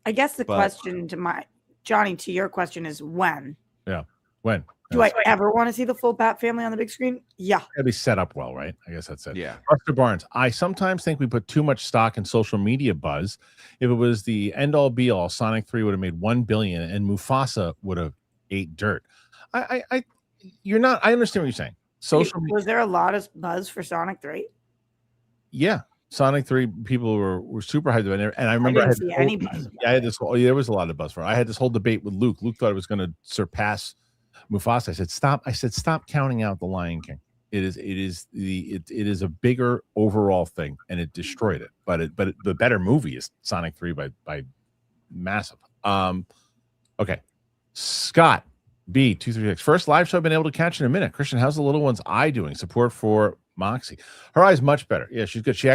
I guess the question to Johnny, to your question is when? Yeah. When? Do I ever want to see the full Bat family on the big screen? Yeah. It'll be set up well, right? I guess that's it. Yeah. Buster Barnes, I sometimes think we put too much stock in social media buzz. If it was the end all be all, Sonic 3 would have made $1 billion and Mufasa would have ate dirt. I understand what you're saying. Was there a lot of buzz for Sonic 3? Yeah. Sonic 3 people were super hyped about it. And I remember I didn't see any buzz. Yeah, I had this there was a lot of buzz for it. I had this whole debate with Luke. Luke thought it was going to surpass Mufasa. I said, stop counting out the Lion King. It is a bigger overall thing, and it destroyed it. But the better movie is Sonic 3 by massive. Okay. Scott B236. First live show I've been able to catch in a minute. Kristian, how's the little one's eye doing? Support for Moxie. Her eye's much better. Yeah, she's good. She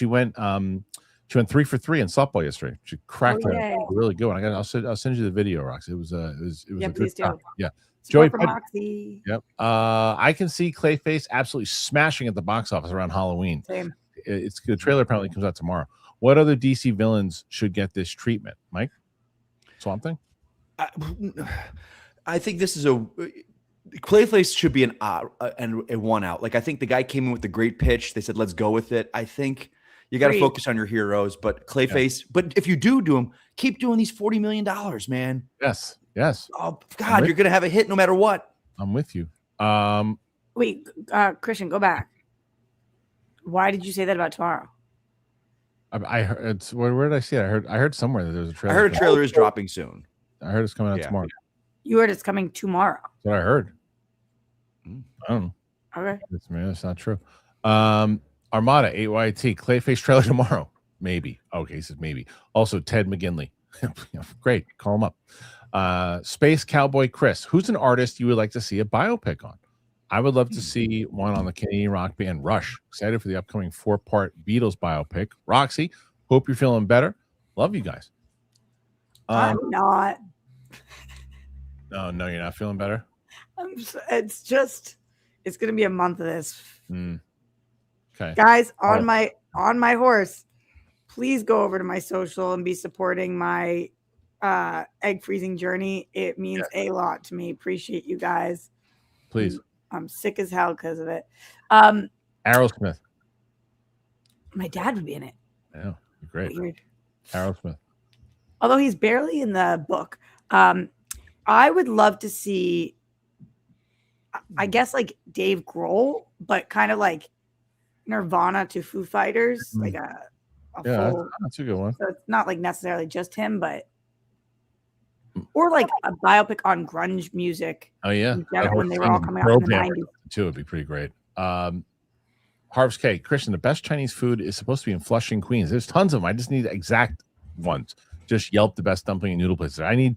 went 3 for 3 in softball yesterday. She cracked that really good one. I'll send you the video, Roxy. It was a good time. Yeah. Joey Moxie. Yep. I can see Clayface absolutely smashing at the box office around Halloween. Same. It's the trailer apparently comes out tomorrow. What other DC villains should get this treatment, Mike? Swamp Thing? I think this is Clayface should be a one out. Like, I think the guy came in with the great pitch. They said, let's go with it. I think you got to focus on your heroes, but Clayface, but if you do them, keep doing these $40 million, man. Yes. Oh God, you're going to have a hit no matter what. I'm with you. Wait, Kristian, go back. Why did you say that about tomorrow? I heard where did I see it? I heard somewhere that there's a trailer. I heard a trailer is dropping soon. I heard it's coming out tomorrow. You heard it's coming tomorrow. That's what I heard. I don't know. Okay. That's not true. Armada 8YT Clayface trailer tomorrow. Maybe. Okay, he says maybe. Also, Ted McGinley. Great. Call him up. Space Cowboy Chris. Who's an artist you would like to see a biopic on? I would love to see one on the Canadian rock band Rush. Excited for the upcoming 4-part Beatles biopic. Roxy, hope you're feeling better. Love you guys. I'm not. No, you're not feeling better. It's going to be a month of this. Okay, guys, on my horse, please go over to my social and be supporting my egg freezing journey. It means a lot to me. Appreciate you guys. Please. I'm sick as hell because of it. Aerosmith. My dad would be in it. Yeah, great. Weird. Aerosmith. Although he's barely in the book. I would love to see, I guess, like Dave Grohl, but kind of like Nirvana to Foo Fighters, like a full, that's a good one. So it's not like necessarily just him, but or like a biopic on grunge music. Oh yeah, when they were all coming out in the 90s. Too would be pretty great. Harv's Cake, Kristian, the best Chinese food is supposed to be in Flushing, Queens. There's tons of them. I just need exact ones. Just Yelp the best dumpling and noodle places. The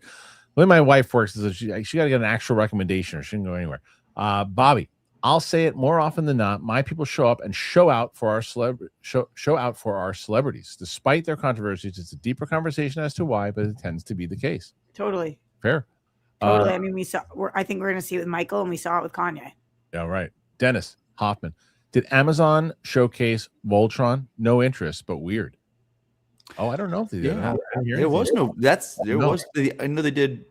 way my wife works is that she got to get an actual recommendation or she can go anywhere. Bobby, I'll say it more often than not. My people show up and show out for our celebrities, despite their controversies. It's a deeper conversation as to why, but it tends to be the case. Totally. Fair. Totally. I mean, I think we're going to see it with Michael, and we saw it with Kanye. Yeah, right. Dennis Hoffman. Did Amazon showcase Voltron? No interest, but weird. Oh, I don't know if they did. Yeah, there was no. Was. I know they did.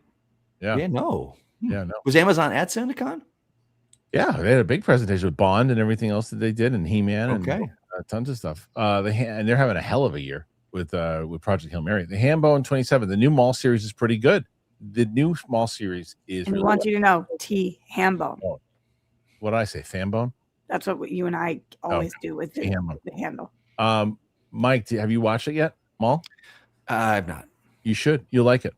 Yeah. Yeah. No. Yeah. No. Was Amazon at SantaCon? Yeah, they had a big presentation with Bond and everything else that they did, and He-Man, Okay, and tons of stuff. And they're having a hell of a year with Project Hail Mary. The Hambone 27. The new mall series is pretty good. The new mall series is. And we want you to know, T. Hambone. Oh, what did I say? Fambone? That's what you and I always do with the handle. Mike, have you watched it yet? Mall? I've not. You should. You'll like it.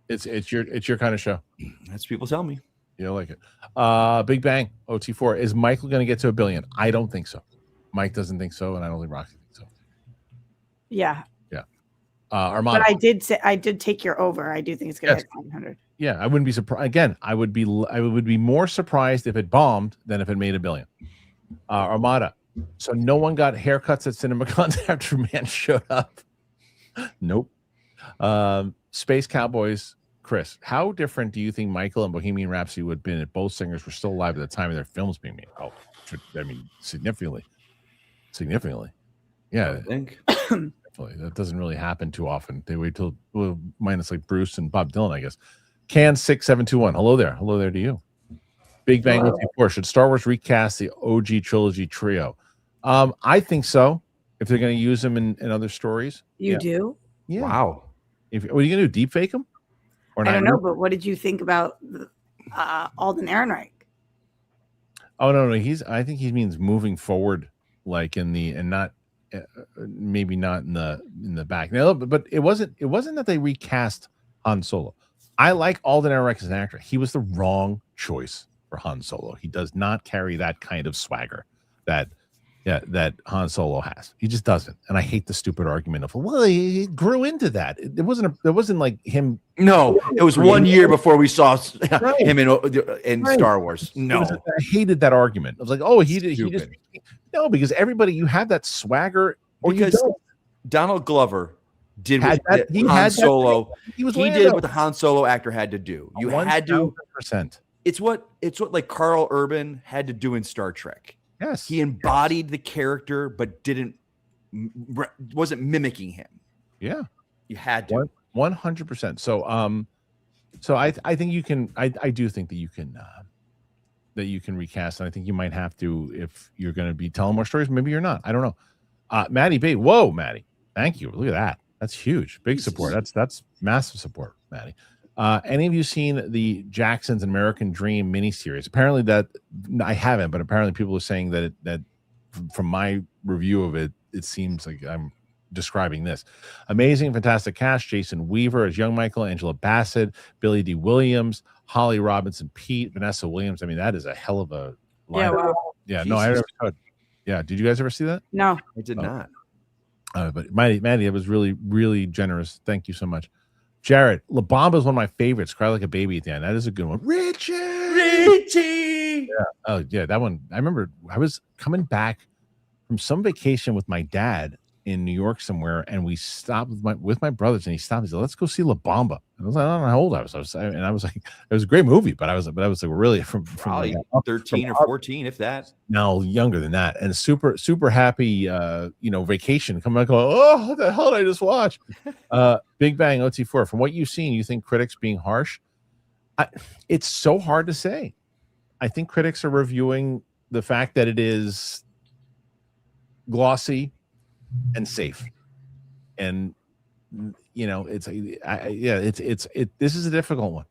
It's your kind of show. That's people tell me. You'll like it. Big Bang OT4. Is Michael going to get to 1 billion? I don't think so. Mike doesn't think so, and I don't think Roxy thinks so. Yeah. Yeah. Armando. But I did take your over. I do think it's going to hit 500. Yeah, I wouldn't be surprised. Again, I would be more surprised if it bombed than if it made 1 billion. Armada. So no one got haircuts at CinemaCon after Man showed up. Nope. Space Cowboys. Chris, how different do you think Michael and Bohemian Rhapsody would have been if both singers were still alive at the time of their films being made? Oh, I mean, significantly. Yeah, I think that doesn't really happen too often. They wait till minus like Bruce and Bob Dylan, I guess. Can 6721. Hello there to you. Big Bang 54. Should Star Wars recast the OG trilogy trio? I think so. If they're going to use them in other stories, you do. Yeah. Wow. Are you going to do deep fake them? I don't know, but what did you think about Alden Ehrenreich? Oh no, I think he means moving forward, like maybe not in the back. No, but it wasn't that they recast Han Solo. I like Alden Ehrenreich as an actor. He was the wrong choice for Han Solo. He does not carry that kind of swagger that Han Solo has. He just doesn't. And I hate the stupid argument of, well, he grew into that. It wasn't like him. No, it was 1 year before we saw him in Star Wars. No, I hated that argument. I was like, oh, he just no, because everybody, you have that swagger, or because you don't. Donald Glover did what Han Solo. He did what the Han Solo actor had to do. You had to. It's what like Carl Urban had to do in Star Trek. Yes, he embodied the character, but wasn't mimicking him. Yeah, you had to 100%. So I think you can. I do think that you can recast, and I think you might have to if you're going to be telling more stories. Maybe you're not. I don't know. Maddie B. Whoa, Maddie. Thank you. Look at that. That's huge. Big support. That's massive support, Maddie. Any of you seen the Jackson's American Dream miniseries? Apparently that I haven't, but apparently people are saying that from my review of it, it seems like I'm describing this. Amazing, fantastic cast. Jason Weaver as young Michael, Angela Bassett, Billy D. Williams, Holly Robinson Pete, Vanessa Williams. I mean, that is a hell of a lineup. Yeah, wow. Yeah, no, I never could. Yeah, did you guys ever see that? No, I did not. But Maddie, it was really, really generous. Thank you so much. Jared, La Bamba is one of my favorites. Cry Like a Baby at the end. That is a good one. Richie. Yeah. Oh, yeah, that one. I remember I was coming back from some vacation with my dad in New York somewhere, and we stopped with my brothers, and he stopped. He said, "Let's go see La Bamba." And I was like, I don't know how old I was. I was like, it was a great movie, but I was like, really from probably 13 or 14, if that. No, younger than that, and super happy, vacation. Come back, oh, what the hell did I just watch? Big Bang OT4. From what you've seen, you think critics being harsh? It's so hard to say. I think critics are reviewing the fact that it is glossy and safe, and this is a difficult one.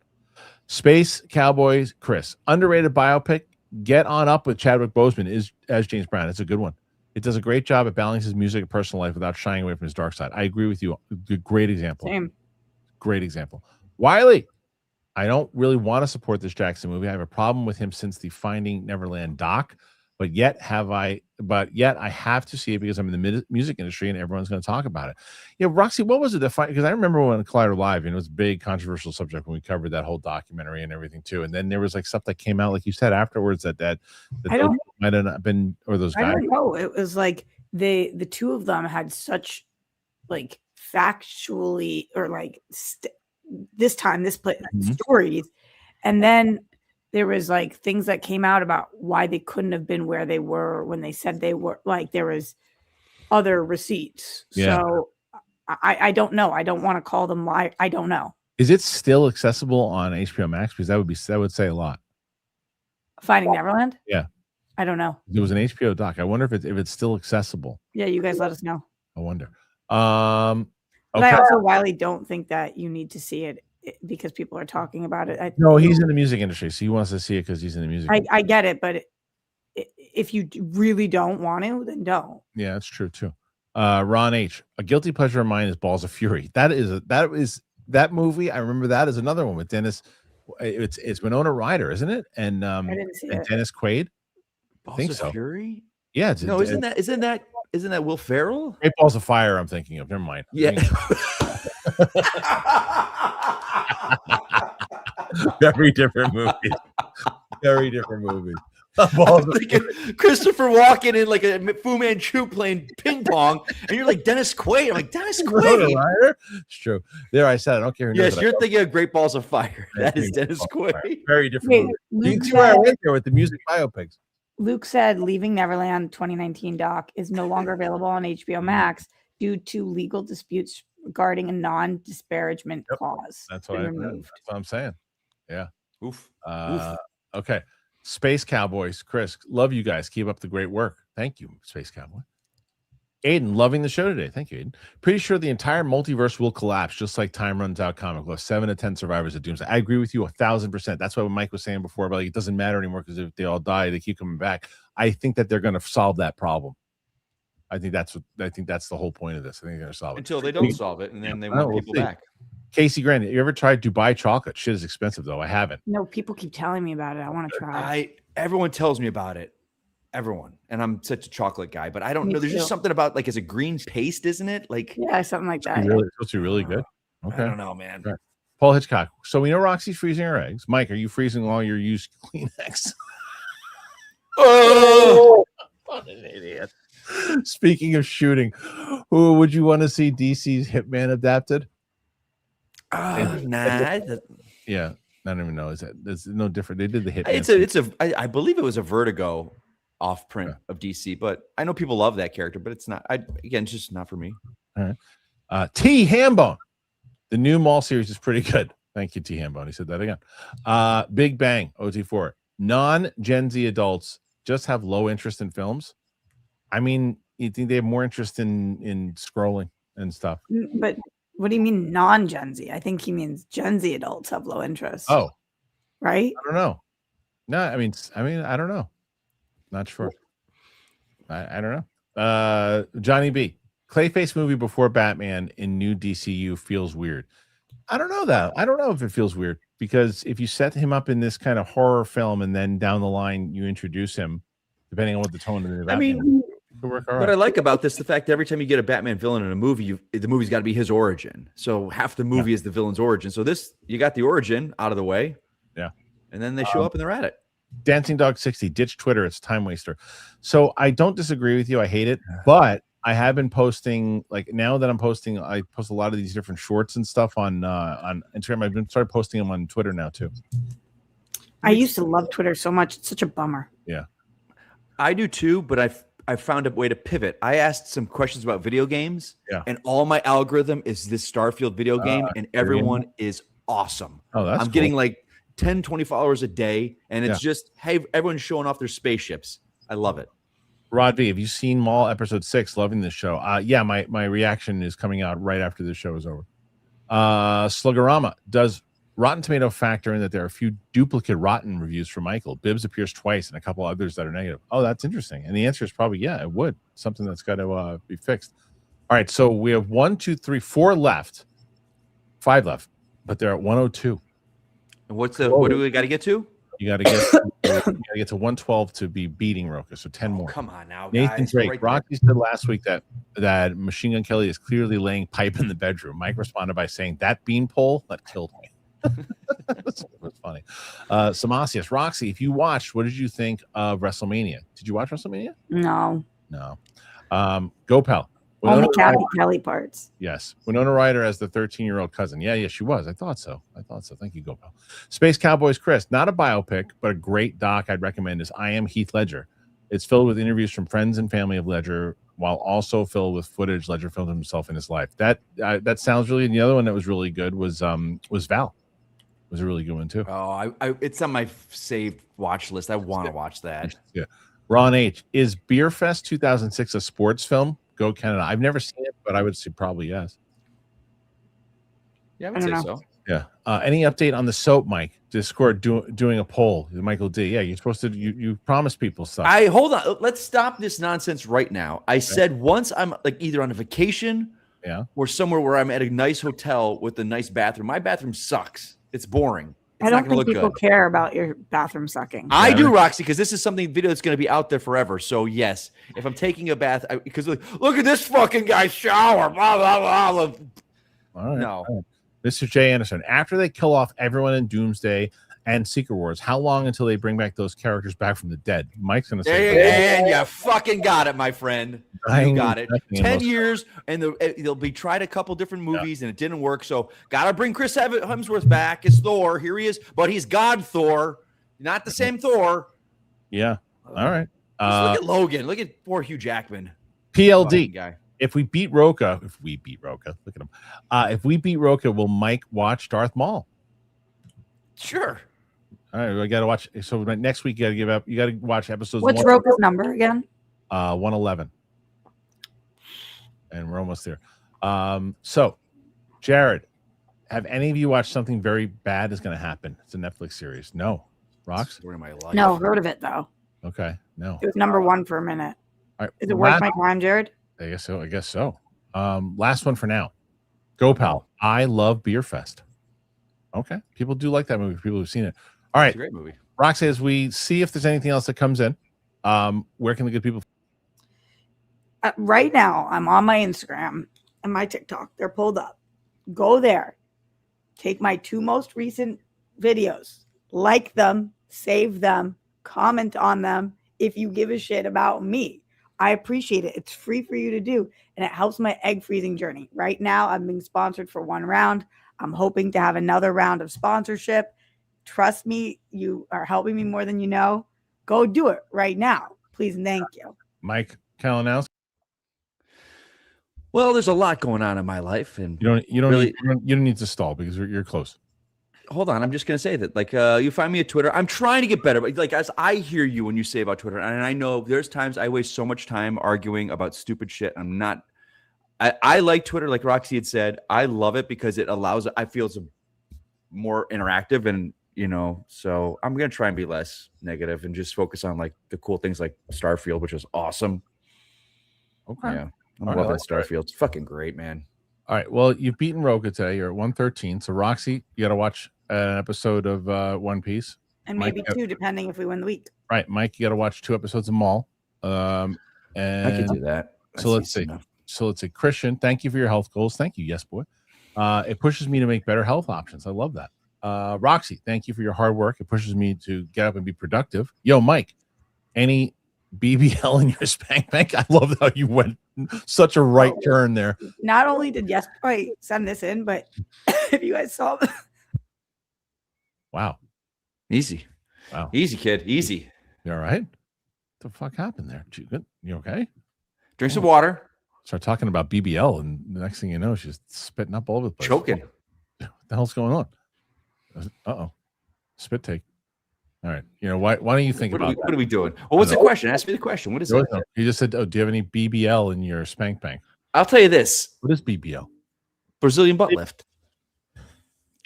Space Cowboys, Chris, underrated biopic. Get on Up with Chadwick Boseman as James Brown. It's a good one. It does a great job at balancing his music and personal life without shying away from his dark side. I agree with you. Great example. Same. Great example. Wiley, I don't really want to support this Jackson movie. I have a problem with him since the Finding Neverland doc. but yet I have to see it because I'm in the music industry and everyone's going to talk about it. Yeah, Roxy, what was it that because I remember when Collider Live, it was a big controversial subject when we covered that whole documentary and everything too. And then there was like stuff that came out, like you said afterwards, that I don't might have not been, or those guys. I don't know. It was like the two of them had such like factually or like stories, and then there was like things that came out about why they couldn't have been where they were when they said they were. Like there was other receipts. Yeah. So I don't know. I don't want to call them lie. I don't know. Is it still accessible on HBO Max? Because that would say a lot. Finding Neverland? Yeah. I don't know. It was an HBO doc. I wonder if it's still accessible. Yeah, you guys let us know. I wonder. But I also, Wiley, don't think that you need to see it because people are talking about it. No, he's in the music industry, so he wants to see it because he's in the music industry. I get it, but if you really don't want to, then don't. Yeah, that's true too. Ron H. A guilty pleasure of mine is Balls of Fury. That is movie. I remember that as another one with Dennis. It's Winona Ryder, isn't it? And I didn't see it. Dennis Quaid. Balls of Fury? Yeah. Isn't that Will Ferrell? Great Balls of Fire. I'm thinking of. Never mind. Yeah. Very different movies. Very different movies. Christopher Walken in like a Fu Manchu playing ping pong, and you're like Dennis Quaid. I'm like Dennis Quaid. It's true. There, I said I don't care. Yes, you're thinking of Great Balls of Fire. That is Dennis Quaid. Very different. You can see where I went there with the music biopics. Luke said Leaving Neverland 2019 doc is no longer available on HBO Max due to legal disputes regarding a non-disparagement clause. That's what I'm saying. Yeah. Oof. Okay. Space Cowboys. Chris, love you guys. Keep up the great work. Thank you, Space Cowboy. Aiden, loving the show today. Thank you, Aiden. Pretty sure the entire multiverse will collapse, just like Time Runs Out comic. We'll have 7 to 10 survivors of Doomsday. I agree with you 1,000%. That's what Mike was saying before, but like, it doesn't matter anymore because if they all die, they keep coming back. I think that they're going to solve that problem. I think that's the whole point of this. I think they're going to solve it until they don't solve it, and then they want people back. Casey Grant, you ever tried Dubai chocolate? Shit is expensive though. I haven't. No, people keep telling me about it. I want to try. Everyone tells me about it. Everyone, and I'm such a chocolate guy, but I don't know. There's just something about like it's a green paste, isn't it? Like something like that. It's supposed to be really good. Okay, I don't know, man. Right. Paul Hitchcock. So we know Roxy's freezing her eggs. Mike, are you freezing all your used Kleenex? Oh, what an idiot! Speaking of shooting, who would you want to see DC's Hitman adapted? Nah. Yeah, I don't even know. It's no different. They did the Hitman. I believe it was a Vertigo off print of DC, but I know people love that character, but it's not. It's just not for me. All right. T Hambone. The new Mall series is pretty good. Thank you, T Hambone. He said that again. Big Bang OT4. Non-Gen Z adults just have low interest in films. I mean, you think they have more interest in scrolling and stuff. But what do you mean non-Gen Z? I think he means Gen Z adults have low interest. Oh, right. I don't know. No, I mean, I don't know. Not sure. I don't know. Johnny B. Clayface movie before Batman in new DCU feels weird. I don't know that. I don't know if it feels weird because if you set him up in this kind of horror film and then down the line you introduce him, depending on what the tone of the Batman what I like about this, the fact that every time you get a Batman villain in a movie, the movie's got to be his origin. So half the movie is the villain's origin. So this, you got the origin out of the way. Yeah. And then they show up and they're at it. Dancing Dog 60, ditch Twitter. It's a time waster. So I don't disagree with you. I hate it. But I have been posting, like now that I'm posting, I post a lot of these different shorts and stuff on Instagram. I've been started posting them on Twitter now too. I used to love Twitter so much. It's such a bummer. Yeah. I do too, but I found a way to pivot. I asked some questions about video games, and all my algorithm is this Starfield video game, and everyone is awesome. Oh, that's I'm getting like 10, 20 followers a day, and it's just, hey, everyone's showing off their spaceships. I love it. Rod V, have you seen Mall episode 6? Loving this show. Yeah, my reaction is coming out right after this show is over. Sluggerama, does Rotten Tomato factor in that there are a few duplicate Rotten reviews for Michael? Bibbs appears twice and a couple others that are negative. Oh, that's interesting. And the answer is probably, yeah, it would. Something that's got to be fixed. All right, so we have 1, 2, 3, 4 left. 5 left, but they're at 102. And what do we got to get to? You got to get to 112 to be beating Roka. So 10 more. Come on now, Nathan guys. Drake. Right Roxy said last week that Machine Gun Kelly is clearly laying pipe in the bedroom. Mike responded by saying, "That beanpole that killed me." That's funny. Samasius, Roxy, if you watched, what did you think of WrestleMania? Did you watch WrestleMania? No. Go Pal. Only Kelly parts. Yes. Winona Ryder as the 13-year-old cousin. Yeah, she was. I thought so. Thank you, Go Pal. Space Cowboys Chris. Not a biopic, but a great doc I'd recommend is I Am Heath Ledger. It's filled with interviews from friends and family of Ledger, while also filled with footage Ledger filmed himself in his life. That sounds really. And the other one that was really good was Val. It was a really good one too. Oh, it's on my saved watch list. I want to watch that. Yeah. Ron H. Is Beer Fest 2006 a sports film? Go Canada. I've never seen it, but I would say probably yes. Yeah, I would say so. Yeah. Any update on the soap, Mike? Discord doing a poll. Michael D. Yeah, you're supposed to. You promised people stuff. Hold on. Let's stop this nonsense right now. I said once I'm like either on a vacation, or somewhere where I'm at a nice hotel with a nice bathroom. My bathroom sucks. It's boring. I don't think people care about your bathroom sucking. I do, Roxy, because this is video that's going to be out there forever. So yes, if I'm taking a bath, because look at this fucking guy's shower. Blah, blah, blah. All right. No. All right. Mr. J. Anderson, after they kill off everyone in Doomsday and Secret Wars, how long until they bring back those characters back from the dead? Mike's going to say, and you fucking got it, my friend. You got it. 10 years, and they'll be tried a couple different movies, and it didn't work. So, got to bring Chris Hemsworth back as Thor. Here he is, but he's God Thor, not the same Thor. Yeah. All right. Look at Logan. Look at poor Hugh Jackman. PLD guy. If we beat Roka, look at him. If we beat Roka, will Mike watch Darth Maul? Sure. All right, I got to watch. So next week, you got to watch episodes. What's Roka's number again? 111. And we're almost there. So, Jared, have any of you watched Something Very Bad Is Going to Happen? It's a Netflix series. No. Rox? Story of my life. No, heard of it though. Okay, no. It was number one for a minute. All right, is it worth my time, Jared? I guess so. Last one for now. Go Pal. I love Beer Fest. Okay, people do like that movie. People who've seen it. All right, it's a great movie. Roxy, as we see if there's anything else that comes in, where can the good people? Right now, I'm on my Instagram and my TikTok. They're pulled up. Go there. Take my 2 most recent videos. Like them. Save them. Comment on them. If you give a shit about me, I appreciate it. It's free for you to do, and it helps my egg freezing journey. Right now, I'm being sponsored for 1 round. I'm hoping to have another round of sponsorship. Trust me, you are helping me more than you know. Go do it right now, please and thank you. Mike Kalinowski. Well, there's a lot going on in my life, and you don't need to stall because you're close. Hold on, I'm just gonna say that, you find me at Twitter. I'm trying to get better, but as I hear you when you say about Twitter, and I know there's times I waste so much time arguing about stupid shit. I like Twitter, like Roxy had said. I love it because it allows. I feel it's more interactive, and so I'm gonna try and be less negative and just focus on the cool things like Starfield, which is awesome. Okay, yeah, I love that Starfield. It's fucking great, man. All right, well, you've beaten Roka today. You're at 113. So Roxy, you got to watch an episode of One Piece, and maybe Mike, 2, depending if we win the week. Right, Mike, you got to watch 2 episodes of Maul. And I can do that. So let's see. So let's say, Kristian, thank you for your health goals. Thank you, yes, boy. It pushes me to make better health options. I love that. Roxy, thank you for your hard work. It pushes me to get up and be productive. Yo, Mike, any BBL in your spank bank? I love how you went such a right turn there. Not only did Yes Boy send this in, but if you guys saw wow. Easy. Wow. Easy, kid. Easy. You all right? What the fuck happened there? You okay? Drink some water. Start talking about BBL, and the next thing you know, she's spitting up all over the place. Choking. What the hell's going on? Uh-oh. Spit take. All right. Why don't you think about what are we doing? Well, what's the question? Ask me the question. What is it? You just said, do you have any BBL in your spank bank? I'll tell you this. What is BBL? Brazilian butt lift.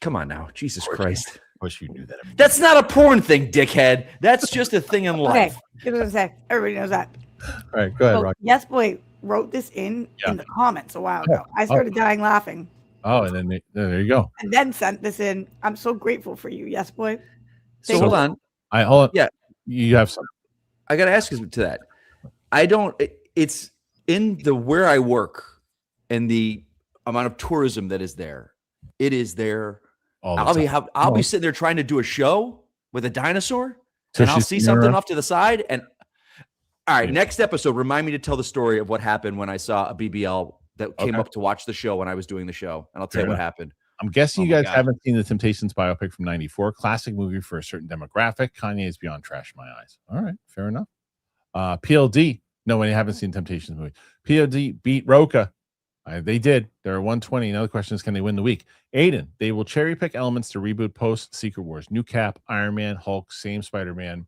Come on now. Jesus Christ. Of course you knew that. That's not a porn thing, dickhead. That's just a thing in life. Okay. Here's what I'm saying. Everybody knows that. All right. Go ahead, Rocky. Yes Boy wrote this in the comments a while ago. I started dying laughing. Oh, and then there you go. And then sent this in. I'm so grateful for you. Yes, boy. So hold on. I hold on. Yeah. You have some. I got to ask you to that. I don't. It's in the where I work and the amount of tourism that is there. It is there. I'll be sitting there trying to do a show with a dinosaur, and I'll see something off to the side. And all right, next episode, remind me to tell the story of what happened when I saw a BBL that came up to watch the show when I was doing the show, and I'll tell you what happened. I'm guessing you guys haven't seen the Temptations biopic from '94. Classic movie for a certain demographic. Kanye is beyond trash in my eyes. All right, fair enough. PLD. No, when you haven't seen Temptations movie. PLD beat Roka. They did. They're 120. Now the question is, can they win the week? Aiden, they will cherry pick elements to reboot post Secret Wars. New Cap, Iron Man, Hulk, same Spider-Man,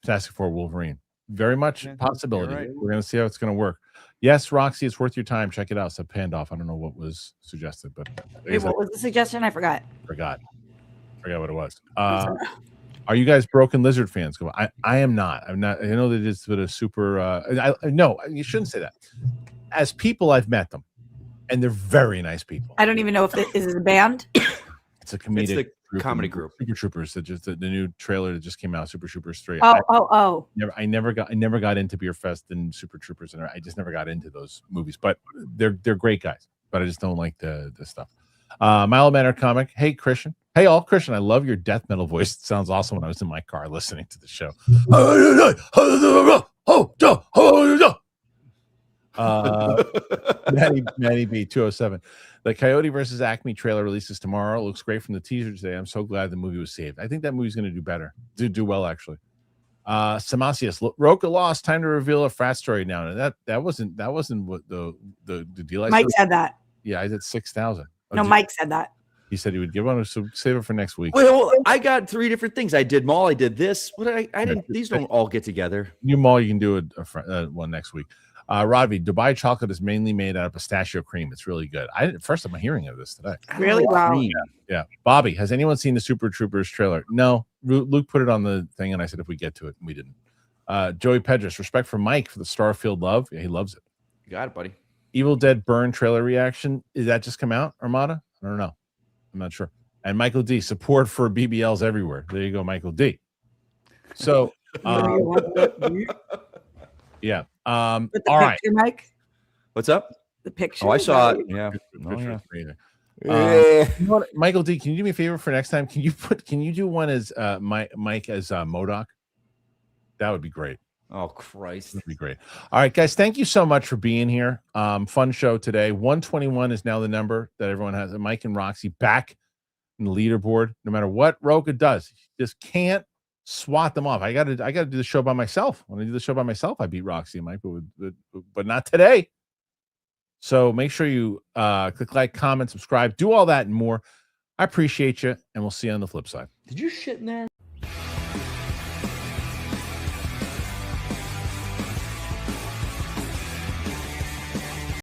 Fantastic Four, Wolverine. Very much a possibility. Right. We're going to see how it's going to work. Yes, Roxy, it's worth your time. Check it out. It's a Pandoff. I don't know what was suggested, but what was the suggestion? I forgot. Forgot what it was. Are you guys Broken Lizard fans? I am not. I'm not. I know that it's a super. No, you shouldn't say that. As people, I've met them, and they're very nice people. I don't even know if is it a band. It's a comedic. It's the comedy group. Super Troopers. That just the new trailer that just came out. Super Troopers 3. Oh. I never got into Beer Fest and Super Troopers, and I just never got into those movies. But they're great guys. But I just don't like the stuff. Milo Manor comic. Hey Kristian. Hey all, Kristian. I love your death metal voice. It sounds awesome when I was in my car listening to the show. Manny B 207. The Coyote versus Acme trailer releases tomorrow. It looks great from the teaser today. I'm so glad the movie was saved. I think that movie's going to do better. Do well actually. Samasius, Roka lost. Time to reveal a frat story now. And that wasn't what the deal. Mike said that. Yeah, I did 6,000. No, Mike said that. He said he would give one, so save it for next week. Well, I got 3 different things. I did mall. I did this. What I didn't. These don't all get together. New mall. You can do one next week. Rodney, Dubai chocolate is mainly made out of pistachio cream. It's really good. First time I'm hearing of this today. Really? Wow. Yeah. Bobby, has anyone seen the Super Troopers trailer? No. Luke put it on the thing, and I said if we get to it, and we didn't. Joey Pedras, respect for Mike for the Starfield love. Yeah, he loves it. You got it, buddy. Evil Dead Burn trailer reaction. Is that just come out, Armada? I don't know. I'm not sure. And Michael D, support for BBLs everywhere. There you go, Michael D. So, yeah. All right, Mike. What's up? The picture. Oh, I saw it. Yeah. You know what, Michael D, can you do me a favor for next time? Can you do one as Mike as MODOK? That would be great. Oh Christ, that'd be great. All right, guys, thank you so much for being here. Fun show today. 121 is now the number that everyone has. Mike and Roxy back in the leaderboard. No matter what Roka does, you just can't swat them off. I gotta do the show by myself. When I do the show by myself, I beat Roxy and Mike, but not today. So make sure you click like, comment, subscribe, do all that and more. I appreciate you, and we'll see you on the flip side. Did you shit in there?